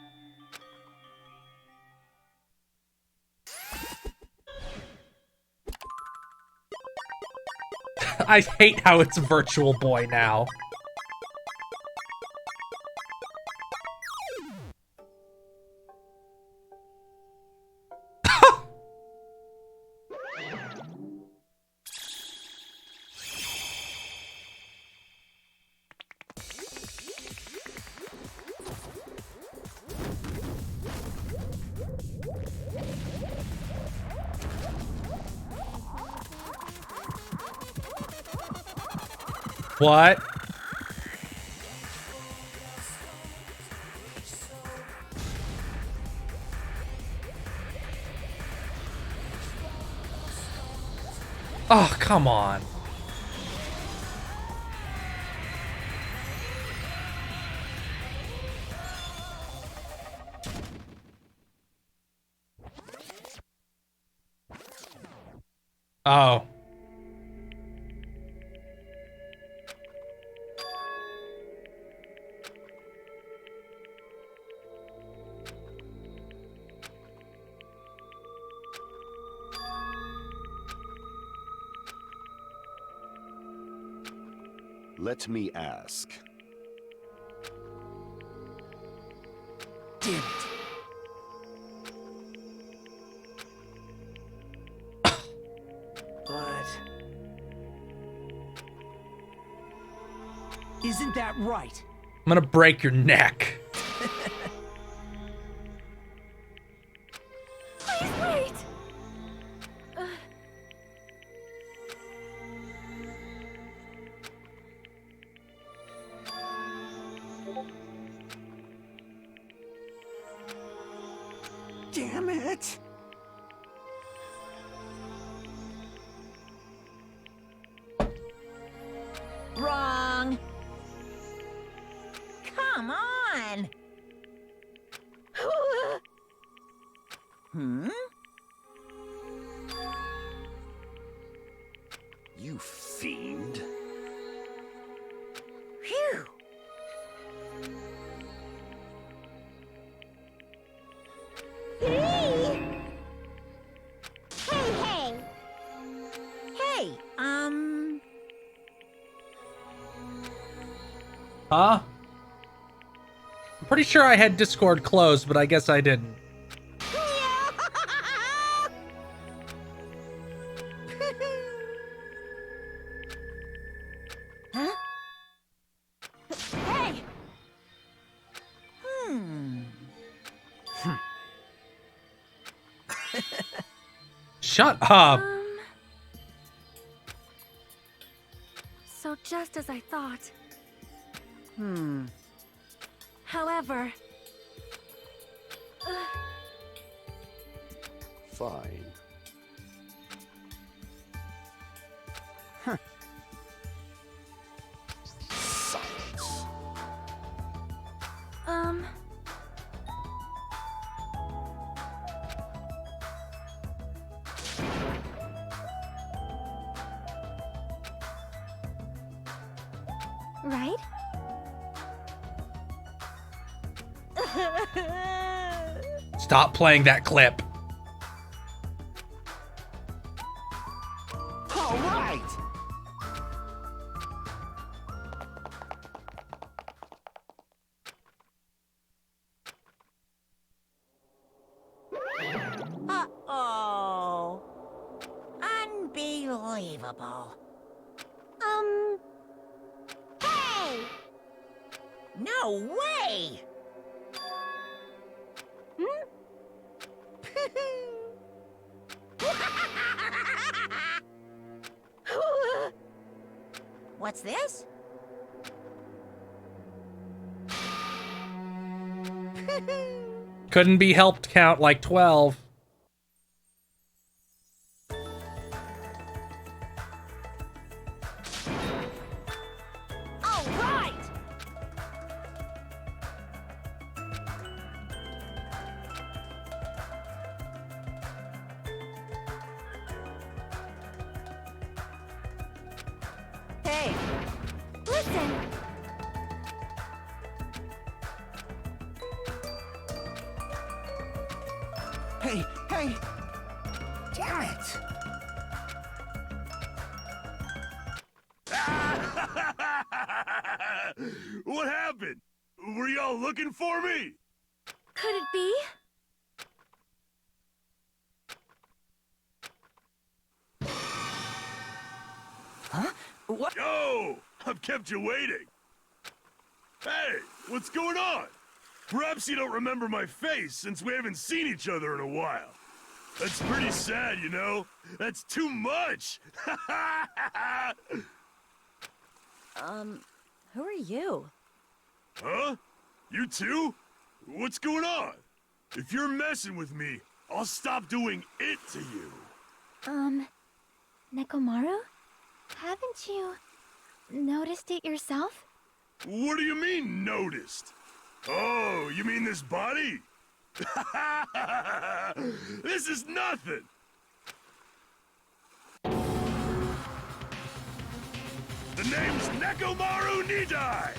I hate how it's Virtual Boy now. What? Oh, come on. Oh. Let me ask. Damn it. But... isn't that right? I'm gonna break your neck. Please wait! Damn it! Wrong. Come on. Hmm? You fiend. Phew. Hey! Hey! Hey, Huh? I'm pretty sure I had Discord closed, but I guess I didn't. Huh? Hey! Shut up. So just as I thought. However... Fine. Silence. Right? Stop playing that clip. All right! Uh-oh. Unbelievable. Hey! No way! What's this? Couldn't be helped count like 12. All right! Hey! Listen! Hey, hey! Damn it! What happened? Were y'all looking for me? Could it be? Huh? What? Yo! I've kept you waiting. Hey, what's going on? Perhaps you don't remember my face since we haven't seen each other in a while. That's pretty sad, you know? That's too much! Who are you? Huh? You too? What's going on? If you're messing with me, I'll stop doing it to you. Nekomaru? Haven't you noticed it yourself? What do you mean, noticed? Oh, you mean this body? This is nothing! The name's Nekomaru Nidai!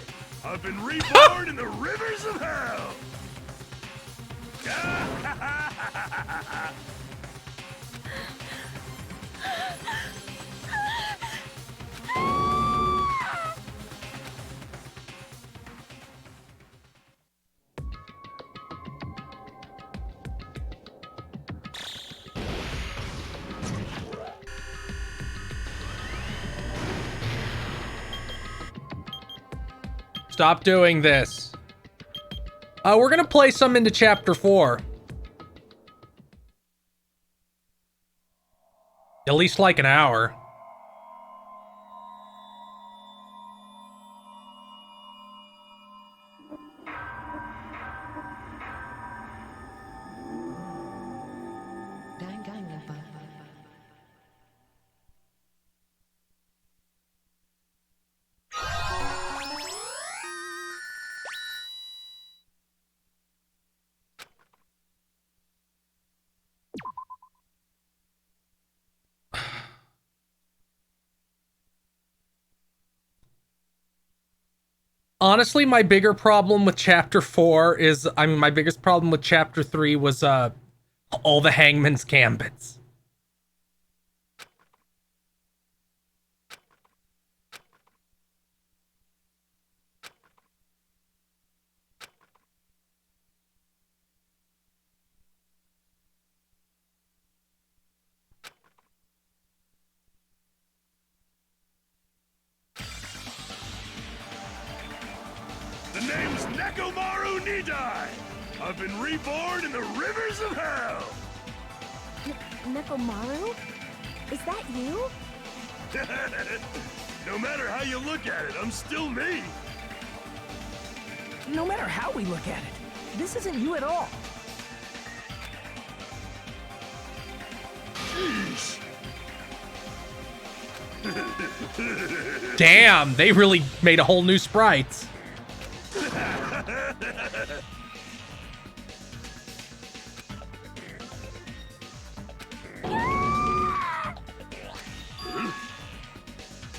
I've been reborn in the rivers of hell! Stop doing this. We're gonna play some into chapter 4. At least like an hour. Danganronpa. Honestly, my bigger problem with chapter 4 is, my biggest problem with chapter 3 was, all the Hangman's Gambits. The name's Nekomaru Nidai! I've been reborn in the rivers of hell! Nekomaru? Is that you? No matter how you look at it, I'm still me! No matter how we look at it, this isn't you at all. Sheesh! Damn, they really made a whole new sprite.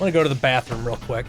I want to go to the bathroom real quick.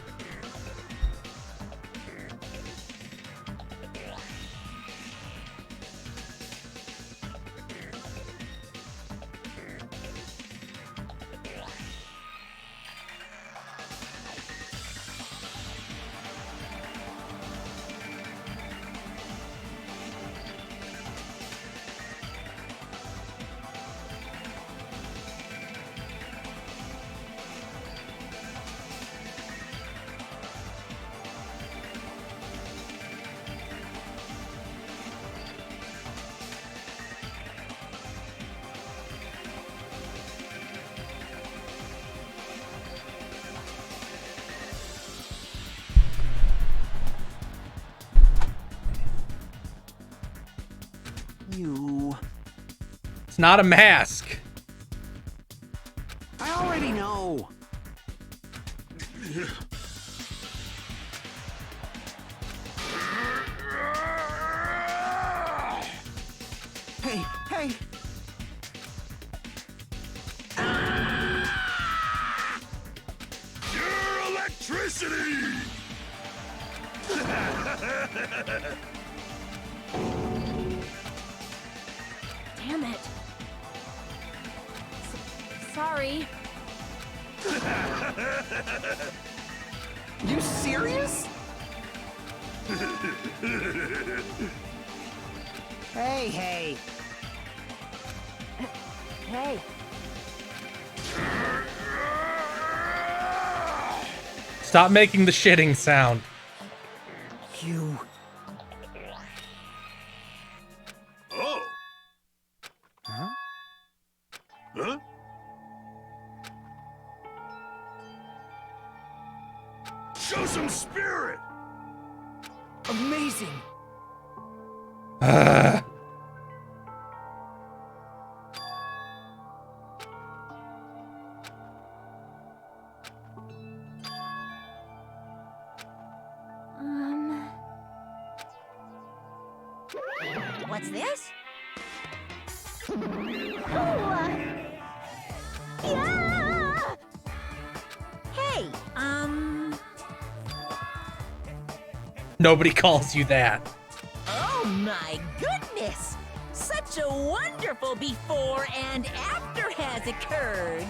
You... It's not a mask. I already know. Hey, hey! Pure electricity! Damn it. Sorry. You serious? Hey, hey. Hey. Stop making the shitting sound. You... Oh! Huh? Huh? Show some spirit! Amazing! What's this? Yeah! Hey, Nobody calls you that. oh my goodness! Such a wonderful before and after has occurred.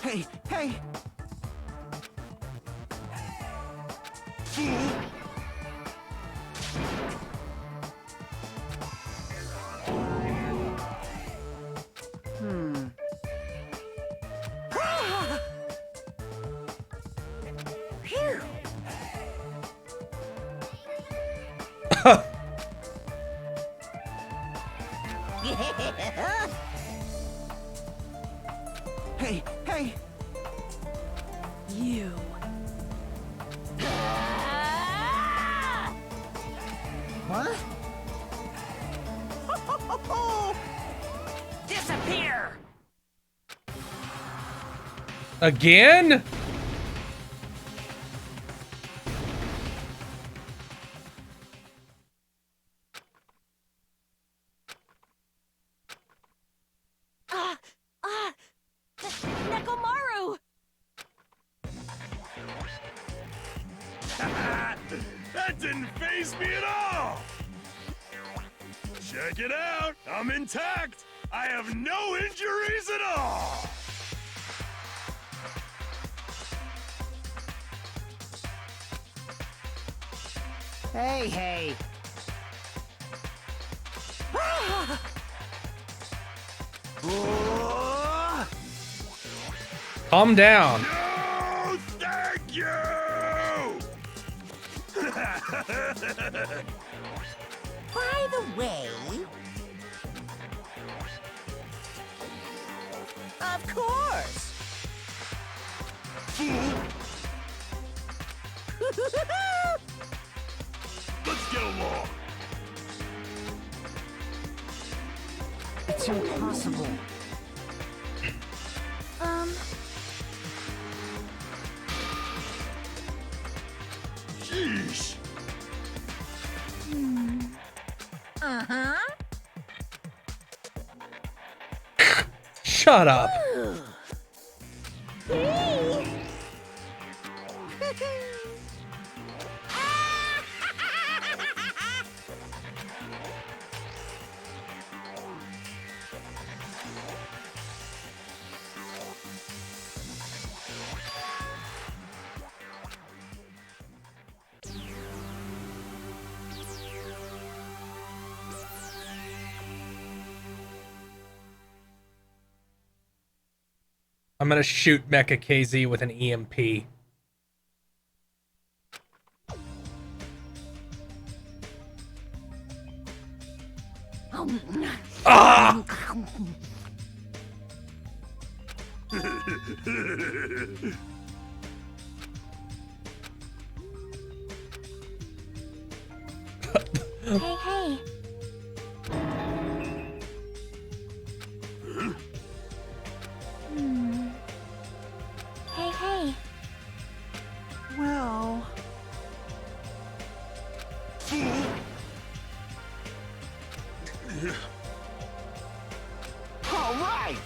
Hey, hey! Phew. Hey, hey! You. What? Disappear! Again? Nekomaru! That didn't faze me at all! Check it out! I'm intact! I have no injuries at all! Hey, hey! Calm down. No, thank you! By the way, of course. Let's get along! It's impossible. Sheesh! Uh-huh. Shut up. I'm gonna shoot Mecha KZ with an EMP. Ah! Hey, hey. Hey, hey. Well... All right!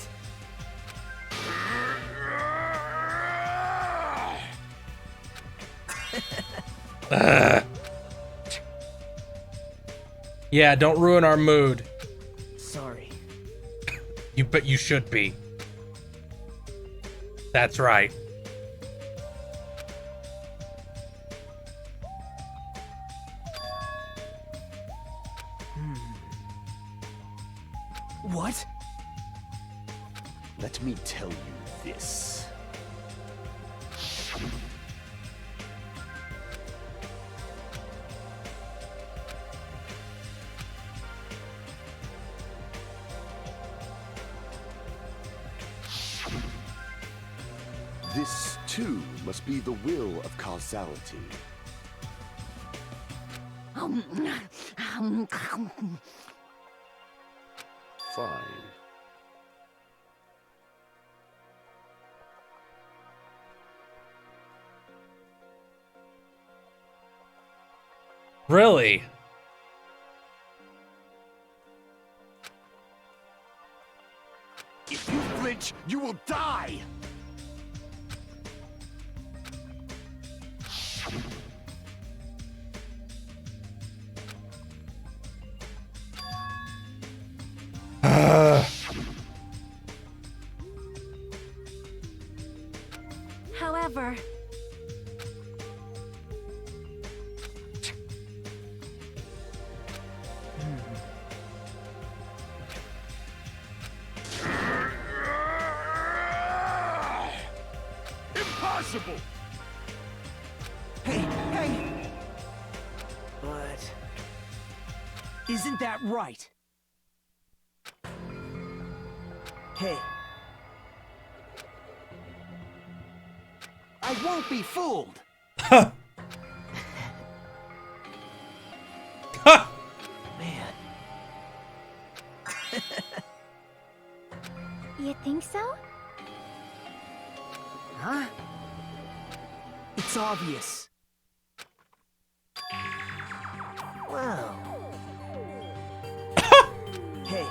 Yeah, don't ruin our mood. Sorry. But you should be. That's right. What? Let me tell you this. This, too, must be the will of causality. Fine. Really? If you flinch, you will die! However, Impossible! Hey! But... isn't that right? Hey. I won't be fooled! Huh. Man. You think so? Huh? It's obvious. Wow. Hey.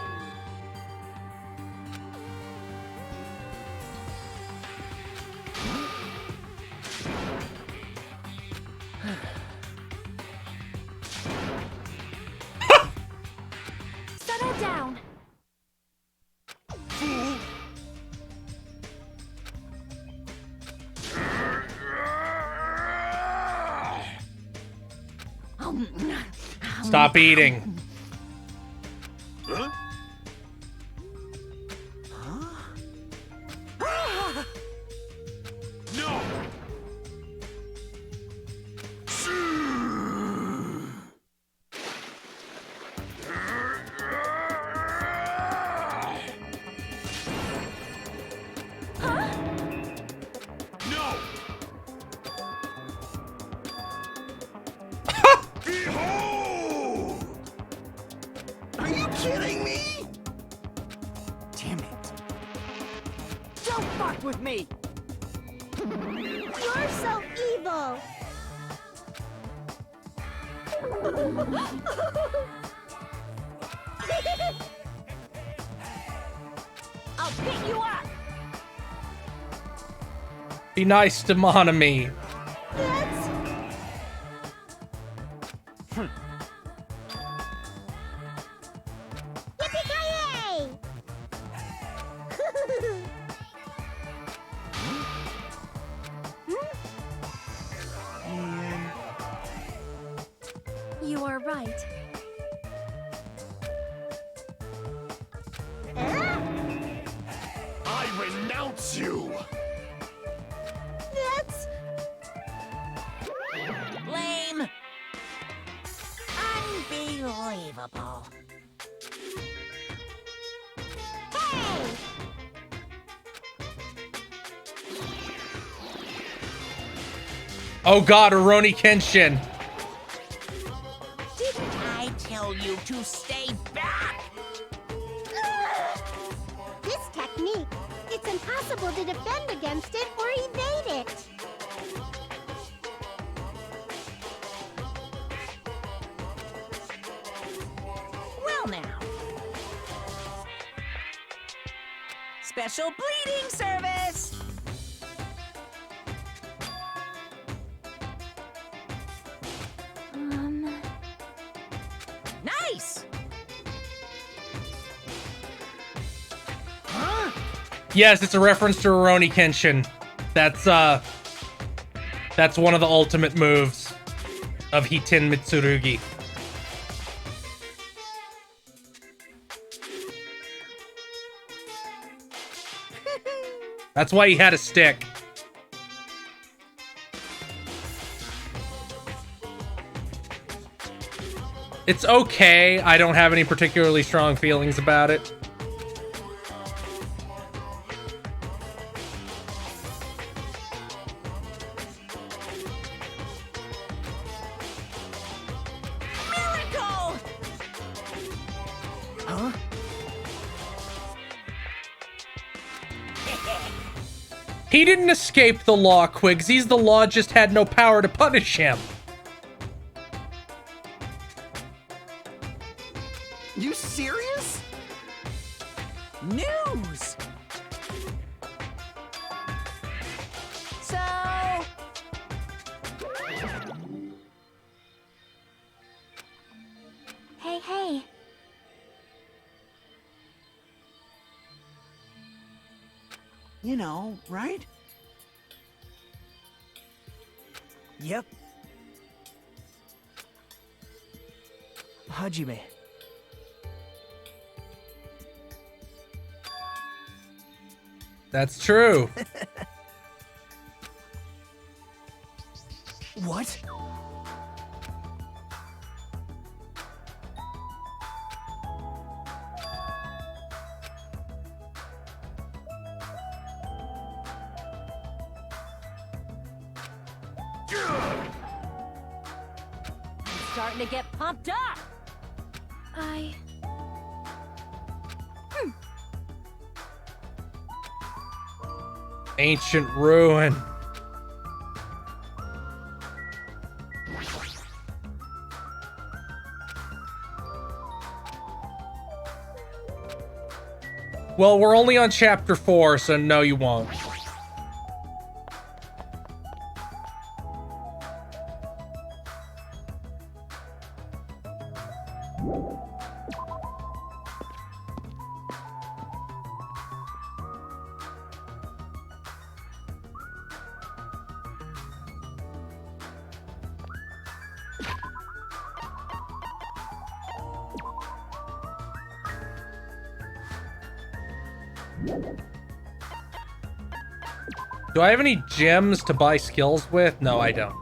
settle down. Stop eating. Huh? No! No! Behold! Are you kidding me? Damn it. Don't fuck with me! You're so evil! I'll pick you up. Be nice to Monami. That's... Yippee-ki-yay! You are right. I renounce you! That's... Lame. Unbelievable. Hey! Oh god, Rurouni Kenshin. Didn't I tell you to stay back? This technique, it's impossible to defend against it or evade it. Well now. Special bleeding service. Nice. Yes, it's a reference to Rurouni Kenshin. That's one of the ultimate moves of Hitin Mitsurugi. That's why he had a stick. It's okay. I don't have any particularly strong feelings about it. Miracle! Huh? He didn't escape the law, Quigsies. The law just had no power to punish him. News! So... Hey, hey. You know, right? Yep. Hajime. That's true. What? Starting to get pumped up. Ancient ruin. Well, we're only on chapter 4, so no, you won't. Do I have any gems to buy skills with? No, I don't.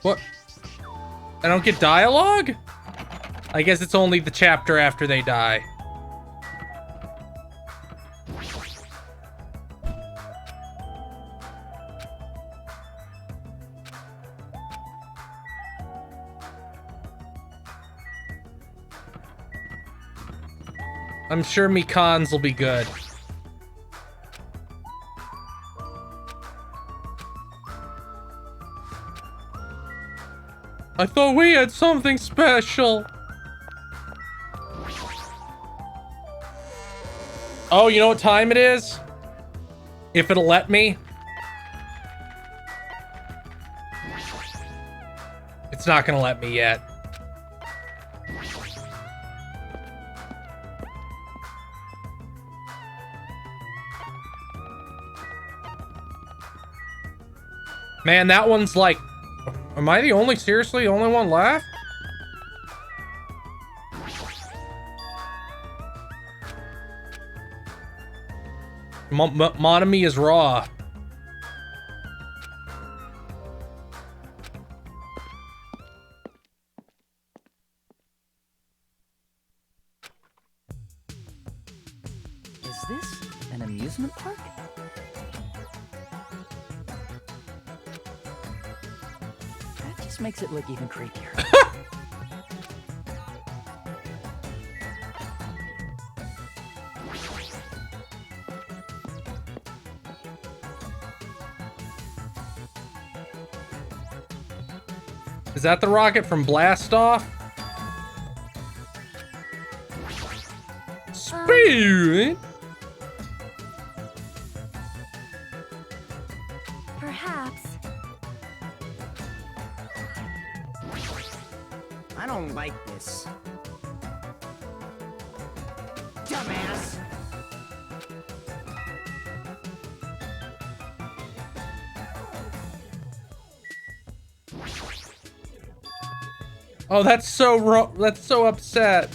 What? I don't get dialogue? I guess it's only the chapter after they die. I'm sure me cons will be good. I thought we had something special. Oh, you know what time it is? If it'll let me. It's not gonna let me yet. Man, that one's like... Am I the only, seriously, the only one left? Monami is raw. Is this an amusement park? That just makes it look even creepier. Is that the rocket from Blast Off? Spirit? Perhaps. I don't like this. Dumbass! Oh, that's so wrong. That's so upset.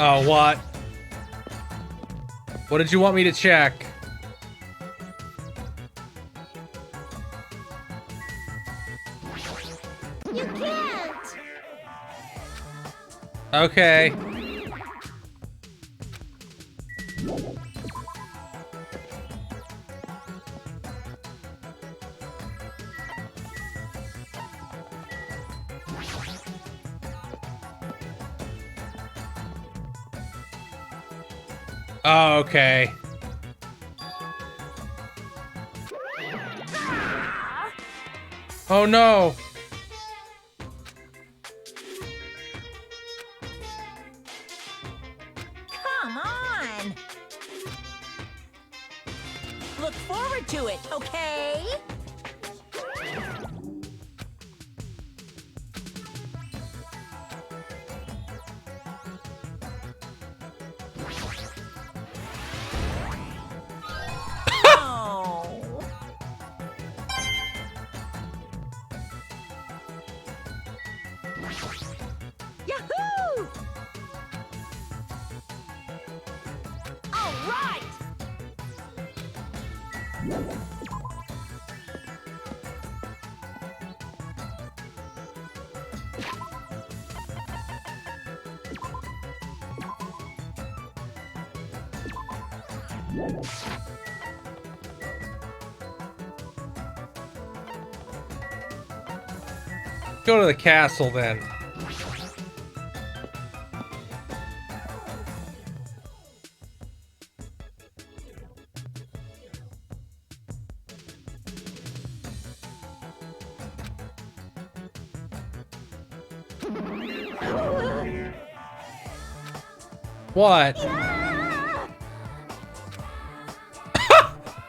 Oh, what? What did you want me to check? You can't! Okay. Oh, okay. Oh no. Come on! Look forward to it, okay? Oh. Yahoo! All right! Go to the castle then. What?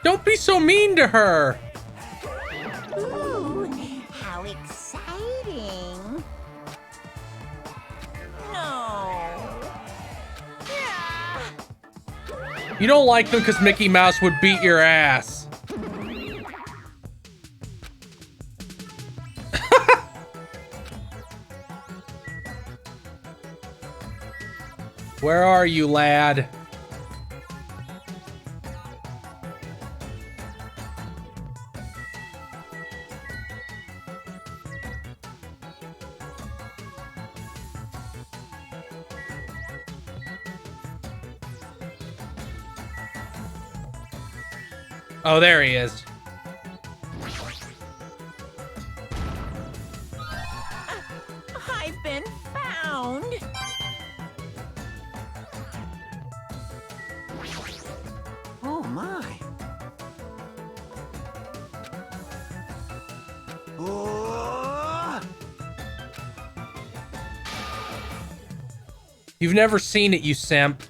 Don't be so mean to her. Ooh, how exciting! No. Yeah. You don't like them because Mickey Mouse would beat your ass. Where are you, lad? Oh, there he is. I've been found. Oh my. Oh! You've never seen it, you simp.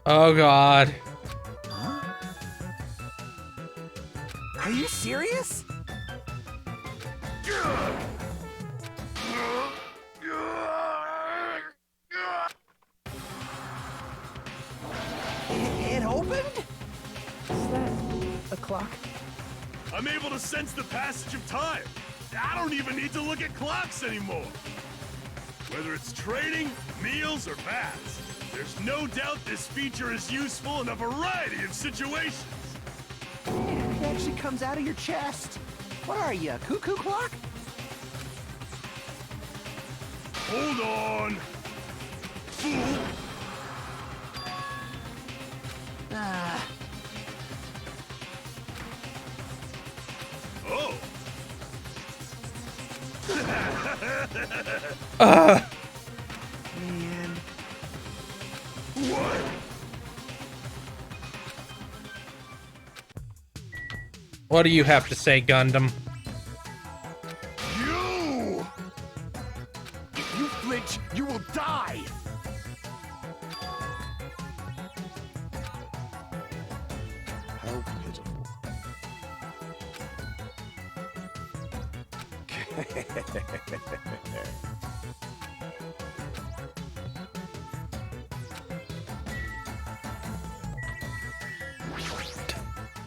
Oh god. Are you serious? It opened? Is that a clock? I'm able to sense the passage of time. I don't even need to look at clocks anymore. Whether it's training, meals, or baths, there's no doubt this feature is useful in a variety of situations. It actually comes out of your chest. What are you, a cuckoo clock? Hold on! Fool! Oh! Man. What? What do you have to say, Gundam? You! If you flinch, you will die! How pitiful.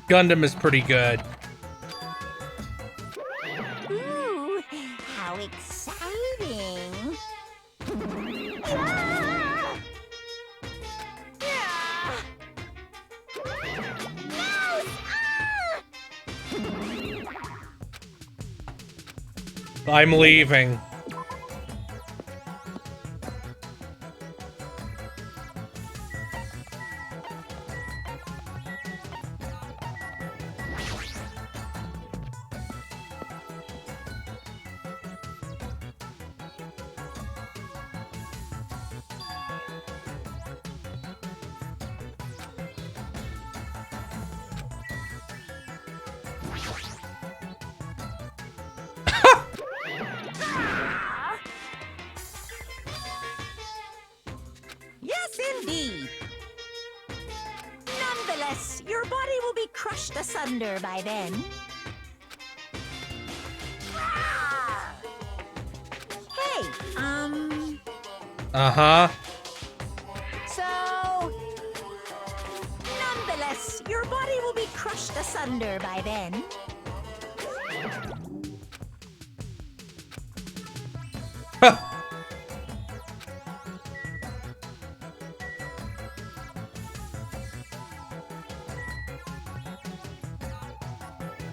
Gundam is pretty good. Ooh, how exciting! I'm leaving. Yes, indeed. Nonetheless, your body will be crushed asunder by then. Hey, Uh-huh. So... Nonetheless, your body will be crushed asunder by then.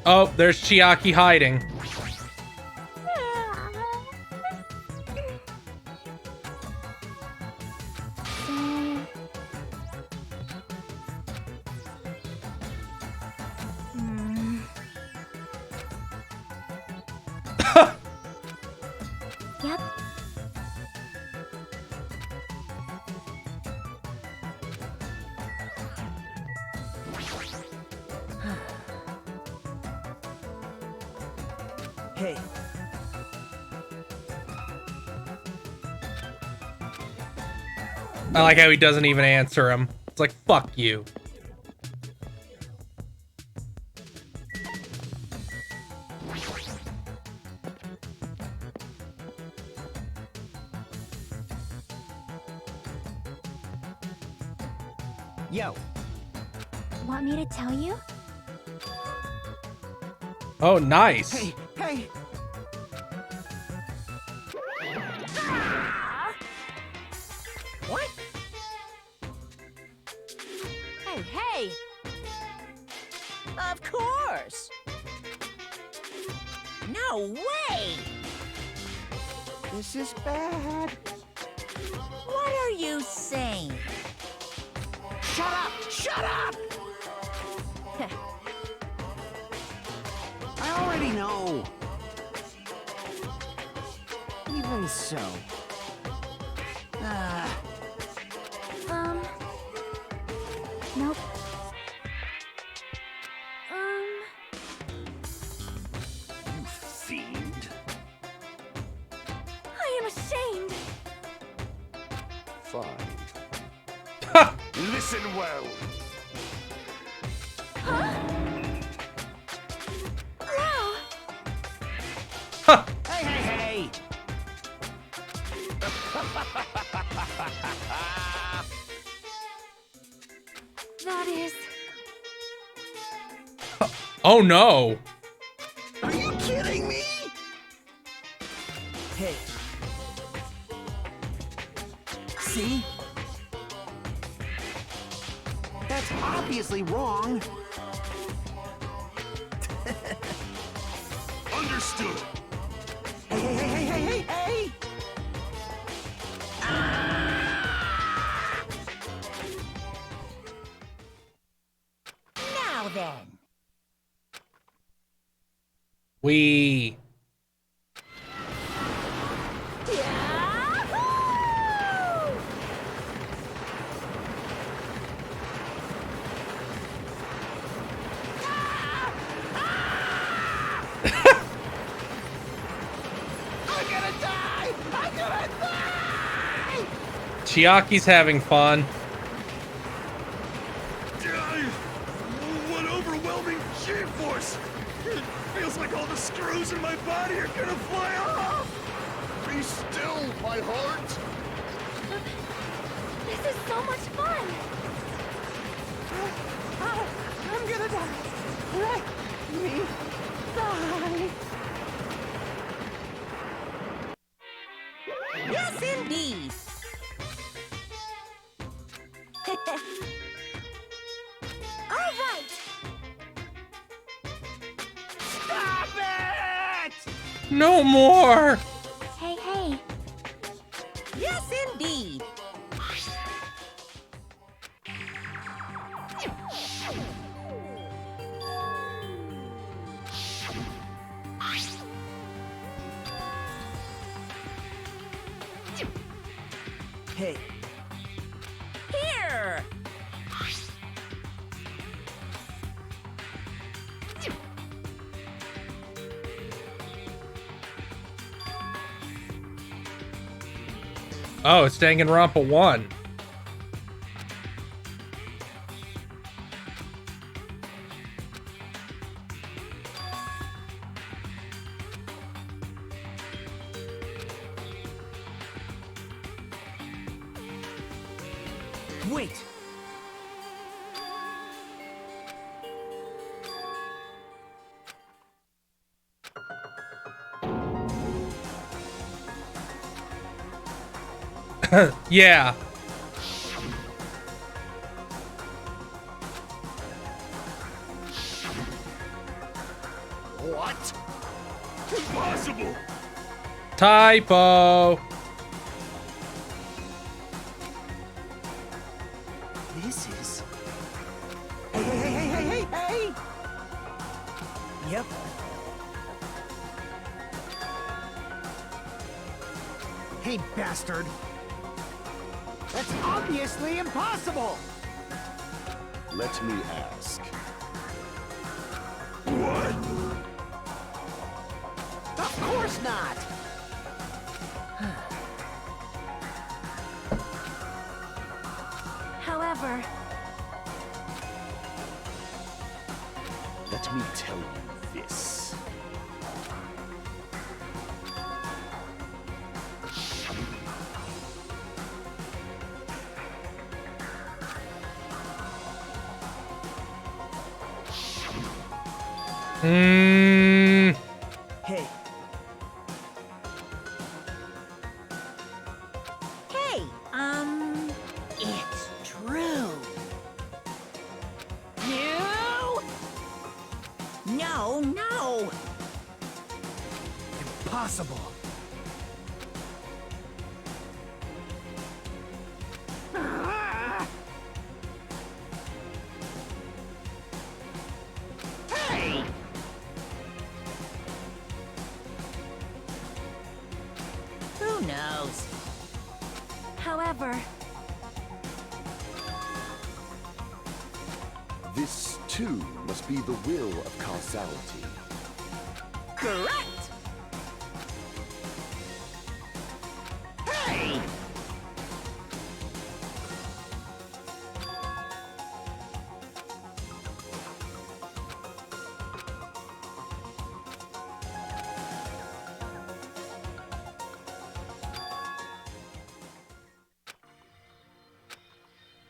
Oh, there's Chiaki hiding. Yep. Hey, I like how he doesn't even answer him. It's like, fuck you. yo, Want me to tell you? Oh, nice. Hey, hey! What? Hey, hey! Of course! No way! This is bad. What are you saying? Shut up! Shut up! I already know. Even so. Nope. You fiend. I am ashamed. Fine. Listen well. Hey, hey, hey! That is... Oh, no. Are you kidding me? hey. See? That's obviously wrong. understood. Hey! Now then. We. Chiaki's having fun. What overwhelming G-force! It feels like all the screws in my body are gonna fly off! Be still, my heart! This is so much fun! I'm gonna die. Let me die. Yes, indeed. All right! Stop it! No more! Hey. Yes, indeed. Hey, Here. Oh, it's Danganronpa 1. wait. Yeah. What? Impossible! Typo. This is... Hey! Yep. Hey, bastard! That's obviously impossible! Let me ask. What? Of course not! However, Let me tell you this. Hmm. Hey, Hey, it's true. You? No. impossible. Hey! Who knows? however, This, too, must be the will of causality. Correct! Hey!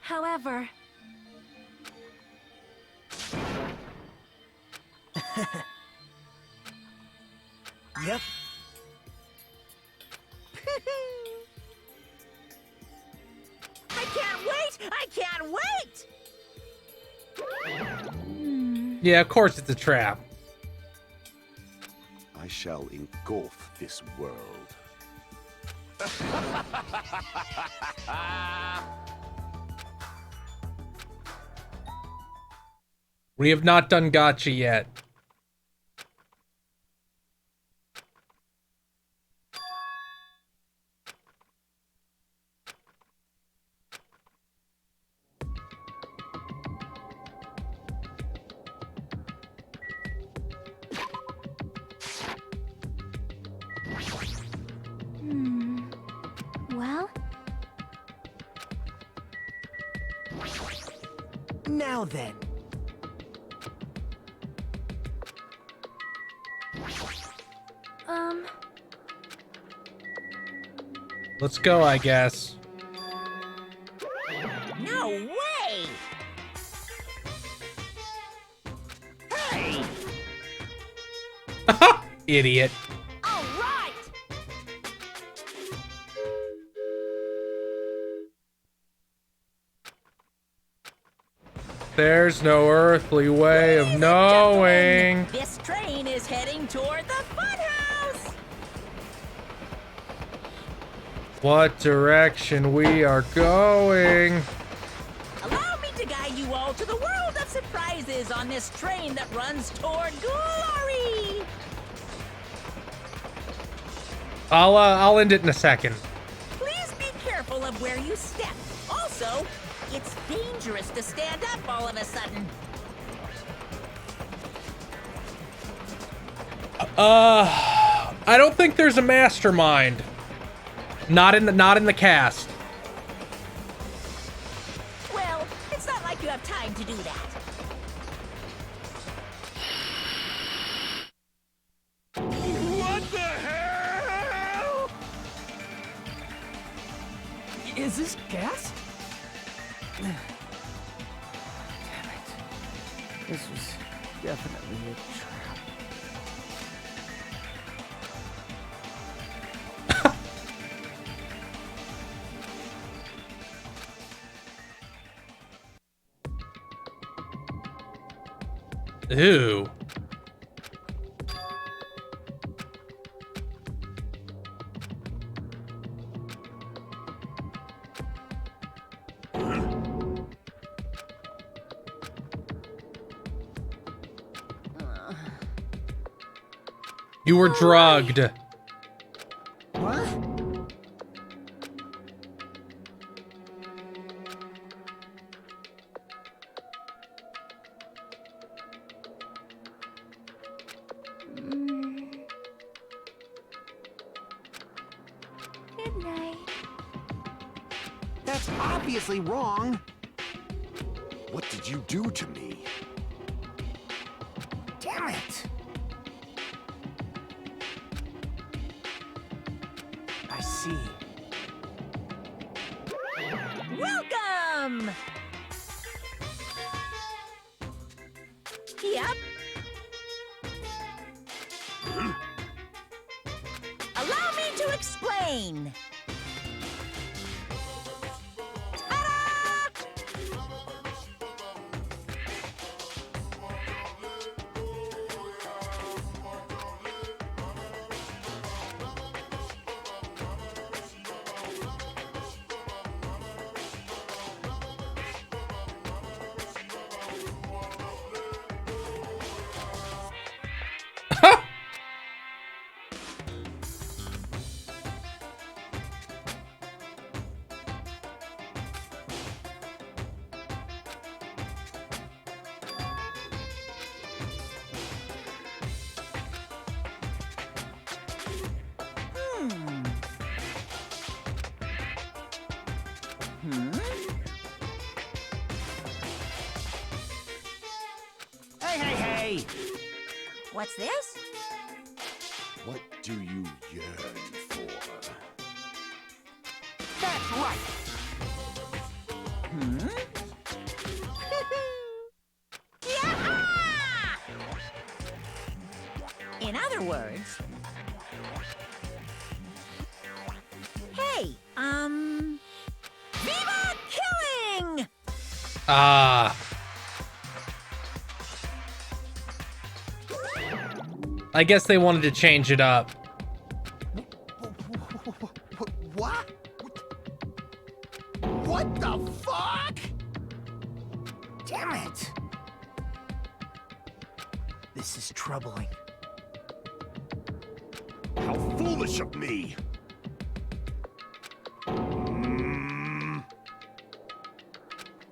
however, Yep. I can't wait! Yeah, of course it's a trap. I I shall engulf this world. We have not done gotcha yet. Well, Now then. Let's go, I guess. No way! Hey! Idiot. All right! There's no earthly way of knowing. This train is heading toward the funhouse! What direction we are going. Allow me to guide you all to the world of surprises on this train that runs toward glory! I'll end it in a second. Please be careful of where you step. Also, it's dangerous to stand up all of a sudden. I don't think there's a mastermind. Not in the cast. Well, it's not like you have time to do that. What the hell? Is this gas? Damn it. This was definitely a trap. Ew. You were drugged. What? good night. That's obviously wrong. What did you do to me? Damn it! I see. Welcome! Yep. Allow me to explain. Hey! What's this? What do you yearn for? That's right! In other words, hey, Viva Killing! I guess they wanted to change it up. What? What the fuck? Damn it! This is troubling. How foolish of me!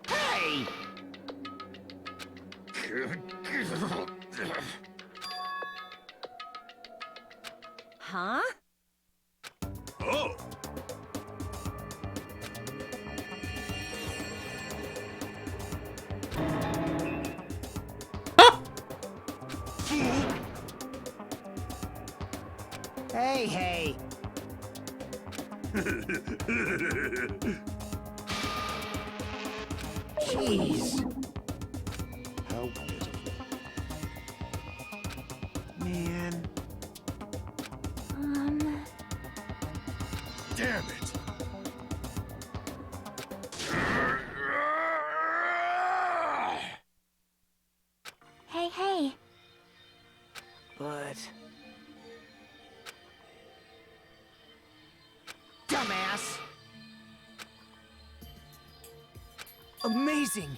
Hey! Huh? Oh! Hey, hey! Jeez! How pitiful. Man. Damn it! Hey, hey. But... Dumbass! Amazing!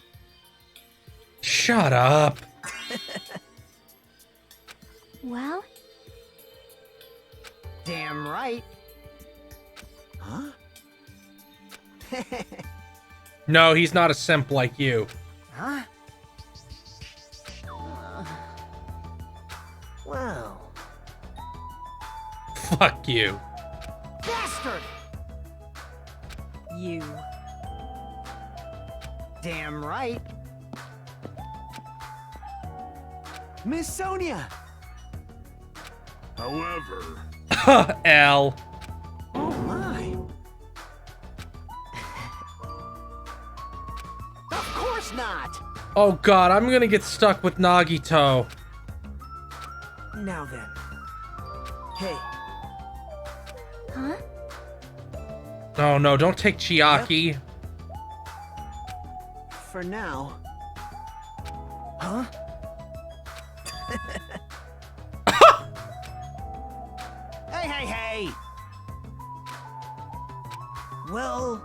Shut up. Well, Damn right! Huh? No, he's not a simp like you. Huh? Well... Fuck you. Bastard! You. Damn right! Miss Sonia! However, L. Oh my! Of course not! Oh god, I'm gonna get stuck with Nagito. Now then. Hey, huh? Oh no, don't take Chiaki. for now. Huh? Hey, hey, hey! Well...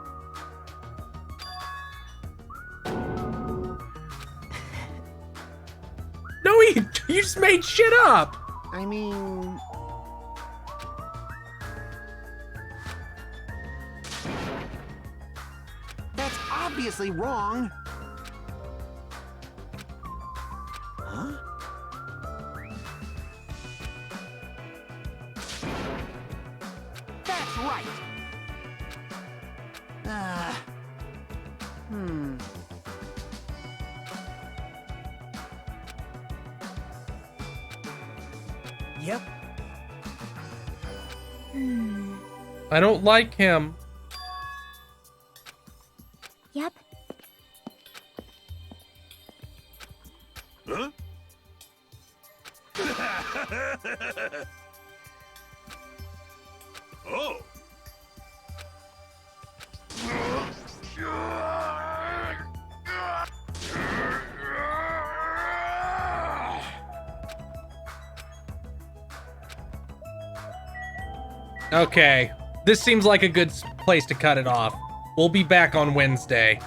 No, you just made shit up. I mean... That's obviously wrong! Huh? That's right! Yep. I don't like him. Yep. huh? Oh! Okay, this seems like a good place to cut it off. We'll be back on Wednesday.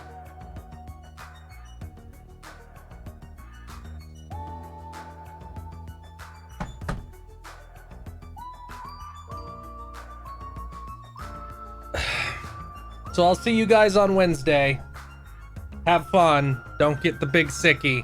So I'll see you guys on Wednesday. Have fun. Don't get the big sickie.